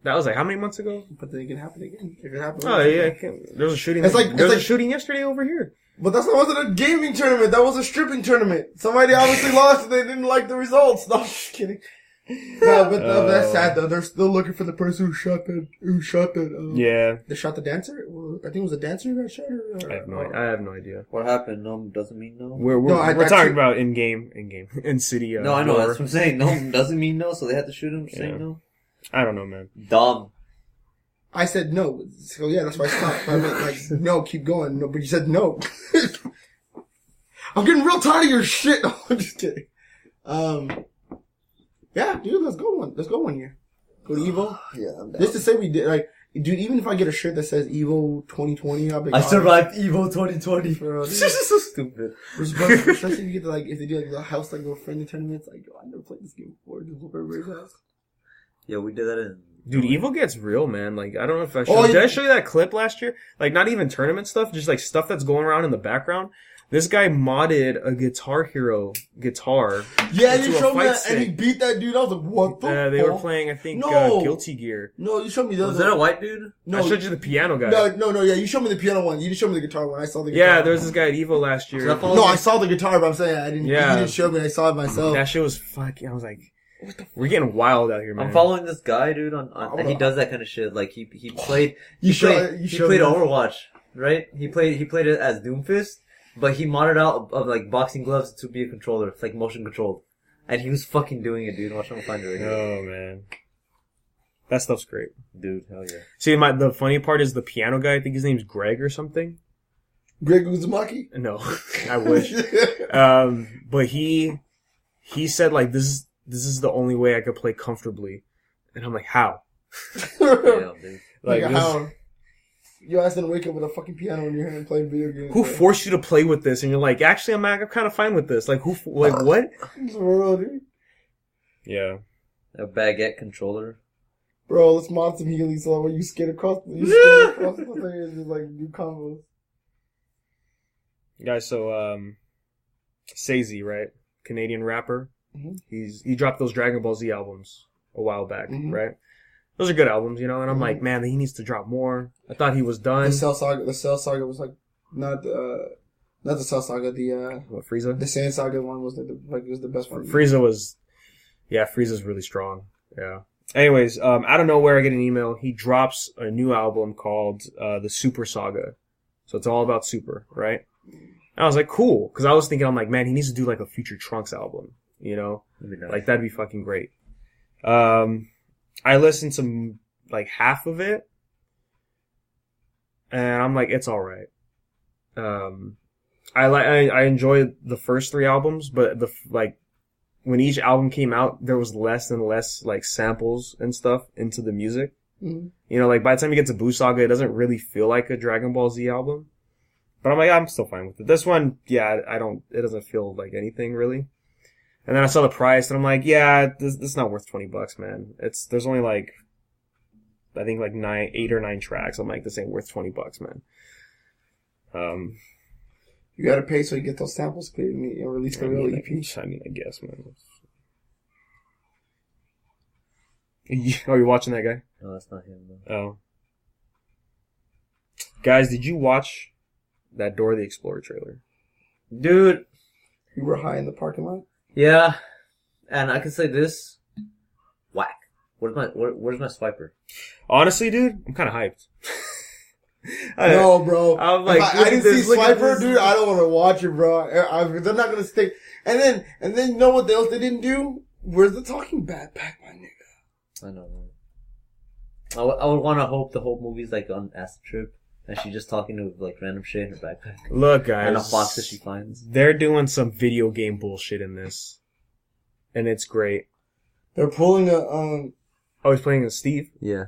That was how many months ago?
But then it can happen again. If it happens.
Oh yeah, there was a shooting. There was a shooting yesterday over here.
But that wasn't a gaming tournament. That was a stripping tournament. Somebody obviously lost and they didn't like the results. No, I'm just kidding. No, but that's sad though. They're still looking for the person who shot that.
Yeah.
They shot the dancer. I think it was a dancer that shot her.
I have no idea.
What happened? No doesn't mean no.
We're talking about in city.
No, I know. That's what I'm saying. No doesn't mean no. So they had to shoot him. Saying no.
I don't know, man.
Dumb.
I said no. So yeah, that's why I stopped. I meant no, keep going. No, but you said no. I'm getting real tired of your shit. No, I'm just kidding. Yeah, dude, let's go 1 year. Go to Evo.
Yeah, I'm down.
Just to say we did, dude, even if I get a shirt that says Evo 2020, I'll be
I survived Evo 2020.
Bro,
this is so stupid.
Especially if you get if they do the house little friendly tournaments, I never played this game before. Just whoop everybody's ass.
Yeah, we did that in.
Dude, Evo gets real, man. I don't know if I showed. Did I show you that clip last year? Not even tournament stuff, just stuff that's going around in the background. This guy modded a Guitar Hero guitar.
Yeah, you showed me that, and he beat that dude. I was like, what the fuck?
They were playing, I think, Guilty Gear.
No, you showed me the other
Was that a white dude?
No. I showed you the piano guy.
No, yeah, you showed me the piano one. You didn't show me the guitar one. I saw the guitar
Yeah, there was this guy at Evo last year.
No, I saw the guitar, but I'm saying I didn't.
Yeah.
You didn't show me. I saw it myself.
That shit was fucking. I was like, we're getting wild out here, man.
I'm following this guy, dude, and he does that kind of shit. He played Overwatch, right? He played it as Doomfist. But he modded out of boxing gloves to be a controller. It's motion controlled. And he was fucking doing it, dude. Watch him find it right here.
Oh, man. That stuff's great.
Dude, hell yeah.
See, the funny part is the piano guy, I think his name's Greg or something.
Greg Uzumaki?
No, I wish. But he said this is the only way I could play comfortably. And I'm like, how?
Damn, dude.
Like,
this-
how? Your ass didn't wake up with a fucking piano in your hand and playing video games.
Who
bro.
forced you to play with this? And you're like, actually, I'm kind of fine with this. Like, what?
It's real, dude.
Yeah.
A baguette controller.
Bro, let's mod some Healy so where you skate across the thing and just like do combos.
Guys, so, Sazy, right? Canadian rapper.
Mhm.
He dropped those Dragon Ball Z albums a while back,
Mhm.
right? Those are good albums, you know, and I'm
Mhm.
like, man, he needs to drop more. I thought he was done.
The Cell Saga was like not the Cell Saga,
What, Frieza?
the Sand Saga one was like it was the best one.
Frieza's really strong. Yeah. Anyways, out of nowhere, I get an email. He drops a new album called the Super Saga. So it's all about Super, right? And I was like, cool. Because I was thinking, I'm like, man, he needs to do like a Future Trunks album, you know?
That'd be nice.
Like, that'd be fucking great. I listened to like half of it. And I'm like, it's alright. I enjoy the first 3 albums, but when each album came out, there was less and less like samples and stuff into the music.
Mm-hmm.
You know, like by the time you get to Buu Saga, it doesn't really feel like a Dragon Ball Z album. But I'm like, I'm still fine with it. This one, yeah, it doesn't feel like anything really. And then I saw the price and I'm like, yeah, this is not worth $20, man. There's only like, I think like 8 or 9 tracks. I'm like, this ain't worth $20, man.
You gotta pay so you get those samples cleared and release the real EP.
I guess, man. Oh, you're watching that guy?
No, that's not him, though.
Oh. Guys, did you watch that Dora the Explorer trailer?
Dude,
You were high in the parking lot.
yeah. And I can say this. Whack. Where's my swiper?
Honestly, dude, I'm kind of hyped.
No, bro.
I'm like,
if I
look at
didn't
this,
see
look at
Swiper,
this.
dude, I don't want to watch it, bro. They're not gonna stay. And then you know what else they didn't do? Where's the talking backpack, my nigga?
I know, man. I would want to hope the whole movie's like on acid trip, and she's just talking to like random shit in her backpack.
Look, guys.
And a box that she finds.
They're doing some video game bullshit in this. And it's great.
They're pulling a
Oh, he's playing as Steve?
Yeah.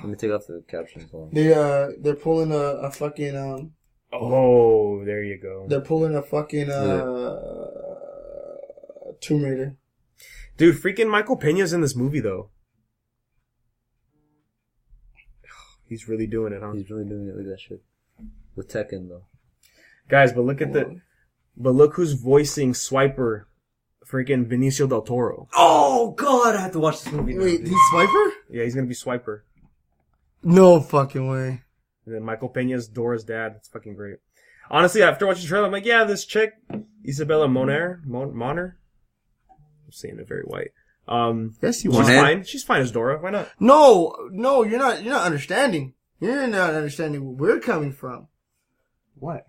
Let me take off the captions.
they're pulling a fucking
Oh, there you go.
they're pulling a fucking Tomb Raider.
Dude, freaking Michael Peña's in this movie, though. He's really doing it, huh?
He's really doing it with that shit. With Tekken, though.
Guys, but look who's voicing Swiper. Freaking Benicio del Toro.
Oh, God, I have to watch this movie now.
Wait,
dude.
he's Swiper?
Yeah, he's gonna be Swiper.
No fucking way.
And then Michael Peña's Dora's dad. That's fucking great. Honestly, after watching the trailer, I'm like, yeah, this chick, Isabella Moner. I'm saying it very white.
Yes, you
She's
Moner?
fine. She's fine as Dora. Why not?
No, you're not understanding. You're not understanding where we're coming from.
What?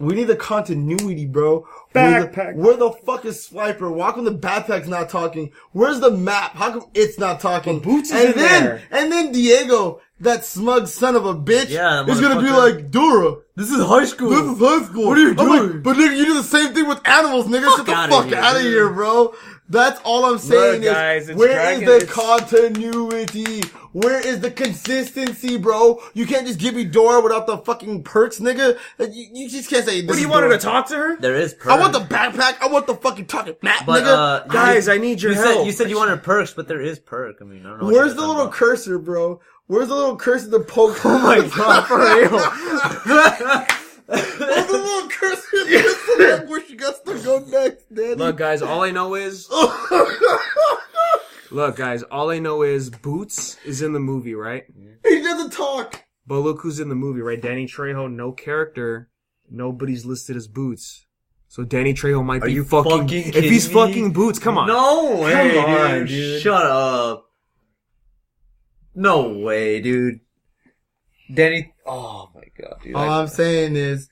We need the continuity, bro.
Backpack.
Where the fuck is Swiper? Why come the backpack's not talking? Where's the map? How come it's not talking?
But Boots is in there.
And then Diego, that smug son of a bitch,
Yeah, that
is gonna be
motherfucker.
like, Dora,
This is high school.
this is high school.
What are you
I'm like,
doing?
but nigga, you do the same thing with animals, nigga. Shut the
outta
fuck
here,
out of
dude.
here, bro. That's all I'm saying
guys,
is,
it's
where
Dragon-
is the
it's-
continuity? Where is the consistency, bro? You can't just give me Dora without the fucking perks, nigga. You just can't say this.
What do you
is
want her
Dora.
to talk to her?
There is perks.
I want the backpack. I want the fucking talking map,
But,
nigga.
Guys, I need your
you
help.
Said, you said you wanted perks, but there is perk. I mean, I don't know.
Where's the little cursor, bro? Where's the little cursor to poke?
Oh my god, for real.
Where's the little cursor to select where she got to go next, daddy?
Look, guys, all I know is... Look, guys, all I know is Boots is in the movie, right?
He doesn't talk.
But look who's in the movie, right? Danny Trejo, no character. Nobody's listed as Boots. So Danny Trejo might
Are
be
you
fucking...
fucking
If he's
kidding me?
fucking Boots, come on.
No way,
Come on,
dude.
dude.
Shut up. No way, dude. Danny. Oh my god, dude.
All I'm saying is,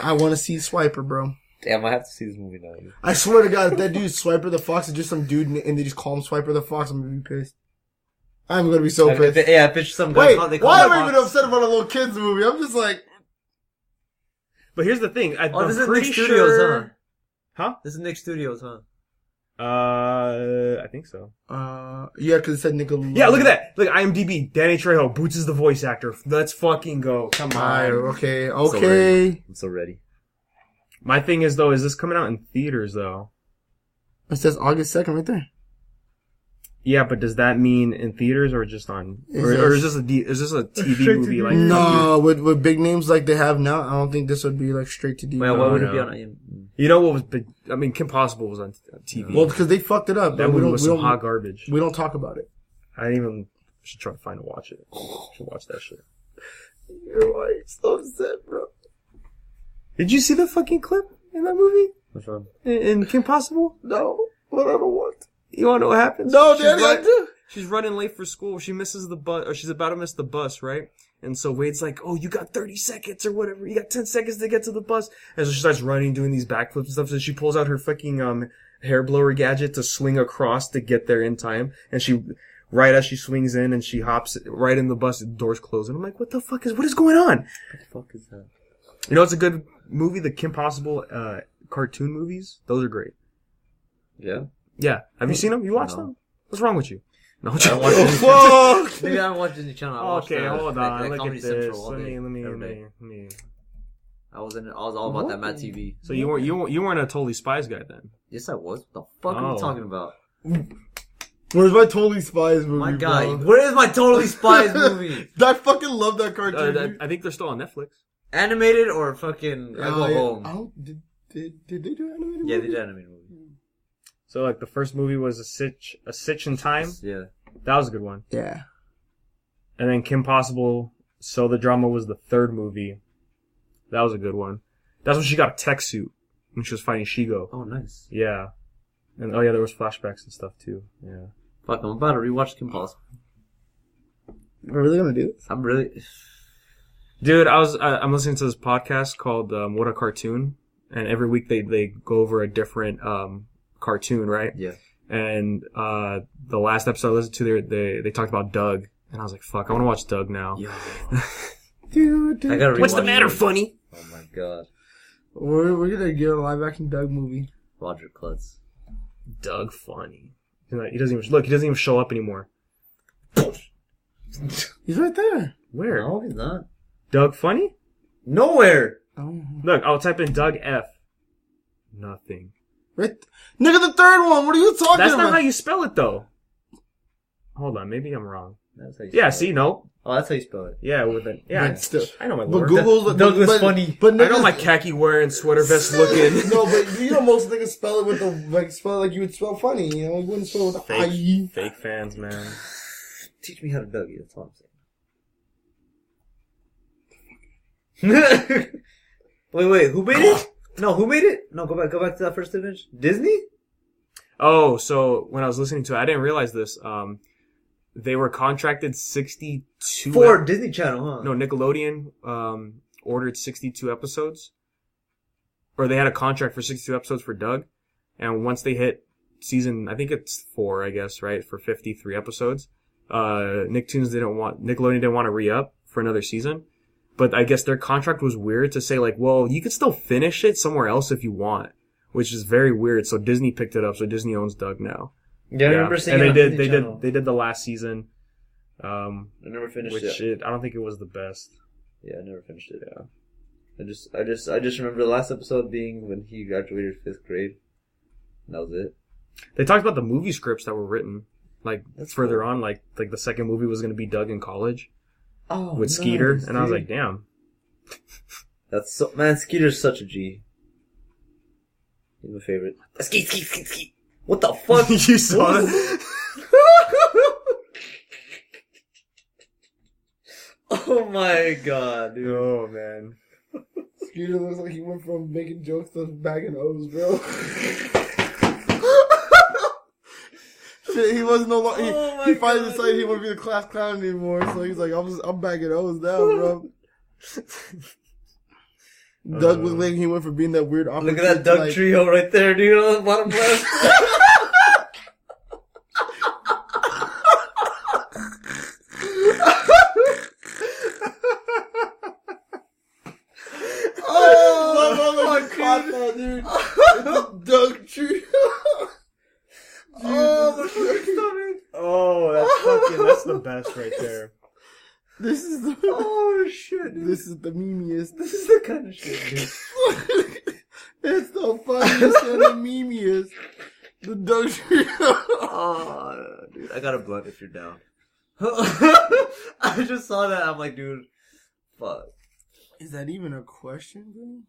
I want to see Swiper, bro.
Damn, I have to see this movie now, dude.
I swear to God, if that dude Swiper the Fox is just some dude and they just call him Swiper the Fox, I'm gonna be pissed. I'm gonna be so pissed.
Yeah, if it's some guy.
Wait,
they call
why
him
am I even
Fox.
upset about a little kid's movie? I'm just like,
But here's the thing.
Oh,
I'm
this is
pretty
Nick Studios,
sure...
huh?
Huh?
This is Nick Studios, huh?
I think so.
Yeah, because it said Nickelodeon.
Yeah, look at that. Look, IMDb. Danny Trejo. Boots is the voice actor. Let's fucking go. Come on.
Okay.
I'm so ready.
My thing is, though, is this coming out in theaters, though?
It says August 2nd right there.
Yeah, but does that mean in theaters or just on, or is this a TV movie like?
No, with big names like they have now, I don't think this would be like straight to DVD.
Wait, why would it be on IMDb?
You know what was big? I mean, Kim Possible was on TV.
Well, because they fucked it up.
That movie was some hot garbage.
We don't talk about it.
I didn't even should try to find and watch it. Should watch that shit.
You're like so upset, bro.
Did you see the fucking clip in that movie?
Which one?
In Kim Possible?
No, but I don't want to.
You want to know what happens?
No, Daddy, I do.
She's running late for school. She misses the bus, or she's about to miss the bus, right? And so Wade's like, "Oh, you got 30 seconds or whatever. You got 10 seconds to get to the bus." And so she starts running, doing these backflips and stuff. So she pulls out her fucking hair blower gadget to swing across to get there in time. And right as she swings in, and she hops right in the bus, the doors close. And I'm like, what is going on?
What the fuck is that?
You know, it's a good movie. The Kim Possible cartoon movies. Those are great.
Yeah.
Yeah. Have you seen them? You watched them? What's wrong with you? No,
I don't watch Disney
Fuck!
Maybe I don't watch Disney Channel. I watch
okay, hold on.
Like
Look
Comedy
at this.
Central all day, every day.
Let me.
I was all about that Mad TV.
So you weren't a Totally Spies guy then?
Yes, I was. What the fuck are you talking about?
Where's my Totally Spies movie,
My guy,
bro?
where is my Totally Spies movie?
I fucking love that cartoon.
I think they're still on Netflix.
Animated or fucking I Go Home?
Did they do animated?
Yeah, they did animated movie.
So like the first movie was a Stitch in Time.
Yeah,
that was a good one.
Yeah.
And then Kim Possible, So the Drama was the third movie. That was a good one. That's when she got a tech suit when she was fighting Shigo.
Oh, nice.
Yeah. And there was flashbacks and stuff too. Yeah.
Fuck, I'm about to rewatch Kim Possible.
We're really gonna do this?
I'm really...
Dude, I'm listening to this podcast called What a Cartoon, and every week they go over a different cartoon, right?
Yeah.
And the last episode I listened to, they talked about Doug, and I was like, fuck, I want to watch Doug now.
Yeah.
Dude.
I gotta rewatch.
What's the matter, funny?
Oh my god.
We're gonna get a live action Doug movie.
Roger Klutz.
Doug funny. He doesn't even show up anymore.
He's right there.
Where?
No, he's not.
Doug funny?
Nowhere.
Oh.
Look, I'll type in Doug F. Nothing.
Right. Nigga, the third one. What are you talking about?
That's not how you spell it, though. Hold on, maybe I'm wrong.
That's how you
Yeah,
spell
see,
it.
no.
Oh, that's how you spell it.
Yeah, with it. Yeah,
But still.
I know my
But
lore.
Google's
Doug was funny.
But
I know my khaki wearing, sweater vest looking.
No, but you know most niggas spell it with spell it like you would spell funny. You know, you wouldn't spell it with a I.
Fake fans, man.
Teach me how to Dougie. That's all I'm saying. Wait, who made it? No, who made it? No, go back to that first image. Disney?
Oh, so when I was listening to it, I didn't realize this. They were contracted 62
For Disney Channel, huh?
No, Nickelodeon ordered 62 episodes. Or they had a contract for 62 episodes for Doug. And once they hit season, I think it's 4, I guess, right? For 53 episodes. Nickelodeon didn't want to re-up for another season. But I guess their contract was weird to say like, well, you could still finish it somewhere else if you want. Which is very weird. So Disney picked it up. So Disney owns Doug now.
Yeah, I remember seeing
and
it on Disney Channel.
they did the last season.
I never finished
which
it.
I don't think it was the best.
Yeah, I never finished it. Yeah. I just remember the last episode being when he graduated 5th grade. And that was it.
They talked about the movie scripts that were written. Like,
That's
further
cool.
on, like the second movie was going to be Doug in college.
Oh,
With Skeeter.
nice,
And I was
dude.
like, damn.
That's so, man, Skeeter's such a G. He's my favorite. Skeet. What the fuck?
You saw that?
Oh my god, dude.
Oh, man.
Skeeter looks like he went from making jokes to bagging O's, bro. Shit, he wasn't no longer.
Oh
He
my
finally
God,
decided he wouldn't be the class clown anymore. So he's like, I'm bagging O's now, bro. Doug looked like he went from being that weird.
Look at that Doug trio right there, dude, on the bottom left.
Oh, my mother caught that, dude. It's a Doug trio.
That's the best right there.
This is the
Oh shit! Dude.
This is the memeiest.
This is the kind of shit, dude.
It's the funniest and the memeiest. The Doug Trio.
Oh, dude, I got a blunt if you're down. I just saw that. I'm like, dude, fuck.
Is that even a question, bro?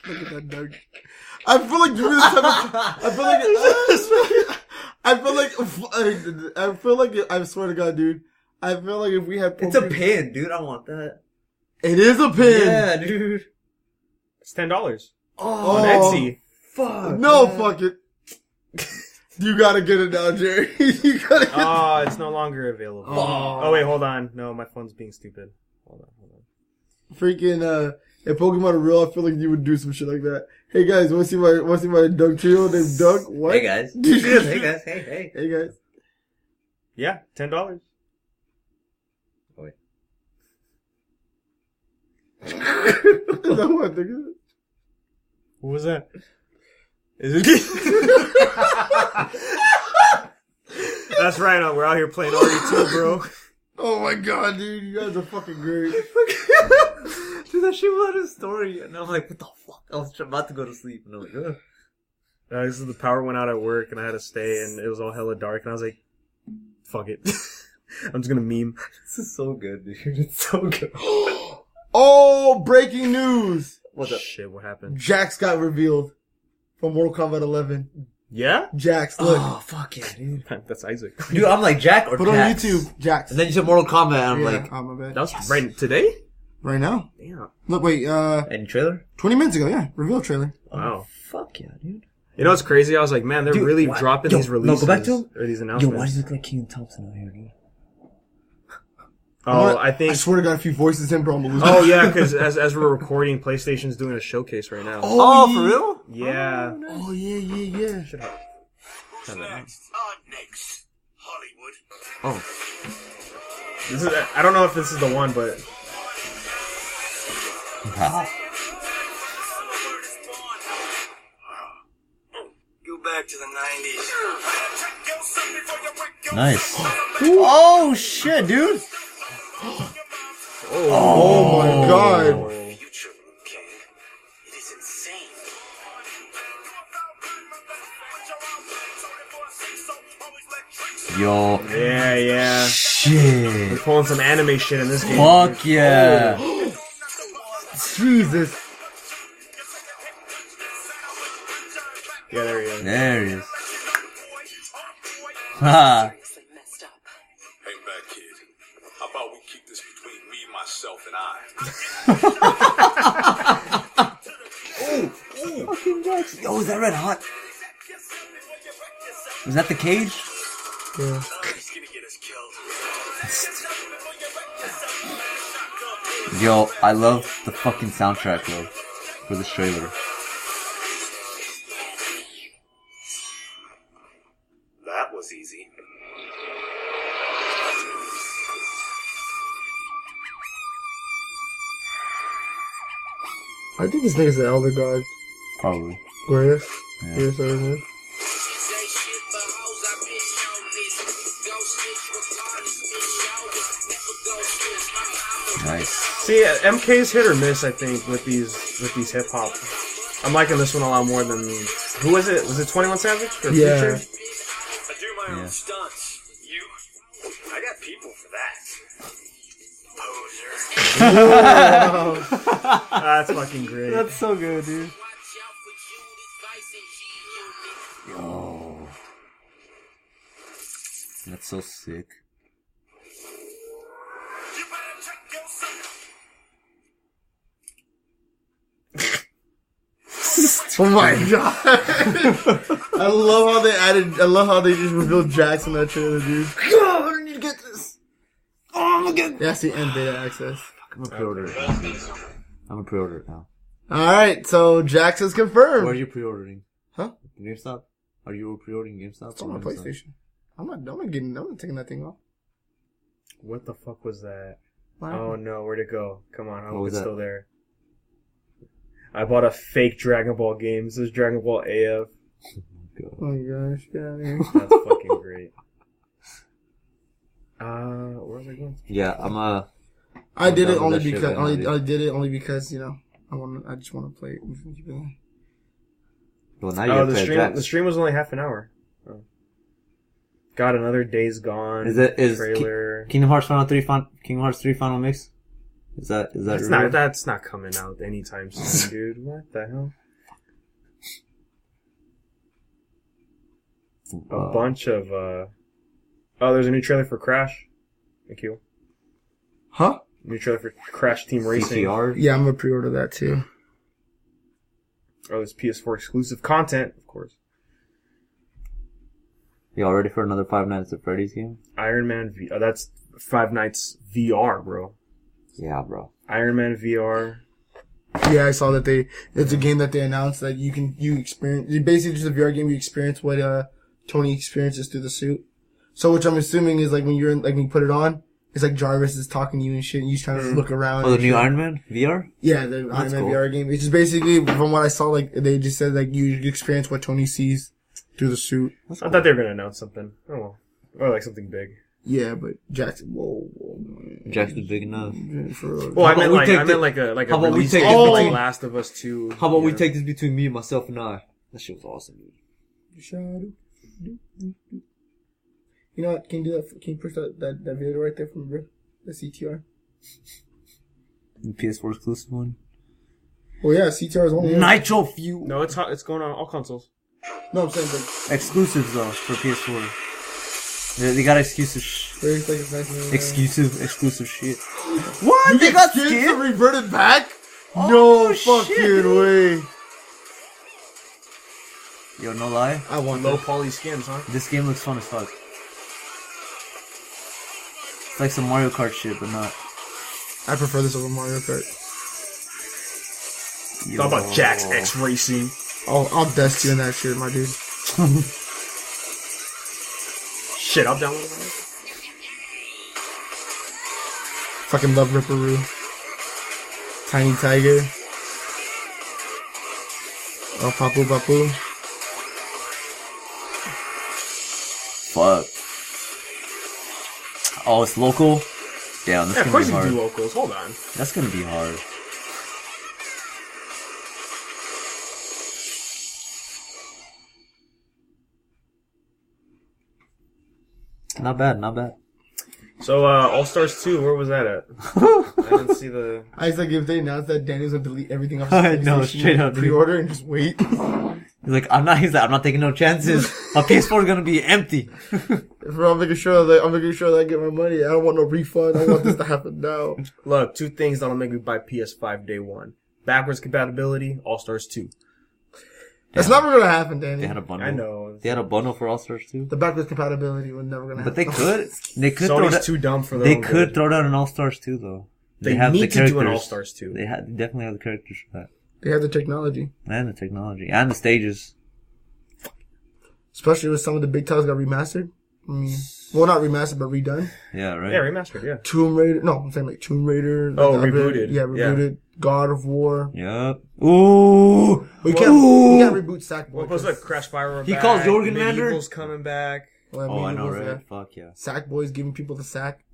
Look at that Doug. I feel like you're the type of. I feel like. I swear to God, dude. I feel like if we had.
It's a pin, dude. I want that.
It is a pin.
Yeah, dude.
It's $10
Oh,
on Etsy.
fuck.
No,
man.
fuck it. You gotta get it now, Jerry. You gotta get
Oh, it's no longer available. Oh, wait, hold on. No, my phone's being stupid. Hold on.
freaking, if Pokemon are real, I feel like you would do some shit like that. Hey guys, wanna see my Doug Trio named Doug? What?
Hey guys. Hey guys. Hey.
Hey guys.
Yeah, $10.
Oh, wait.
Is that what I think of it?
What was that? Is it? That's right. We're out here playing RE2, bro.
Oh my god, dude, you guys are fucking great.
Dude, that shit was on his story, and I'm like, what the fuck? I was about to go to sleep, and I'm like, ugh.
This is the power went out at work, and I had to stay, and it was all hella dark, and I was like, fuck it. I'm just gonna meme.
This is so good, dude. It's so good.
Oh, breaking news!
What's up?
Shit, what happened?
Jax got revealed from Mortal Kombat 11.
Yeah?
Jax, look.
Oh, fuck yeah, dude.
That's Isaac.
Dude, I'm like, Jack or
Put on
Jax?
YouTube, Jax.
And then you said Mortal Kombat, and I'm
Yeah,
like,
oh my bad.
That was right today?
Right now.
Damn.
Look, wait,
any trailer?
20 minutes ago, yeah. Reveal trailer.
Wow.
Fuck yeah, dude.
You know what's crazy? I was like, man, they're
Dude,
really
what?
dropping
Yo,
these
no,
releases.
go back to him.
Or these
Yo,
announcements.
why does he look like Kenan Thompson out here, dude?
Oh, I
I
think...
swear to God, a few voices in, bro. I'm losing.
Oh, yeah, because as we're recording, PlayStation's doing a showcase right now.
Oh, for real?
Yeah.
Oh, yeah.
Should have...
Who's next? Next. Hollywood.
Oh.
This is, I don't know if this is the one, but...
Go back to the 90s.
Nice. Oh, shit, dude.
Oh my God.
Future, okay? It is insane.
Yo.
Yeah.
Shit.
We're pulling some anime shit in this game.
Fuck yeah.
Jesus.
Yeah, there he is.
There he is. Ha.
Seriously messed up.
Hey, bad kid. How about we keep this between me, myself, and I?
Yo, is that red hot? Was that the cage?
Yeah.
He's gonna get us killed.
Yo, I love the fucking soundtrack, though, for this trailer.
That was easy.
I think this nigga's the Elder God.
Probably.
Glorious.
Yeah.
Yes, I don't know.
Nice.
See, MK's hit or miss, I think, with these hip hop. I'm liking this one a lot more than who was it? Was it 21 Savage or
Yeah.
Future?
I do my
Yeah.
own stunts. You? I got people for that. Poser.
That's fucking great.
That's so good, dude.
Yo. That's so sick.
You better check yourself.
Oh my God. I love how they just revealed Jax in that trailer, dude.
God, I need to get this. Oh, I'm gonna get.
That's the end beta access.
I'm gonna pre-order it. I'm gonna pre-order it now.
Alright, so Jax is confirmed.
Where are you pre-ordering?
Huh?
GameStop? Are you pre-ordering GameStop?
It's on my PlayStation. I'm not taking that thing off.
What the fuck was that?
What
Oh no, where'd it go? Come on, I
What
hope
was
it's
that?
still there. I bought a fake Dragon Ball game. This is Dragon Ball AF.
god.
Oh my gosh, get out of here.
That's fucking great. Where was I going?
Yeah,
I did it
done
only
with that shit
because
right now,
I did it only because I just want to play it.
well, now
Oh,
you're
the stream was only half an hour. Oh. Got another Days Gone trailer.
Kingdom Hearts 3 Final Mix? Is that
That's not coming out anytime soon, dude. What the hell? A bunch of there's a new trailer for Crash. Thank you.
Huh?
New trailer for Crash Team Racing.
CTR?
Yeah, I'm gonna pre-order that too.
Oh, there's PS4 exclusive content, of course.
Y'all ready for another Five Nights at Freddy's game?
Iron Man that's Five Nights VR, bro.
Yeah, bro.
Iron Man VR.
Yeah, I saw that it's a game that they announced that you experience. It's basically just a VR game. You experience what Tony experiences through the suit. So, which I'm assuming is like when you put it on, it's like Jarvis is talking to you and shit, and you just trying to look around.
Oh, the
and
new
shit.
Iron Man VR?
Yeah, the Iron Man
cool.
VR game. It's just basically, from what I saw, like they just said like you experience what Tony sees through the suit.
I thought they were gonna announce something. Oh well, or like something big.
Yeah, but Jackson, whoa,
Jackson's big enough.
Well, I
How
mean,
about we take
like a
how about we
release
take
date
this
for, like
between-
Last of Us 2.
How about we
know?
take this between me, myself, and I? That shit was awesome, dude.
You know what? Can you do that? Can you push that video right there from the CTR?
The PS4 exclusive one.
Oh yeah, CTR is only.
Nitro Fuel.
No, it's going on all consoles.
No, I'm saying like
Exclusives though for PS4. They got exclusive.
there's like it's nice.
Exclusive shit. What? They got skins?
reverted back?
Oh,
no
shit.
fucking way.
Yo, no lie.
I want
Low
that.
poly skins, huh?
This game looks fun as fuck. It's like some Mario Kart shit, but not.
I prefer this over Mario Kart.
It's all about Jack's X Racing.
Oh, I'll dust you in that shit, my dude.
Shit, I'll download it.
Fucking love Ripperoo. Tiny Tiger. Oh, Papu Papu.
Fuck. Oh, it's local? Damn, that's
Yeah, of
gonna
course
be
you can
hard.
do locals. Hold on.
That's gonna be hard. Not bad, not bad.
So, All Stars 2, where was that at? I didn't see the...
I was like, if they announced that Danny's gonna delete everything off
I
his
know,
PlayStation,
straight up, dude.
pre-order and just wait.
He's like, I'm not taking no chances. My PS4 is gonna be empty.
Bro, I'm making sure that I get my money. I don't want no refund. I want this to happen now.
Look, two things that'll make me buy PS5 day one. Backwards compatibility, All Stars 2.
That's never gonna happen, Danny.
They had a bundle.
I know.
They had a bundle for All Stars too.
The backwards compatibility was never gonna happen.
But they could. They could throw
Sony's
that.
too dumb for their
They
own
could
good.
throw down an All Stars too, though.
They
have
need
the
to do an
characters.
All Stars 2.
They definitely have the characters for that,
They have the technology.
and the technology, and the stages.
Especially with some of the big titles got remastered. I mean, well, not remastered, but redone.
Yeah, right.
Yeah, remastered, yeah.
Tomb Raider. No, I'm saying like Tomb Raider. Like
Oh,
the upgrade-
rebooted.
Yeah, rebooted. God of War.
Yep. Ooh.
We can't reboot Sackboy.
What was it? Crash Pyro
He
back.
calls Jorgen Mander?
Medieval's coming back.
Well,
Oh, I know,
Medieval's,
right?
yeah.
Fuck yeah.
Sackboy's giving people the sack.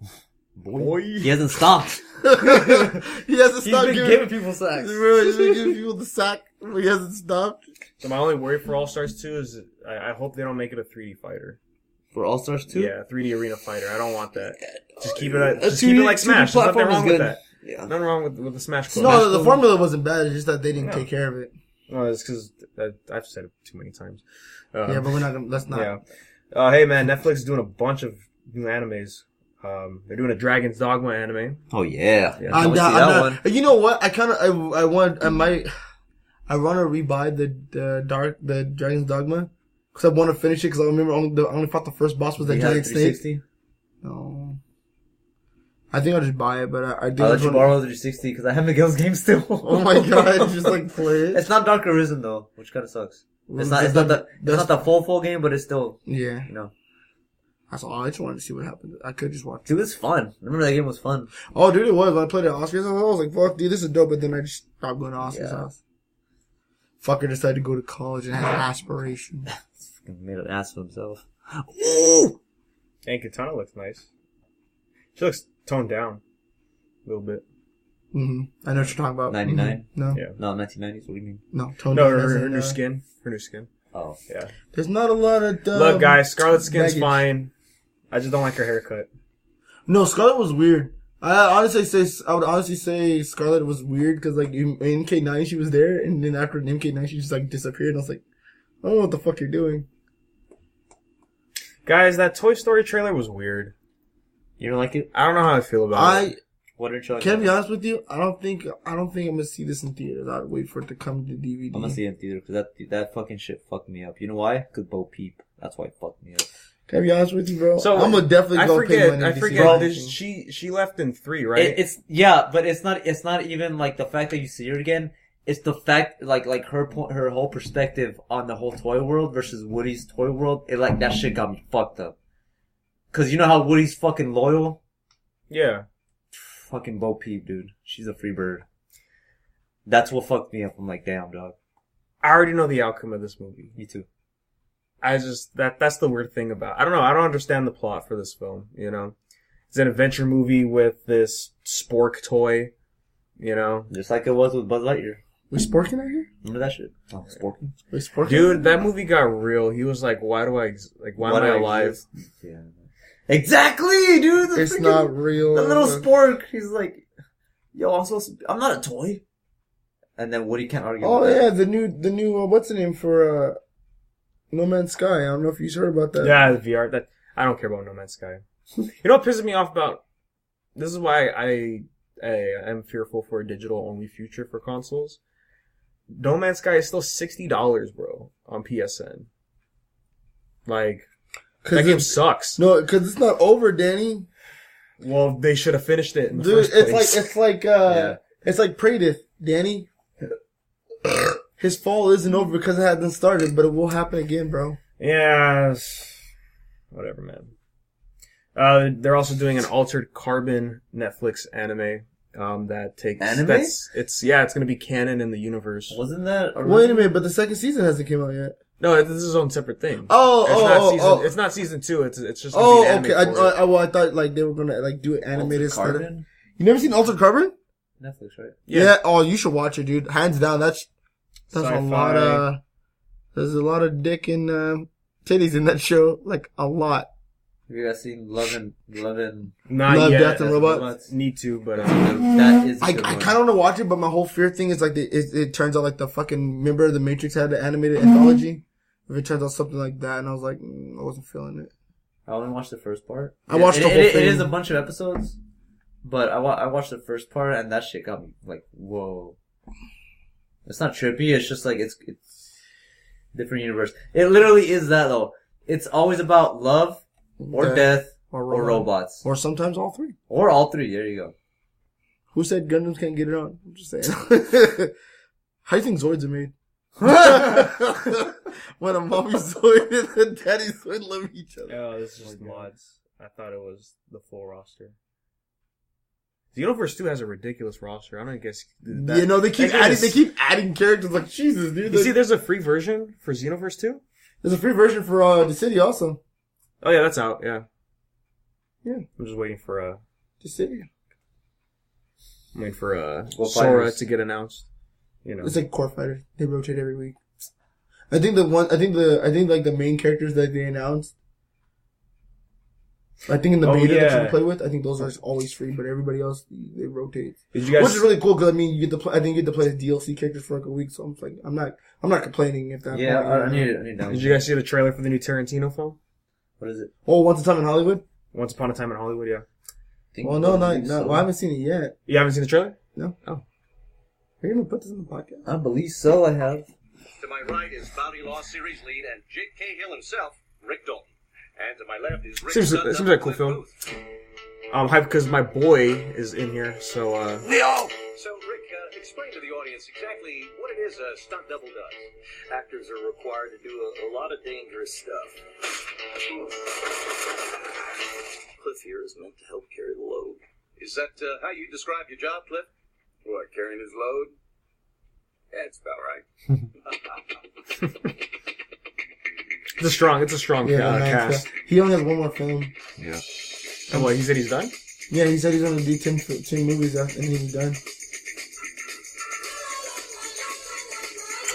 Boy.
He hasn't stopped.
He hasn't
He's
stopped
been giving people sacks.
He's been giving people the sack. But he hasn't stopped.
So my only worry for All Stars 2 is I hope they don't make it a 3D fighter.
For All Stars 2?
Yeah, 3D arena fighter. I don't want that. Just keep it. Just
2D
keep it like Smash. There's nothing
platform is
wrong with
good.
that.
Yeah.
Nothing wrong with the Smash.
No,
Bros.
the formula wasn't bad. It's just that they didn't
No.
take care of it.
No, it's because I've said it too many times.
Yeah, but we're not gonna. Let's not.
Yeah. Hey man, Netflix is doing a bunch of new animes. They're doing a Dragon's Dogma anime.
Oh yeah.
Yeah.
Can't wait to see
I'm
that
not-
one.
You know what? I want to rebuy the Dragon's Dogma because I want to finish it because I remember I only fought the first boss was that
You have
giant snake.
360?
No, I think I'll just buy it, but I do.
I'll let
just
you
wanna-
borrow the 360 because I have Miguel's game still.
Oh my god! Just like play it.
It's not Dark Arisen though, which kind of sucks. It's
That's
not the full game, but it's still,
Yeah,
you know.
that's all. I just wanted to see what happened. I could just watch.
Dude, it's fun. Remember that game was fun.
Oh, dude, it was. When I played at Oscar's house, I was like, "Fuck, dude, this is dope." But then I just stopped going to Oscar's
Yeah.
house. Fucker decided to go to college and had aspirations.
Made an ass of himself.
And Katana looks nice. She looks toned down a little bit.
I know what you're talking about.
99?
No.
Yeah.
No, 1990s. What do you mean?
No, toned
No,
down. as
her
in,
new skin. Her new skin.
Oh.
Yeah.
There's not a lot of
Look, guys, Scarlet Skin's
baggage.
fine. I just don't like her haircut.
No, Scarlet was weird. I would honestly say Scarlet was weird because like in MK9 she was there, and then after MK9 she just like disappeared. And I was like, I don't know what the fuck you're doing.
Guys, that Toy Story trailer was weird.
You don't like it?
I don't know how I feel about it.
What did you like?
Can I be honest with you? I don't think I'm gonna see this in theaters. I'd wait for it to come to DVD.
I'm gonna see it in theater because that fucking shit fucked me up. You know why? Because Bo Peep. That's why it fucked me up.
Can I be honest with you, bro?
So
I'm gonna definitely go pay money.
I
to
forget.
see it.
She left in 3, right?
It's but it's not even like the fact that you see her again. It's the fact like her whole perspective on the whole toy world versus Woody's toy world. It like that shit got me fucked up. Cause you know how Woody's fucking loyal.
Yeah.
Fucking Bo Peep, dude. She's a free bird. That's what fucked me up. I'm like, damn, dog.
I already know the outcome of this movie.
Me too.
I just that's the weird thing about. I don't know. I don't understand the plot for this film. You know, it's an adventure movie with this spork toy. You know,
Just like it was with Buzz Lightyear.
We sporking out here?
Remember that shit? Oh, Sporky.
We sporking?
dude, that movie got real. He was like, "Why am I alive?"
Yeah. Exactly, dude.
It's not real.
The little spork. He's like, yo, I'm not a toy. And then Woody can't argue.
Oh
with that.
yeah, the new what's the name for No Man's Sky? I don't know if you heard about that.
Yeah, the VR. That I don't care about No Man's Sky. You know what pisses me off about? This is why I am fearful for a digital only future for consoles. No Man's Sky is still $60, bro, on PSN. Like, that game sucks.
No, because it's not over, Danny.
Well, they should have finished it in the
Dude,
first place.
it's like Praedith, Danny. His fall isn't over because it hasn't started, but it will happen again, bro.
Yeah, whatever, man. They're also doing an Altered Carbon Netflix anime. That takes
Anime?
It's gonna be canon in the universe.
Wasn't that?
Wait a minute, but the second season hasn't come out yet.
No, this is its own separate thing.
Oh.
It's not season 2. It's just. Gonna be an
Okay.
anime for it.
I thought like they were gonna like do it animated stuff.
Carbon?
You never seen Altered Carbon?
Netflix, right?
Yeah. Oh, you should watch it, dude. Hands down, that's a
Sci-fi.
lot of. There's a lot of dick and titties in that show, like a lot.
Have you guys seen Love and
Not
Love,
yet.
Death, and Robots?
Need to, but
that is.
I kind of want to watch it, but my whole fear thing is like it turns out like the fucking member The Matrix had the animated anthology. If it turns out something like that, and I was like, I wasn't feeling it.
I only watched the first part.
I watched the whole
It
thing.
is a bunch of episodes, but I watched the first part, and that shit got me like, whoa. It's not trippy. It's just like it's different universe. It literally is that though. It's always about love or death or robots
or sometimes all three.
or all three. There you go.
Who said Gundams can't get it on? I'm just saying. How do you think Zoids are made? When a mommy Zoid and a daddy Zoid love each other.
oh, this is just mods. I thought it was the full roster. Xenoverse 2 has a ridiculous roster. I don't guess.
You know they keep adding characters like Jesus, dude.
You see, there's a free version for Xenoverse 2.
There's a free version for the city also.
Oh yeah, that's out. Yeah.
Yeah.
I'm just waiting for
The city.
I'm waiting for
What
Sora
fighters?
to get announced. You know.
It's like core fighters. They rotate every week. I think like the main characters that they announced. I think in the beta that you can play with, I think those are always free, but everybody else they rotate.
Did you guys?
Which is really cool because I mean you get to play. I think you get to play as DLC characters for like a week, so I'm not complaining if that.
Yeah, I need that.
Did you guys see the trailer for the new Tarantino film?
What is it?
Oh, Once Upon a Time in Hollywood.
Once Upon a Time in Hollywood. Yeah.
Well, no. Well, I haven't seen it yet.
You haven't seen the trailer?
No.
Oh.
Are you gonna put this in the podcast?
I believe so. I have.
To my right is Bounty Law Series lead and Jake Cahill himself, Rick Dalton. And to my left is Rick
Seems like a cool film. Hype because my boy is in here, so
Leo! So, Rick, explain to the audience exactly what it is a stunt double does.
Actors are required to do a lot of dangerous stuff. Cliff here is meant to help carry the load.
Is that how you describe your job, Cliff?
What, carrying his load? That's about right.
It's a strong cast.
He only has one more film.
Yeah.
And what, he said he's done?
Yeah, he said he's gonna do 10 movies and he's done.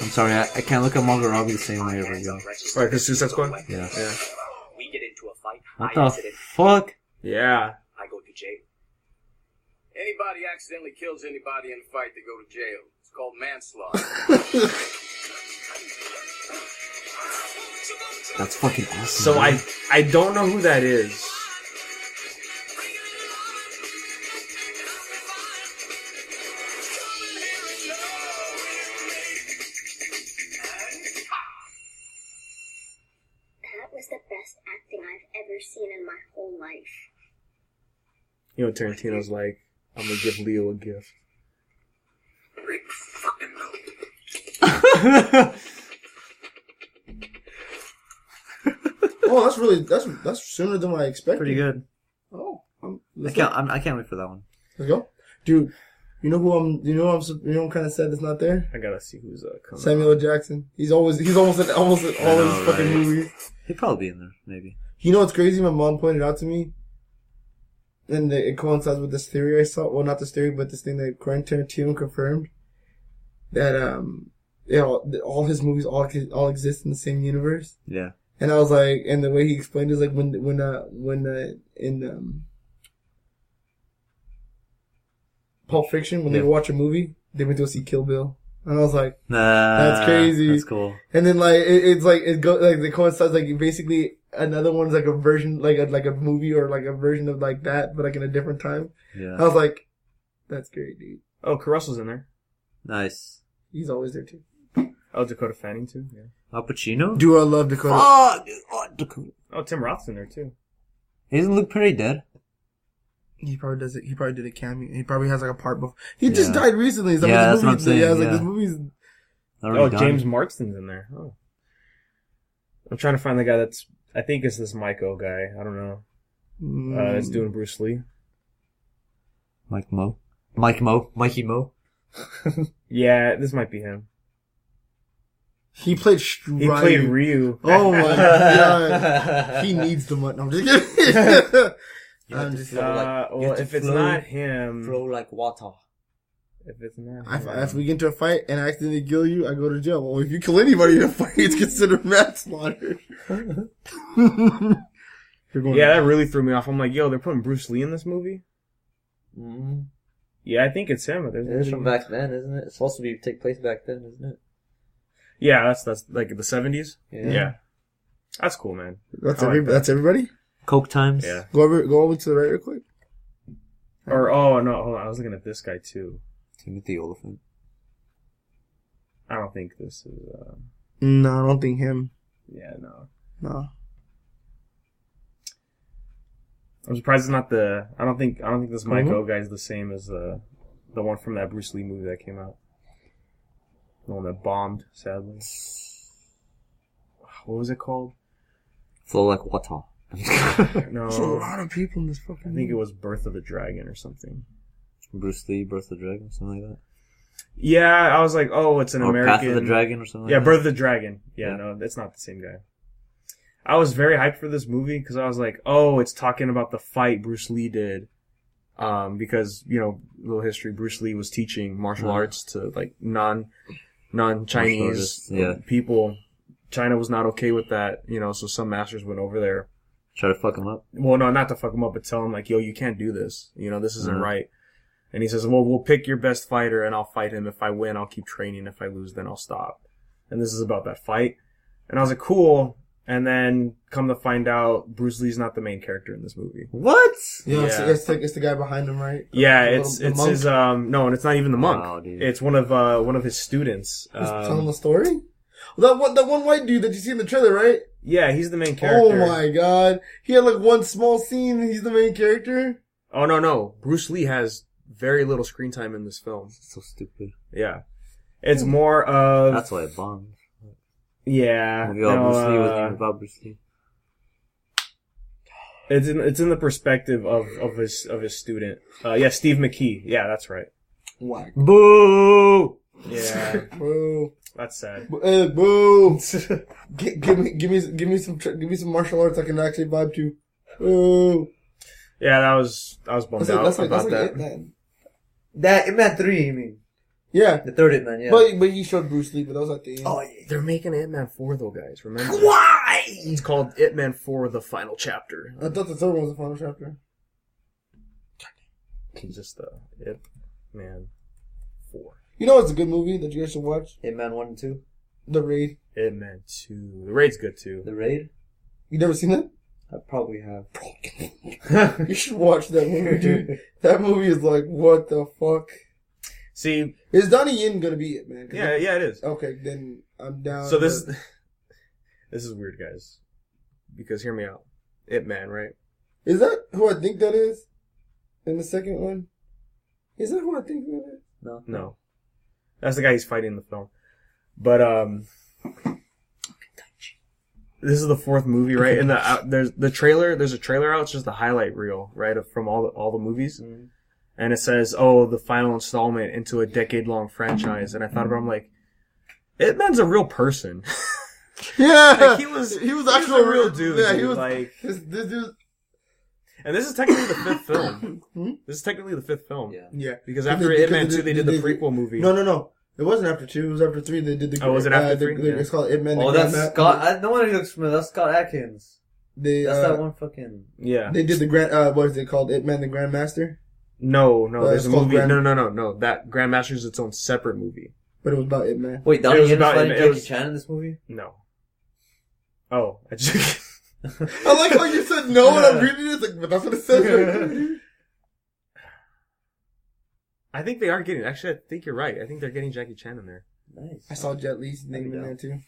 I'm sorry, I can't look at Margot Robbie the same way ever again.
Right, because Suicide Squad?
Yeah.
We get into a fight.
What the fuck?
Yeah.
I go to jail.
Anybody accidentally kills anybody in a fight, they go to jail. It's called manslaughter.
That's fucking awesome.
So
man.
I don't know who that is.
That was the best acting I've ever seen in my whole life.
You know, Tarantino's like, I'm gonna give Leo a gift.
Oh, that's sooner than what I expected.
Pretty good.
Oh,
I can't wait for that one.
Let's go, dude. You know who I'm kind of sad that's not there.
I gotta see who's coming.
Samuel L. Jackson. He's almost in all his fucking
right?
movies.
He'd probably be in there, maybe.
You know what's crazy? My mom pointed out to me, and it coincides with this theory I saw. Well, not this theory, but this thing that Quentin Tarantino confirmed that all his movies all exist in the same universe.
Yeah.
And I was like, and the way he explained it is like when in Pulp Fiction, when they watch a movie, they went to go see Kill Bill, and I was like, that's crazy.
That's cool.
And then like it coincides like basically another one's like a version like a movie or like a version of like that, but like in a different time.
Yeah.
I was like, that's great, dude.
Oh, Caruso's in there.
Nice.
He's always there too.
Oh, Dakota Fanning too. Yeah.
Al Pacino?
Do I love Dakota?
Oh, dude. Oh, Dakota.
Oh, Tim Roth's in there too.
Isn't Luke Perry dead?
He probably does it. He probably did a cameo. He probably has like a part before. He just died recently. So
Yeah, that's what I'm saying.
Yeah, it's like
Yeah.
this movie's.
Oh, James Marsden's in there. Oh. I'm trying to find the guy that's. I think it's this Michael guy. I don't know. That's doing Bruce Lee.
Mikey Mo.
Yeah, this might be him.
He played
He played Ryu.
Oh my god. He needs the money. No, I'm just kidding. I'm just
well, if it's not him,
Flow like water.
if it's not him,
if we get into a fight and I accidentally kill you, I go to jail. Well, if you kill anybody in a fight, it's considered manslaughter.
yeah, that really threw me off. I'm like, yo, they're putting Bruce Lee in this movie?
Mm-hmm.
Yeah, I think it's him.
It is from back then, isn't it? It's supposed to take place back then, isn't it?
Yeah, that's like the 70s.
Yeah.
That's cool, man.
That's
I like that.
that's everybody?
Coke times.
Yeah.
Go over to the right real quick.
Or, oh, no, hold on. I was looking at this guy, too.
Timothy Oliphant.
I don't think this is,
No, I don't think him.
yeah, no.
No.
I'm surprised it's not I don't think this Mike O guy is the same as, the one from that Bruce Lee movie that came out. The one that bombed, sadly. What was it called?
Flow like water.
No.
There's a lot of people in this fucking
I think it was Birth of the Dragon or something.
Bruce Lee, Birth of the Dragon, something like that.
Yeah, I was like, oh, it's an
or
American.
Path of the Dragon or something like
yeah,
that.
Birth of the Dragon. Yeah, no, it's not the same guy. I was very hyped for this movie because I was like, oh, it's talking about the fight Bruce Lee did. Because, you know, little history, Bruce Lee was teaching martial arts to like non-Chinese people. China was not okay with that, you know, so some masters went over there.
Try to fuck him up?
Well, no, not to fuck him up, but tell him like, yo, you can't do this. You know, this isn't right. And he says, well, we'll pick your best fighter and I'll fight him. If I win, I'll keep training. If I lose, then I'll stop. And this is about that fight. And I was like, cool. And then come to find out, Bruce Lee's not the main character in this movie.
What?
Yeah, it's the guy behind him, right?
Yeah, it's
monk?
his, no, and it's not even the monk.
Wow, dude.
It's one of his students.
He's telling the story? That one white dude that you see in the trailer, right?
Yeah, he's the main character.
Oh my god. He had like one small scene and he's the main character?
Oh, no. Bruce Lee has very little screen time in this film.
So stupid.
Yeah. It's more of...
That's why it bombed.
Yeah.
Maybe Bruce Lee wasn't even about Bruce Lee.
It's in the perspective of his student. Yeah, Steve McKee. Yeah, that's right.
Whack.
Boo!
Yeah.
Bro.
That's sad.
Boom. Give me some martial arts I can actually vibe to. Oh.
Yeah, I was bummed out about that.
That Ip Man 3, you mean?
Yeah.
The third Ip Man, yeah.
But he showed Bruce Lee, but that was at the end.
Oh, they're making Ip Man 4 though, guys. Remember?
Why?
It's called Ip Man 4: The Final Chapter.
I thought the third one was the final chapter.
It's just Ip Man 4.
You know it's a good movie that you guys should watch?
Ip Man 1 and 2.
The Raid.
Ip Man 2. The Raid's good too.
The Raid?
You never seen that?
I probably have.
You should watch that movie, dude. That movie is like, what the fuck?
See,
is Donnie Yen gonna be it, man?
Yeah, it is.
Okay, then I'm down.
So this is weird, guys. Because hear me out. Ip Man, right?
Is that who I think that is? In the second one? Is that who I think that is?
No. That's the guy he's fighting in the film. But this is the fourth movie, right? And there's a trailer out. It's just the highlight reel, right, from all the movies. Mm-hmm. And it says, "Oh, the final installment into a decade-long franchise." And I thought about it, I'm like, Ip Man's a real person.
Yeah,
like he was actually a real dude.
Yeah,
dude.
he was
like
this dude.
And this is technically the fifth film. This is technically the fifth film.
Yeah.
Because after Ip Man 2, they did the prequel movie.
No. It wasn't after 2. It was after 3. They did the.
Oh, was it after 3?
It's called Ip Man.
Oh, that's Scott. No wonder he looks familiar. That's Scott Adkins. That's that one fucking.
Yeah.
They did the what is it called? Ip Man the Grandmaster.
No. There's a movie. No. That Grandmaster is its own separate movie.
But it was about Ip Man.
Wait, Donnie Yen fighting Jackie Chan in this movie?
No. Oh, I just.
I like how you said no and I'm reading it. It's like, but that's what it says right there, dude.
I think they are getting. Actually, I think you're right. I think they're getting Jackie Chan in there.
Nice.
I saw Jet Li's name in there too.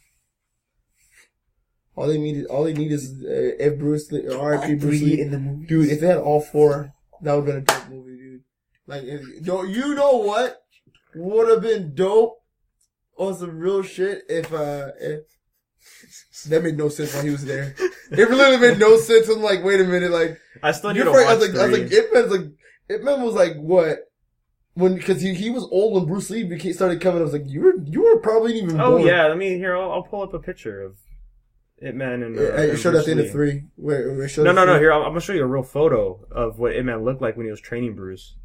All they need is if Bruce Lee, R.I.P. Bruce Lee
in the movie.
Dude, if they had all 4, that would have been a dope movie, dude. Like, you know what would have been dope on some real shit if that made no sense while he was there. It really made no sense. I'm like, wait a minute, like
I still need to watch.
I was like, Ip Man was like what? Because he was old when Bruce Lee started coming. I was like, you were probably even born.
Oh yeah, I'll pull up a picture of Ip Man and
it showed
Bruce
at the end
Lee.
of 3. Where it showed
No. Here, I'm gonna show you a real photo of what Ip Man looked like when he was training Bruce.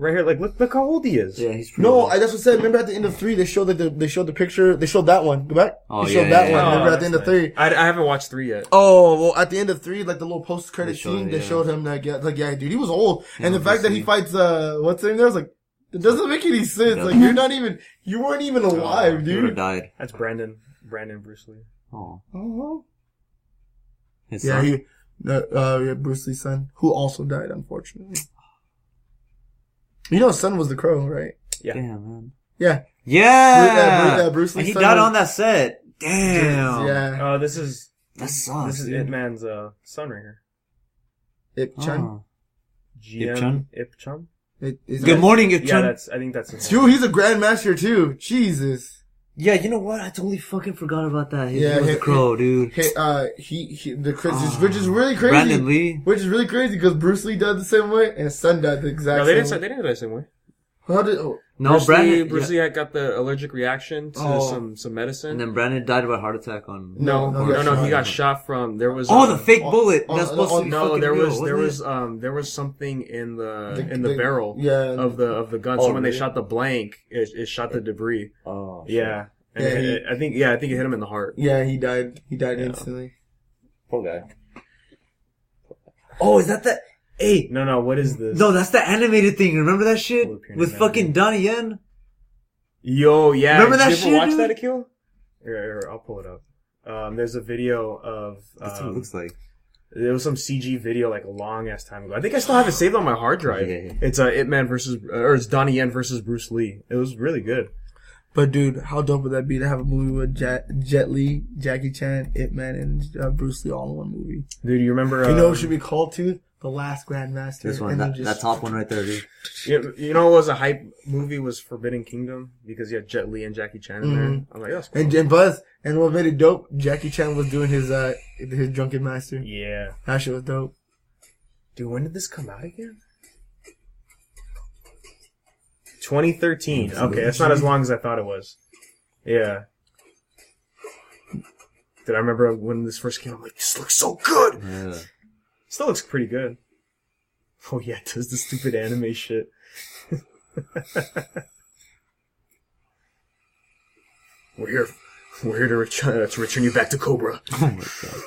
Right here, like look how old he is.
Yeah, he's
pretty old. That's what I said. Remember at the end of 3, they showed the picture. They showed that one. Go back.
Oh,
they showed that one.
Oh,
Remember at the end of 3.
I haven't watched 3 yet.
Oh, well, at the end of 3, like the little post credit
They showed
scene,
it,
they
yeah.
showed him like yeah, dude, he was old,
Yeah,
and the fact that he fights what's his name there, I was like, it doesn't make any sense. Like you weren't even alive,
He would have
dude.
died.
That's Brandon Bruce Lee.
Oh.
Uh-huh.
His
Yeah,
son?
Bruce Lee's son, who also died, unfortunately. You know, his son was the Crow, right?
Yeah.
Damn, man.
Yeah.
Yeah!
Bruce Lee's
and he
son
died
was-
on that set. Damn!
Yeah.
This is
That sucks.
This is Ip Man's son right here.
Ip Chun.
Oh.
GM Ip Chun.
Good morning, Ip
Yeah,
Chun.
I think that's his
Dude, he's a grandmaster too. Jesus.
Yeah, you know what? I totally fucking forgot about that. He
Yeah,
was the Crow, dude.
Which is really crazy.
Brandon Lee.
Which is really crazy because BruceLee died the same way and his son died the exact
No, they
same way.
didn't die the same way.
How did?
No,
Bruce Lee had got the allergic reaction to some medicine.
And then Brandon died of a heart attack on.
No,
he got shot from. There was
the fake bullet. That's supposed to be
no,
fucking
there
real,
was was something in the barrel of the gun.
Oh,
So when they
really?
shot the blank, it shot the debris.
Oh,
Yeah. And I think it hit him in the heart.
Yeah, he died. He died instantly.
Poor guy. Oh, is that the? Hey,
No, what is this?
no, that's the animated thing. Remember that shit
Pull up here
with
now.
fucking Donnie Yen?
Yo, yeah.
Remember that
Did you
shit,
ever watch
dude?
that, Akil? Here, I'll pull it up. There's a video of
That's what it looks like.
there was some CG video like a long ass time ago. I think I still have it saved on my hard drive.
Yeah.
It's Ip Man it's Donnie Yen versus Bruce Lee. It was really good.
But dude, how dope would that be to have a movie with Jet Li, Jackie Chan, Ip Man, and Bruce Lee all in one movie?
Dude, you remember?
You know what should be called too? The Last Grandmaster.
This one,
And then
that top one right there, dude.
You know what was a hype movie was Forbidden Kingdom because you had Jet Li and Jackie Chan in there. I'm like, that's cool.
And Buzz, and what made it dope? Jackie Chan was doing his Drunken Master.
Yeah.
That shit was dope.
Dude, when did this come out again? 2013. Okay, that's not as long as I thought it was. Yeah. Did I remember when this first came? I'm like, this looks so good.
Yeah.
Still looks pretty good. Oh yeah, it does the stupid anime shit. We're here to return you back to Cobra.
Oh my god.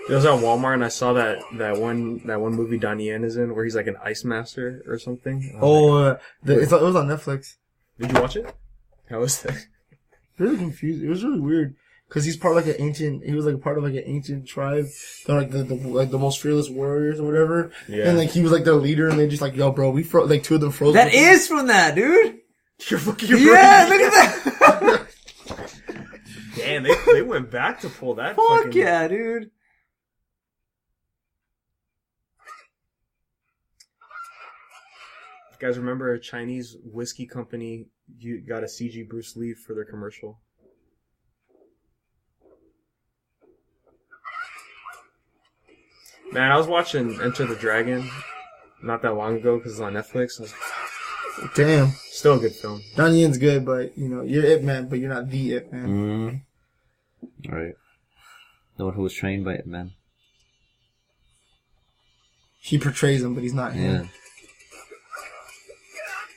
I was at Walmart and I saw that one movie Donnie Yen is in where he's like an ice master or something.
it was on Netflix.
Did you watch it? How was that?
Really confused. It was really weird because he's part of like an ancient. He was like a part of like an ancient tribe. They're like the most fearless warriors or whatever. Yeah. And like he was like their leader, and they just like, yo, bro, we froze. Like two of them froze.
That is from that, dude.
You're fucking.
Yeah, look at that.
Damn, they went back to pull that.
Fuck yeah, dude.
You guys remember a Chinese whiskey company got a CG Bruce Lee for their commercial? Man, I was watching Enter the Dragon not that long ago because it's on Netflix. I was like,
damn.
Still a good film.
Donnie Yen's good, but you know, you're Ip Man, but you're not the Ip Man.
Right. The one who was trained by Ip Man.
He portrays him, but he's not him.
Yeah.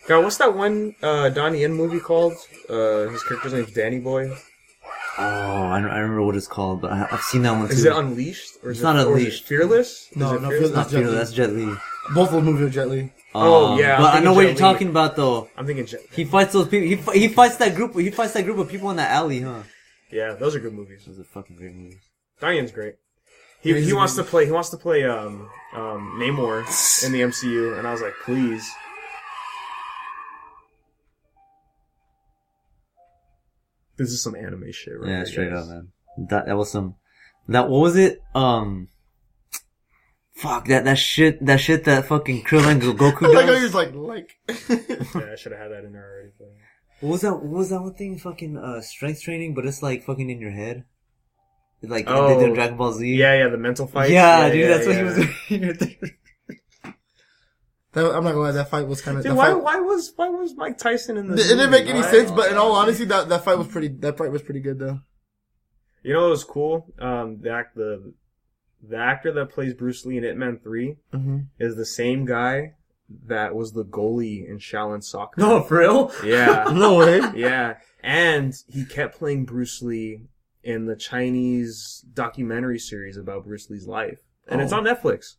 God, what's that one Donnie Yen movie called? His character's name's Danny Boy.
Oh, I remember what it's called, but I've seen that one too.
Is it Unleashed? Or is
it's not Unleashed.
Fearless?
No,
Fearless? Not Fearless. That's Jet Li.
Both of those movies are Jet Li.
Oh yeah,
but I know what you're talking about though.
I'm thinking Jet Li.
He fights those people. He fights that group. He fights that group of people in that alley, huh?
Yeah, those are good movies.
Those are fucking great movies.
Donnie Yen's great. He wants to play Namor in the MCU, and I was like, please. This is some anime shit, right?
Yeah, straight up, man. That was some. What was it? Fuck that shit that fucking Krillin Goku does.
Like how he was like.
Yeah, I should have had that in there already. But...
What was that one thing? Fucking strength training, but it's like fucking in your head. Like they did Dragon Ball Z.
Yeah, the mental fight.
Yeah, dude, that's what he was doing.
I'm not gonna lie, that fight was kind of.
Dude, why was Mike Tyson in this?
It didn't make any sense, but in all honesty, that fight was pretty good though.
You know what was cool? The actor that plays Bruce Lee in Ip Man 3 is the same guy that was the goalie in Shaolin Soccer.
No, for real?
Yeah.
No way.
Yeah, and he kept playing Bruce Lee in the Chinese documentary series about Bruce Lee's life, and it's on Netflix.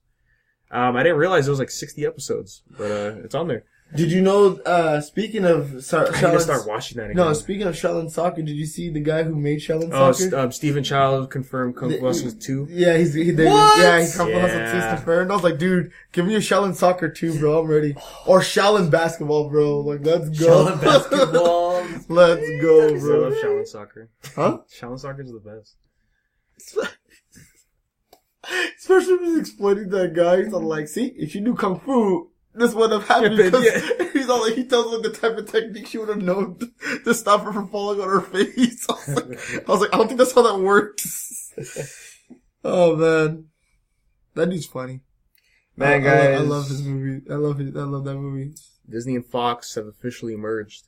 I didn't realize it was like 60 episodes, but it's on there.
Did you know, speaking of
I need to start watching that again.
No, speaking of Shaolin Soccer, did you see the guy who made Shaolin Soccer?
Stephen Chow confirmed Kung Fu Hustle 2.
Yeah, he Kung Fu Hustle 2 is confirmed. I was like, dude, give me a Shaolin Soccer 2, bro, I'm ready. Or Shaolin Basketball, bro, like, let's go.
Shaolin Basketball.
Let's go,
I
bro.
love Shaolin Soccer.
Huh?
Shaolin Soccer is the best.
Especially when he's explaining that guy, he's all like, see, if you knew Kung Fu, this would have happened. Because he's all like, he tells her the type of technique she would have known to stop her from falling on her face. I was like, I don't think that's how that works. Oh man. That dude's funny.
Man, guys.
I love his movie. I love that movie.
Disney and Fox have officially merged.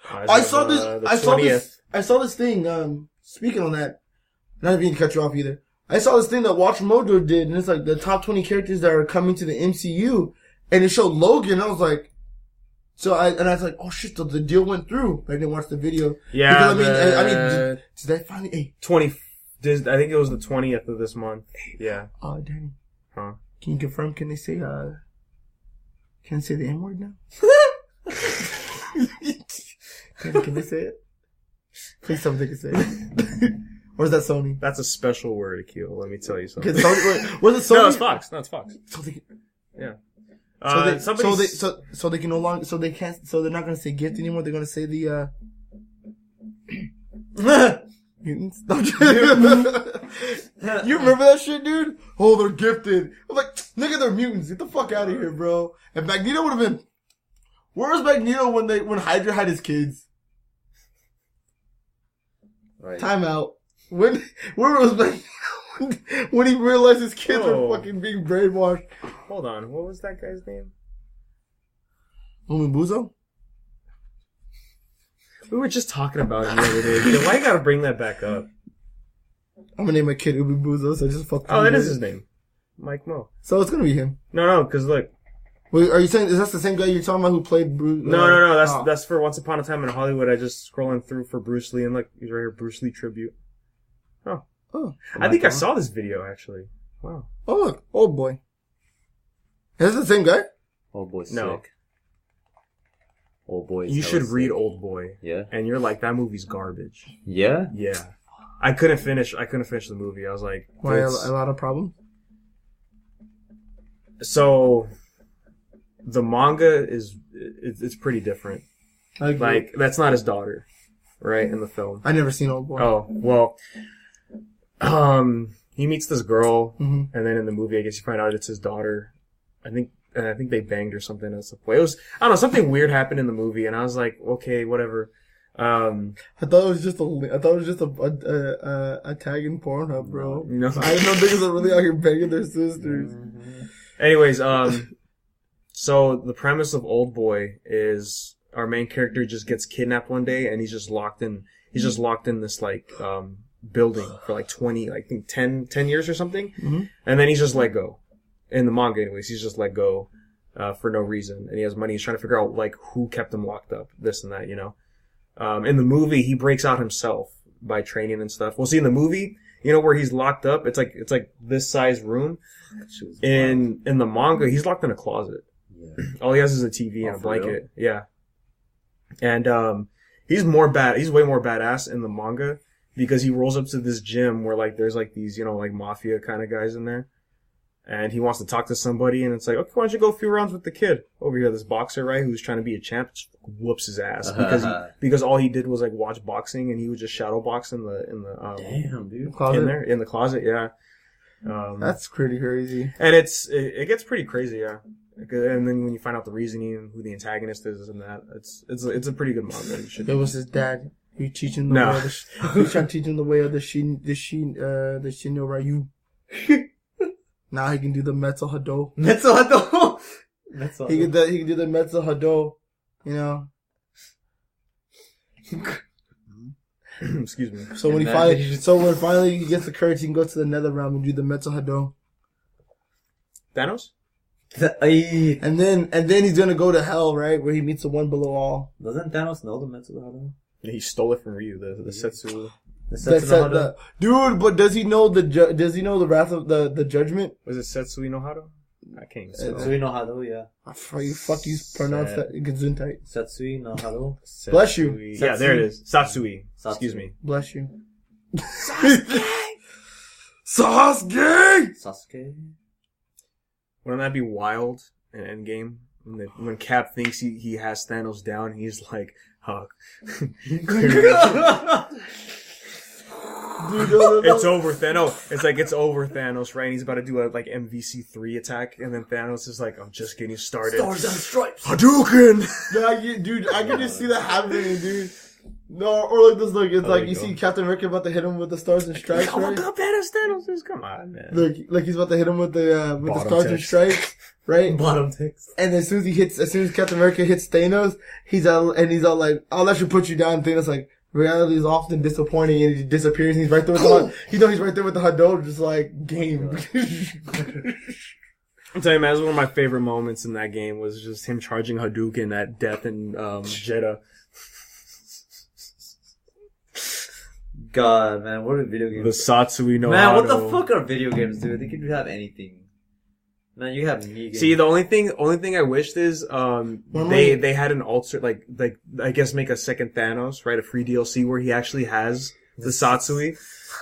I saw this thing, speaking on that, not even to cut you off either. I saw this thing that Watch Mojo did, and it's like the top 20 characters that are coming to the MCU, and it showed Logan. I was like, I was like, oh shit, the deal went through. I didn't watch the video.
Yeah,
because, I mean, did they finally? Hey,
20. I think it was the 20th of this month. Yeah.
Oh, Danny.
Huh?
Can you confirm? Can they say the N word now? Can they say it? Please tell me they can say it. Or is that Sony?
That's a special word, Akil. Let me tell you something.
Sony, was it Sony?
No, it's Fox. No, it's Fox. Yeah.
So they can no longer. So they can't. So they're not going to say gift anymore. They're going to say the mutants. You remember that shit, dude? Oh, they're gifted. I'm like, nigga, they're mutants. Get the fuck out of here, bro. And Magneto would have been. Where was Magneto when Hydra had his kids?
Right.
Time out. Where was Magneto when he realized his kids were fucking being brainwashed?
Hold on, what was that guy's name?
Umibuzo?
We were just talking about him the other day. Yo, why you gotta bring that back up?
I'm gonna name my kid Umibuzo, so I just fucked.
Oh, that is his name, Mike Mo.
So it's gonna be him.
No, because look.
Wait, are you saying is that the same guy you're talking about who played Bruce?
No. That's for Once Upon a Time in Hollywood. I just scrolling through for Bruce Lee, and look, he's right here, Bruce Lee tribute. Oh. I think I saw this video actually. Wow.
Oh look, Old Boy. Is that the same guy?
Old Boy's
No.
sick. Old Boy.
You should read Old Boy.
Yeah.
And you're like, that movie's garbage.
Yeah.
Yeah. I couldn't finish the movie. I was like,
Why a lot of problems?
So, the manga it's pretty different. Like, that's not his daughter, right, in the film.
I never seen Old Boy.
Oh, well, he meets this girl,
Mm-hmm.
and then in the movie, I guess you find out it's his daughter. I think they banged or something at some point. It was, I don't know, something weird happened in the movie, and I was like, okay, whatever.
I thought it was just a tag in Pornhub, bro.
No.
I didn't know niggas are really out here banging their sisters.
Anyways, so the premise of Old Boy is our main character just gets kidnapped one day, and he's just locked in this like building for like 10 years or something, and then he's just let go. In the manga, anyways, he's just let go for no reason, and he has money. He's trying to figure out like who kept him locked up, this and that, you know. In the movie, he breaks out himself by training and stuff. Well, see, in the movie, you know where he's locked up, it's like this size room. In the manga, he's locked in a closet. Yeah. All he has is a TV and a blanket. Real? Yeah. And he's way more badass in the manga because he rolls up to this gym where like there's like these, you know, like mafia kind of guys in there. And he wants to talk to somebody, and it's like, okay, why don't you go a few rounds with the kid over here, this boxer, right, who's trying to be a champ, just whoops his ass because all he did was like watch boxing, and he would just shadow box in the
damn dude
closet?
in the closet, yeah.
That's pretty crazy.
And it gets pretty crazy, yeah. And then when you find out the reasoning and who the antagonist is and that, it's a pretty good manga.
It was his dad. He teach him the way of he was trying to teach him the way of the Shinyo Ryu. Now he can do the Metsu Hado. He can do the Metsu Hado, you know.
Excuse me.
So when finally he gets the courage, he can go to the Nether Realm and do the Metsu Hado.
Thanos?
And then he's gonna go to hell, right, where he meets the one below all.
Doesn't Thanos know the Metsu Hado?
He stole it from Ryu, the Setsu.
Dude, but does he know the wrath of the judgment?
Was it Setsui no Hado? I can't even spell.
Setsui no Hado, yeah.
You pronounce that Gesundheit.
Setsui no Hado.
Bless you.
Yeah, there it is. Satsui. Excuse me.
Bless you.
Sasuke.
Wouldn't that be wild in Endgame? When Cap thinks he has Thanos down, he's like, huh. Dude, no. It's over Thanos. It's over Thanos, right? And he's about to do a like MVC3 attack, and then Thanos is like, I'm just getting started.
Stars and stripes.
Hadouken!
I can just see that happening, dude. No, or like this, look, it's like you see Captain America about to hit him with the stars and stripes, right?
Oh my god, Thanos is, come on, man.
Look, he's about to hit him with the stars and stripes, right?
Bottom text.
And as soon as Captain America hits Thanos, he's all like, I'll let you put you down. Thanos like, reality is often disappointing, and he disappears, and he's right there with he's right there with the Hadouken, just like, game.
I'm telling you, man, one of my favorite moments in that game was just him charging Hadouken at Death and Jeddah.
God, man, what are video games?
The Satsui no
Man,
Hado.
what the fuck are video games, dude? They can have anything. Man, you have Negan.
See, the only thing I wished is, they had an alter, like, I guess make a second Thanos, right? A free DLC where he actually has the Satsui.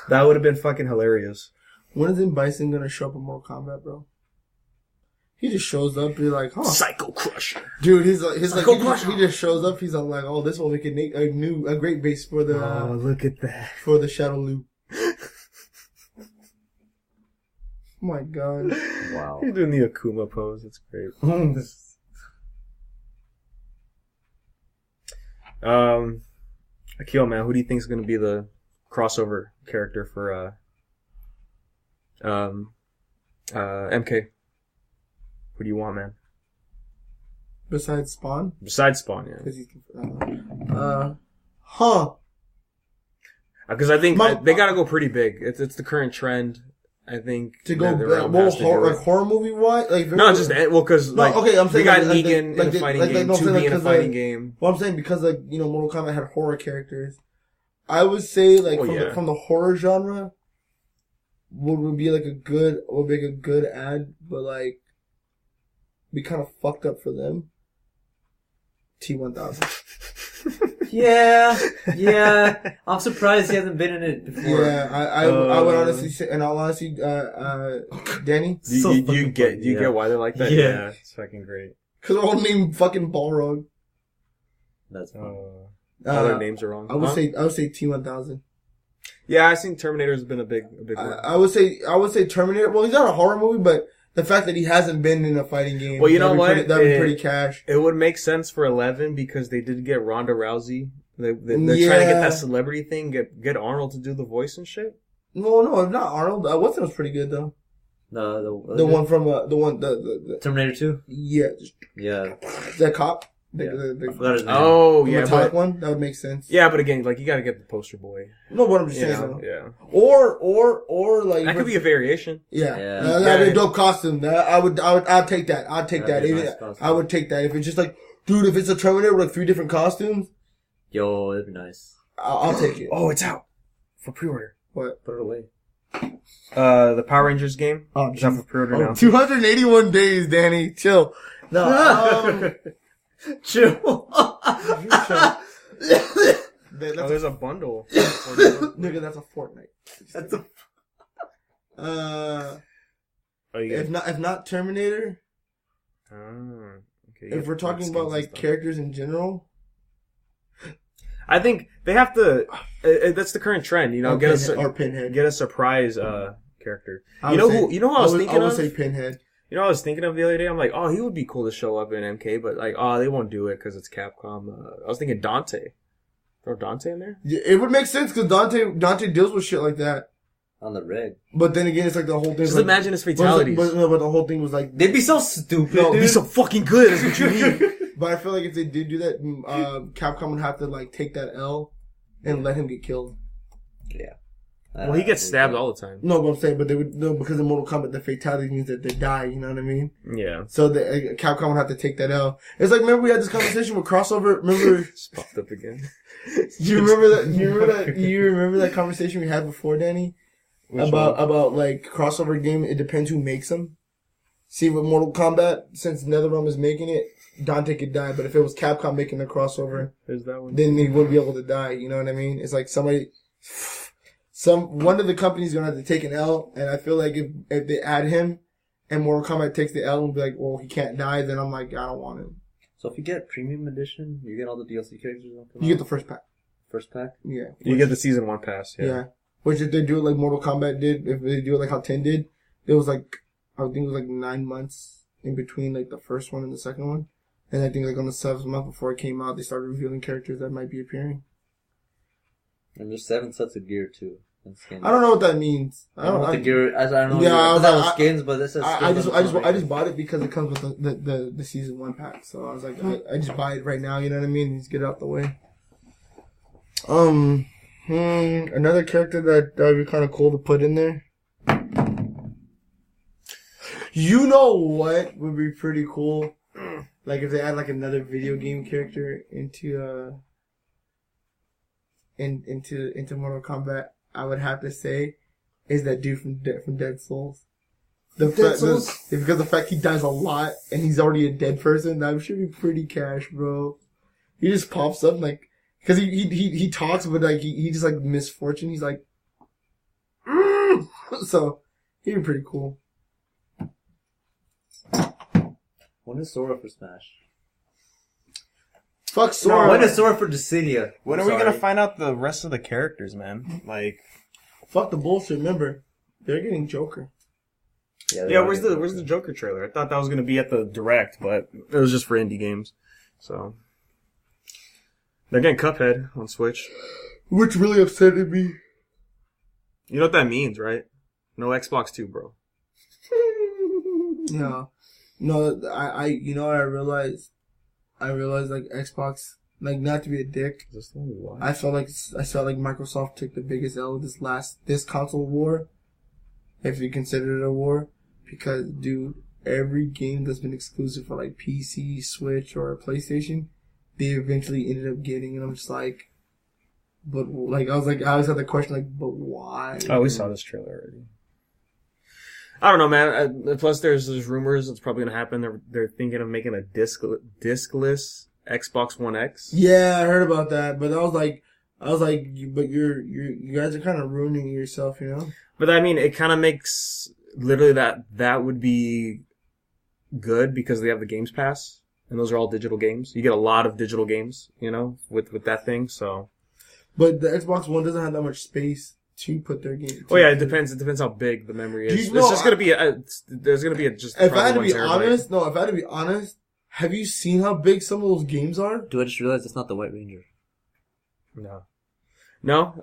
That would have been fucking hilarious.
When is M. Bison gonna show up in Mortal Kombat, bro? He just shows up, he's like, huh.
Psycho Crusher.
Dude, he just shows up, he's all like, oh, this will make a great base for the,
oh, look at that.
For the Shadow Loop. Oh my god.
Wow.
You're doing the Akuma pose, it's great. Akil, man, who do you think is going to be the crossover character for MK? Who do you want, man?
Besides Spawn?
Besides Spawn, yeah. Because I think they got to go pretty big. It's the current trend. I think
to go horror movie wise,
because
okay, I'm saying
they got Negan in a fighting game, 2B in a fighting game.
Well, I'm saying because Mortal Kombat had horror characters. I would say from the horror genre would be like a good ad, but like be kind of fucked up for them. T-1000.
Yeah. I'm surprised he hasn't been in it before.
Yeah, I would honestly say, in all honesty, Danny.
Do you get why they're like that? Yeah, it's fucking great.
Cause they're all named fucking Balrog.
That's fun.
All their names are wrong.
I would say T-1000.
Yeah, I think Terminator has been a big one.
I would say Terminator. Well, he's not a horror movie, but the fact that he hasn't been in a fighting game.
Well, you know what?
That'd be pretty cash.
It would make sense for 11 because they did get Ronda Rousey. They're trying to get that celebrity thing. Get Arnold to do the voice and shit.
No, not Arnold. What's was pretty good though. The one from the
Terminator 2.
Yeah. That cop.
The
metallic one that would make sense.
Yeah, but again, like you got to get the poster boy.
No, what I'm just saying.
Yeah.
Or like
that could be a variation.
Yeah. That'd be a dope costume. I'd take that. I'd take that. I would take that if it's just like, dude, if it's a Terminator with like 3 different costumes.
Yo, that'd be nice.
I'll take it.
Oh, it's out for pre-order.
What?
Put it away.
The Power Rangers game.
Oh,
it's out for pre-order now.
281 days, Danny. Chill. No.
Chill. There's a bundle.
Nigga, that's a Fortnite. That's a. If not Terminator.
Okay.
If we're talking about like characters in general,
I think they have to. That's the current trend, you know. Get
Pinhead.
Get a surprise character. You know who I was thinking of?
I would say Pinhead.
You know, I was thinking of the other day. I'm like, oh, he would be cool to show up in MK, but like, oh, they won't do it because it's Capcom. I was thinking Dante. Throw Dante in there.
Yeah, it would make sense because Dante deals with shit like that
on the red.
But then again, it's like the whole thing.
Just imagine his fatalities.
But the whole thing was like
they'd be so stupid.
No, be so fucking good. Is what you mean.
But I feel like if they did do that, Capcom would have to like take that L and let him get killed.
Yeah.
Well, he gets stabbed all the time.
No, but I'm saying, but they would because in Mortal Kombat the fatality means that they die. You know what I mean?
Yeah.
So Capcom would have to take that L. It's like remember we had this conversation with crossover. Remember?
Just popped up again.
You remember that? You remember that conversation we had before, Danny? About like crossover game. It depends who makes them. See, with Mortal Kombat, since NetherRealm is making it, Dante could die. But if it was Capcom making the crossover, then he wouldn't be able to die. You know what I mean? It's like one of the companies gonna have to take an L, and I feel like if they add him, and Mortal Kombat takes the L and be like, well, he can't die, then I'm like, I don't want him.
So if you get Premium Edition, you get all the DLC characters.
You get the first pack.
First pack?
Yeah.
You get the Season 1 pass,
yeah. Which if they do it like Mortal Kombat did, if they do it like how 10 did, it was like, I think it was like 9 months in between like the first one and the second one. And I think like on the 7th month before it came out, they started revealing characters that might be appearing.
And there's 7 sets of gear too.
I don't know what that means.
I don't know what the gear. I don't know. Yeah, skins, but this is.
I just bought it because it comes with the Season 1 pack. So I was like, I just buy it right now. You know what I mean? Just get it out the way. Another character that would be kind of cool to put in there. You know what would be pretty cool? Like if they add like another video game character into Mortal Kombat. I would have to say is that dude from Dead Souls. Because the fact he dies a lot and he's already a dead person, that should be pretty cash, bro. He just pops up like, cause he talks, but like he just like misfortune. He's like, so he'd be pretty cool.
When is Sora for Smash?
Fuck Sora.
When is Sora for Dissidia?
When are we gonna find out the rest of the characters, man? Like,
fuck the bullshit. Remember, they're getting Joker.
Yeah, where's the Joker trailer? I thought that was gonna be at the Direct, but it was just for indie games. So, They're getting Cuphead on Switch.
Which really upsetted me.
You know what that means, right? No Xbox 2, bro.
No. No, I you know what I realized? I realized, like, Xbox, like, not to be a dick. I felt like Microsoft took the biggest L this console war. If you consider it a war. Because, dude, every game that's been exclusive for, like, PC, Switch, or PlayStation, they eventually ended up getting, and I'm just like, but, like, I always had the question, like, but why?
Oh, we saw this trailer already. I don't know, man. Plus, there's rumors it's probably gonna happen. They're thinking of making a discless Xbox One X.
Yeah, I heard about that, but I was like, but you guys are kind of ruining yourself, you know?
But I mean, it kind of makes literally that would be good because they have the Games Pass, and those are all digital games. You get a lot of digital games, you know, with that thing. So,
but the Xbox One doesn't have that much space to put their game.
Oh yeah, it depends. It depends how big the memory is.
You know,
it's just gonna be there's gonna be just.
If I had to be honest, have you seen how big some of those games are?
Dude, I just realized it's not the White Ranger.
No.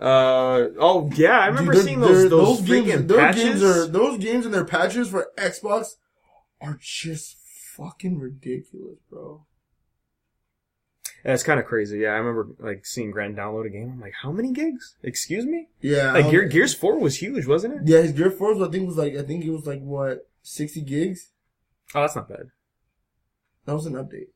Oh yeah, I remember seeing those freaking patches.
Those games and their patches for Xbox are just fucking ridiculous, bro.
Yeah, it's kind of crazy. Yeah, I remember like seeing Grant download a game. I'm like, how many gigs? Excuse me?
Yeah.
Like Gears 4 was huge, wasn't it?
Yeah, his Gears 4 I think it was like what, 60 gigs?
Oh, that's not bad.
That was an update.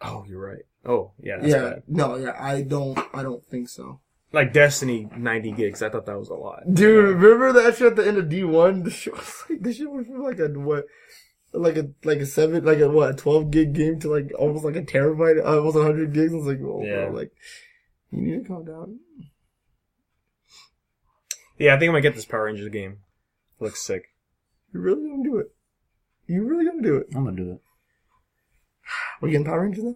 Oh, you're right. Oh, yeah, that's bad.
No, yeah, I don't think so.
Like Destiny 90 gigs. I thought that was a lot.
Dude, remember that shit at the end of D1? The shit was from like a what? Like a 12 gig game to like almost like a terabyte, almost 100 gigs. I was like, oh,
yeah.
bro, like, you need to calm down.
Yeah, I think I'm gonna get this Power Rangers game. Looks sick.
You really gonna do it? You really gonna do it?
I'm gonna do it.
We're getting Power Rangers now?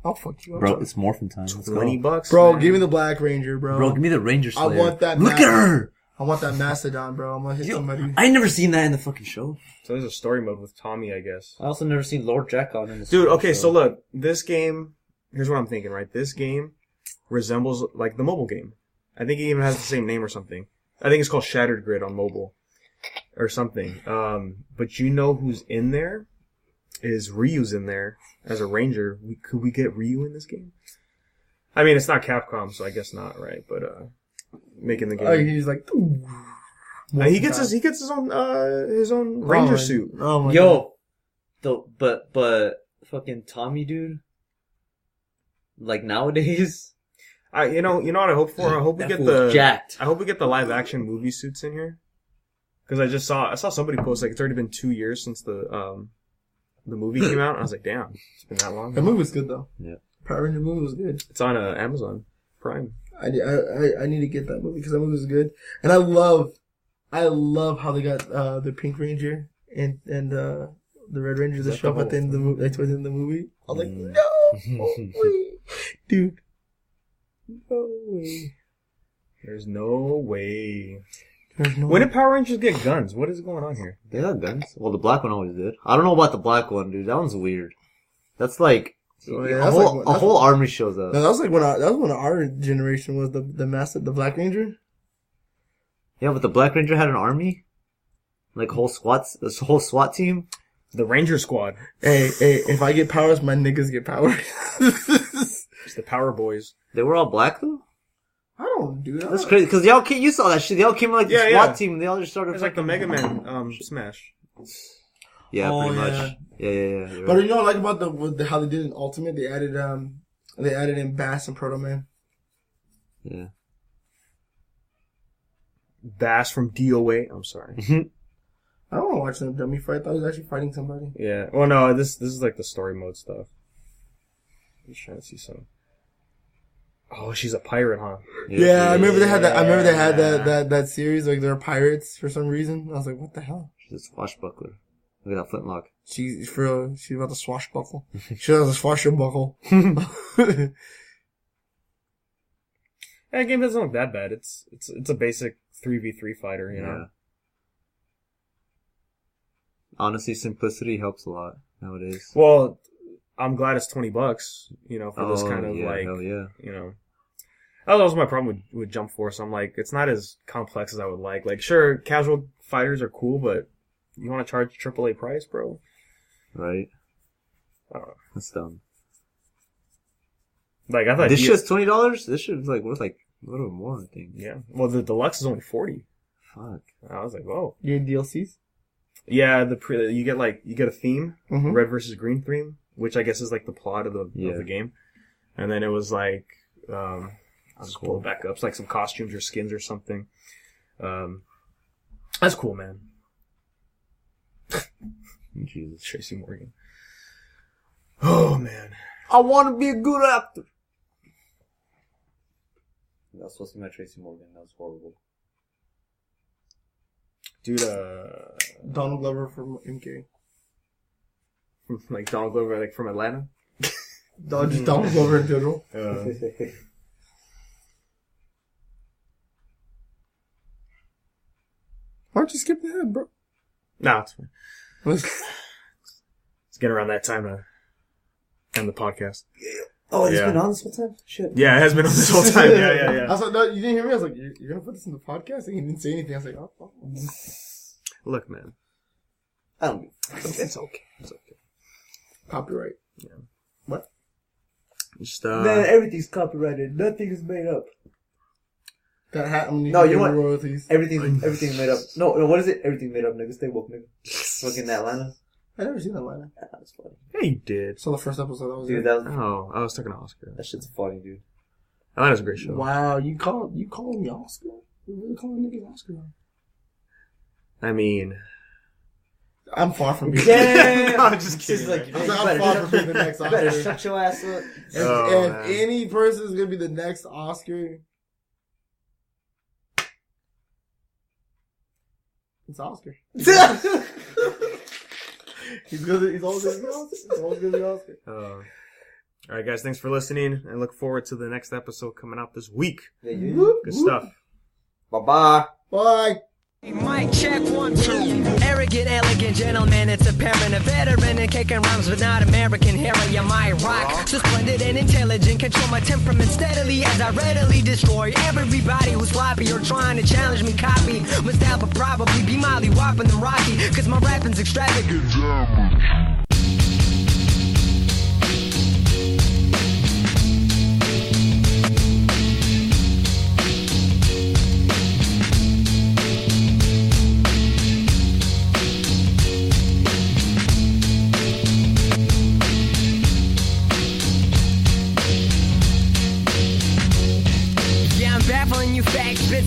I'll fuck you up.
Bro, it's morphin' time. Let's
$20,
bro,
man.
give me the Black Ranger, bro.
Bro, give me the Ranger Slayer.
I want that.
Look at her!
I want that Mastodon, bro. I'm gonna hit somebody.
I ain't never seen that in the fucking show.
So there's a story mode with Tommy, I guess.
I also never seen Lord Jackon in the
Dude, okay,
show.
so look, this game, here's what I'm thinking, right? This game resembles like the mobile game. I think it even has the same name or something. I think it's called Shattered Grid on mobile or something. But you know who's in there? Is Ryu's in there as a ranger. Could we get Ryu in this game? I mean, it's not Capcom, so I guess not, right? But making the game.
Oh, he's like.
He gets his own ranger suit.
Oh my
god. But fucking Tommy, dude. Like nowadays.
You know what I hope for? I hope we get
jacked.
I hope we get the live action movie suits in here. Because I saw somebody post like it's already been 2 years since the movie came out. And I was like, damn, it's been that long.
The movie was good though.
Yeah.
Power Ranger movie was good.
It's on Amazon Prime.
I need to get that movie because that movie was good, and I love how they got the Pink Ranger and the Red Ranger to show up at the end of the movie. Like towards the end of the movie, I was like, no way, dude, no way.
There's no way. When did Power Rangers get guns? What is going on here?
They got guns. Well, the black one always did. I don't know about the black one, dude. That one's weird. That's like a whole army shows up.
No, that was when our generation was the Black Ranger.
Yeah, but the Black Ranger had an army, like whole SWAT team.
The Ranger Squad.
Hey, if I get powers, my niggas get powers.
It's the Power Boys.
They were all black though.
I don't do that.
That's crazy because you saw that shit. They all came like the SWAT team. And they all just started.
It's like the Mega Man Smash.
Yeah, pretty much. Yeah.
But you know what I like about how they did in Ultimate? They added in Bass and Proto Man.
Yeah.
Bass from DOA. I'm sorry.
I don't want to watch them dummy fight. I thought he was actually fighting somebody.
Yeah. Well, no, this is like the story mode stuff. I'm just trying to see some. Oh, she's a pirate, huh?
Yeah, I remember they had that. I remember they had that series like they're pirates for some reason. I was like, what the hell?
She's a swashbuckler. Look at that flintlock.
She's about to swashbuckle. She has a swashbuckle.
That game doesn't look that bad. It's a basic 3v3 fighter, you know.
Yeah. Honestly, simplicity helps a lot nowadays.
Well, I'm glad it's $20, for this kind of
hell yeah.
That was my problem with Jump Force. I'm like, it's not as complex as I would like. Like, sure, casual fighters are cool, but you want to charge AAA price, bro?
Right.
I don't know.
That's dumb.
Like, I thought
this shit's $20. This shit's like worth like a little more, I think.
Yeah. Well, the deluxe is only $40.
Fuck.
I was like, whoa.
You get DLCs?
Yeah, you get a theme,
Mm-hmm.
red versus green theme, which I guess is like the plot of the game. And then it was like, I'll just pull it back up. It's like some costumes or skins or something. That's cool, man.
Jesus.
Tracy Morgan. Oh, man.
I want to be a good actor. That was supposed to be my Tracy Morgan. That was horrible.
Dude,
Donald Glover from MK.
like Donald Glover, like from Atlanta?
Just Donald Glover in general. Why don't you skip ahead, bro?
Nah, it's fine. It's getting around that time to end the podcast.
Oh, it's been on this whole time? Shit.
Yeah, it has been on this whole time. Yeah.
I was like, no, you didn't hear me? I was like, you're going to put this in the podcast? And he didn't say anything. I was like, oh.
Look, man.
I don't know.
It's okay. It's okay.
Copyright.
Yeah.
What?
Just,
Man, everything's copyrighted. Nothing is made up.
That hat.
No, you know what?
Royalties.
Everything made up. No, what is it? Everything made up, nigga. Stay woke, nigga. Fucking Atlanta.
I never seen Atlanta.
That's funny.
Yeah, you did.
So the first episode that was
Dude,
it.
that was,
Oh, I was talking to Oscar.
that shit's funny, dude.
Atlanta's a great show.
Wow, you calling me Oscar? You really calling niggas Oscar?
I mean...
I'm far from being.
Damn!
No, I'm just kidding.
She's like,
I'm far from being the next
you better
Oscar.
shut your ass up.
If
man.
any person is gonna be the next Oscar, it's Oscar. He's always gonna be Oscar. He's always gonna be Oscar.
All right, guys. Thanks for listening, and look forward to the next episode coming out this week.
Yeah, yeah.
Good stuff.
Bye-bye.
Bye.
Mic check 1, 2. Arrogant, elegant gentleman, it's apparent. A veteran and kicking rhymes but not American hero. You might rock, so splendid and intelligent. Control my temperament steadily as I readily destroy everybody who's sloppy or trying to challenge me. Copy, must have but probably be Molly whopping them Rocky, cause my rapping's extravagant.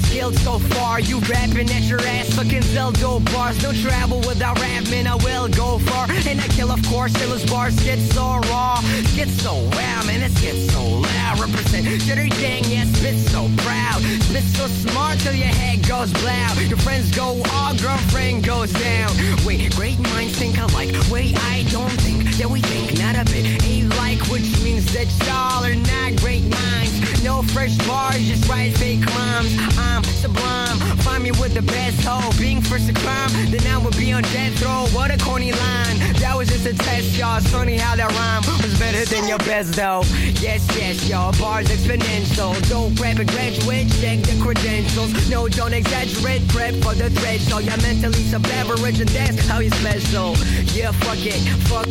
Skilled so far, you rapping at your ass, fucking Zeldo bars. No travel without rap, man, I will go far. And I kill, of course, till his bars get so raw. Get so wow, man, it gets so loud. Represent jitter gang, yeah, spit so proud. Spit so smart till your head goes blow. Your friends go all, girlfriend goes down. Wait, great minds think alike. Wait, I don't think that we think not a bit alike, which means that y'all are not great minds. No fresh bars, just write fake rhymes. I'm sublime, find me with the best hoe. Being first a crime, then I would be on death row. What a corny line, that was just a test, y'all. It's funny how that rhyme was better than your best, though. Yes, y'all, bars exponential. Dope rapper graduate, check the credentials. No, don't exaggerate, prep for the threshold. You're mentally sub-average and that's how you're special. Yeah, fuck it, fuck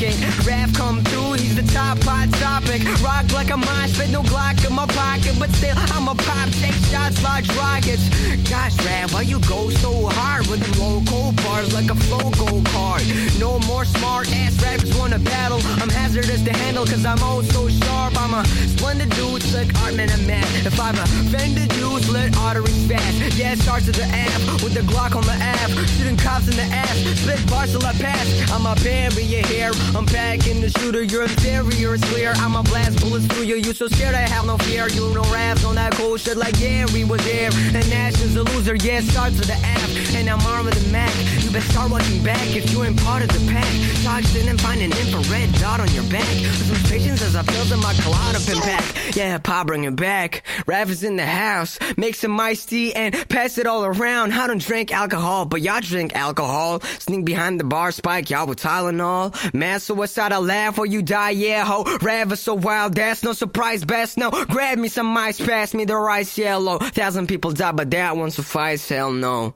it. Rap come through, he's the top hot topic. Rock like a mosh pit, no Glock in my pocket, but still I'm a pop, take shots like rockets. Gosh, rap, why you go so hard with them local bars like a flow go card? No more smart ass rappers wanna battle. I'm hazardous to handle cause I'm oh so sharp. I'm a splendid dude, slick art man, I'm mad. If I've offended you, slit arteries fast. Yeah, it starts at the app with the Glock on the app. Shooting cops in the ass, split bars till I pass. I'm a barrier here, I'm packing the shooter. Your inferior is clear, I'ma blast bullets through you. You so scared I have no fear. You know raps on that cool shit like Gary was there. And Nash is a loser, yeah, it starts with the app. And I'm armed with a Mac. You best Start watching back if you ain't part of the pack. Dogs didn't find an infrared dot on your back. Some patience as I filled in my Klonopin pack. Yeah, Pa, bring it back. Rav is in the house. Make some iced tea and pass it all around. I don't drink alcohol, but y'all drink alcohol. Sneak behind the bar, spike y'all with Tylenol. Mass suicide, I laugh or you die, yeah, ho. Rav is so wild, that's no surprise, best no. Grab me some ice, pass me the rice, yellow. 1,000 people die, but that won't suffice, hell no.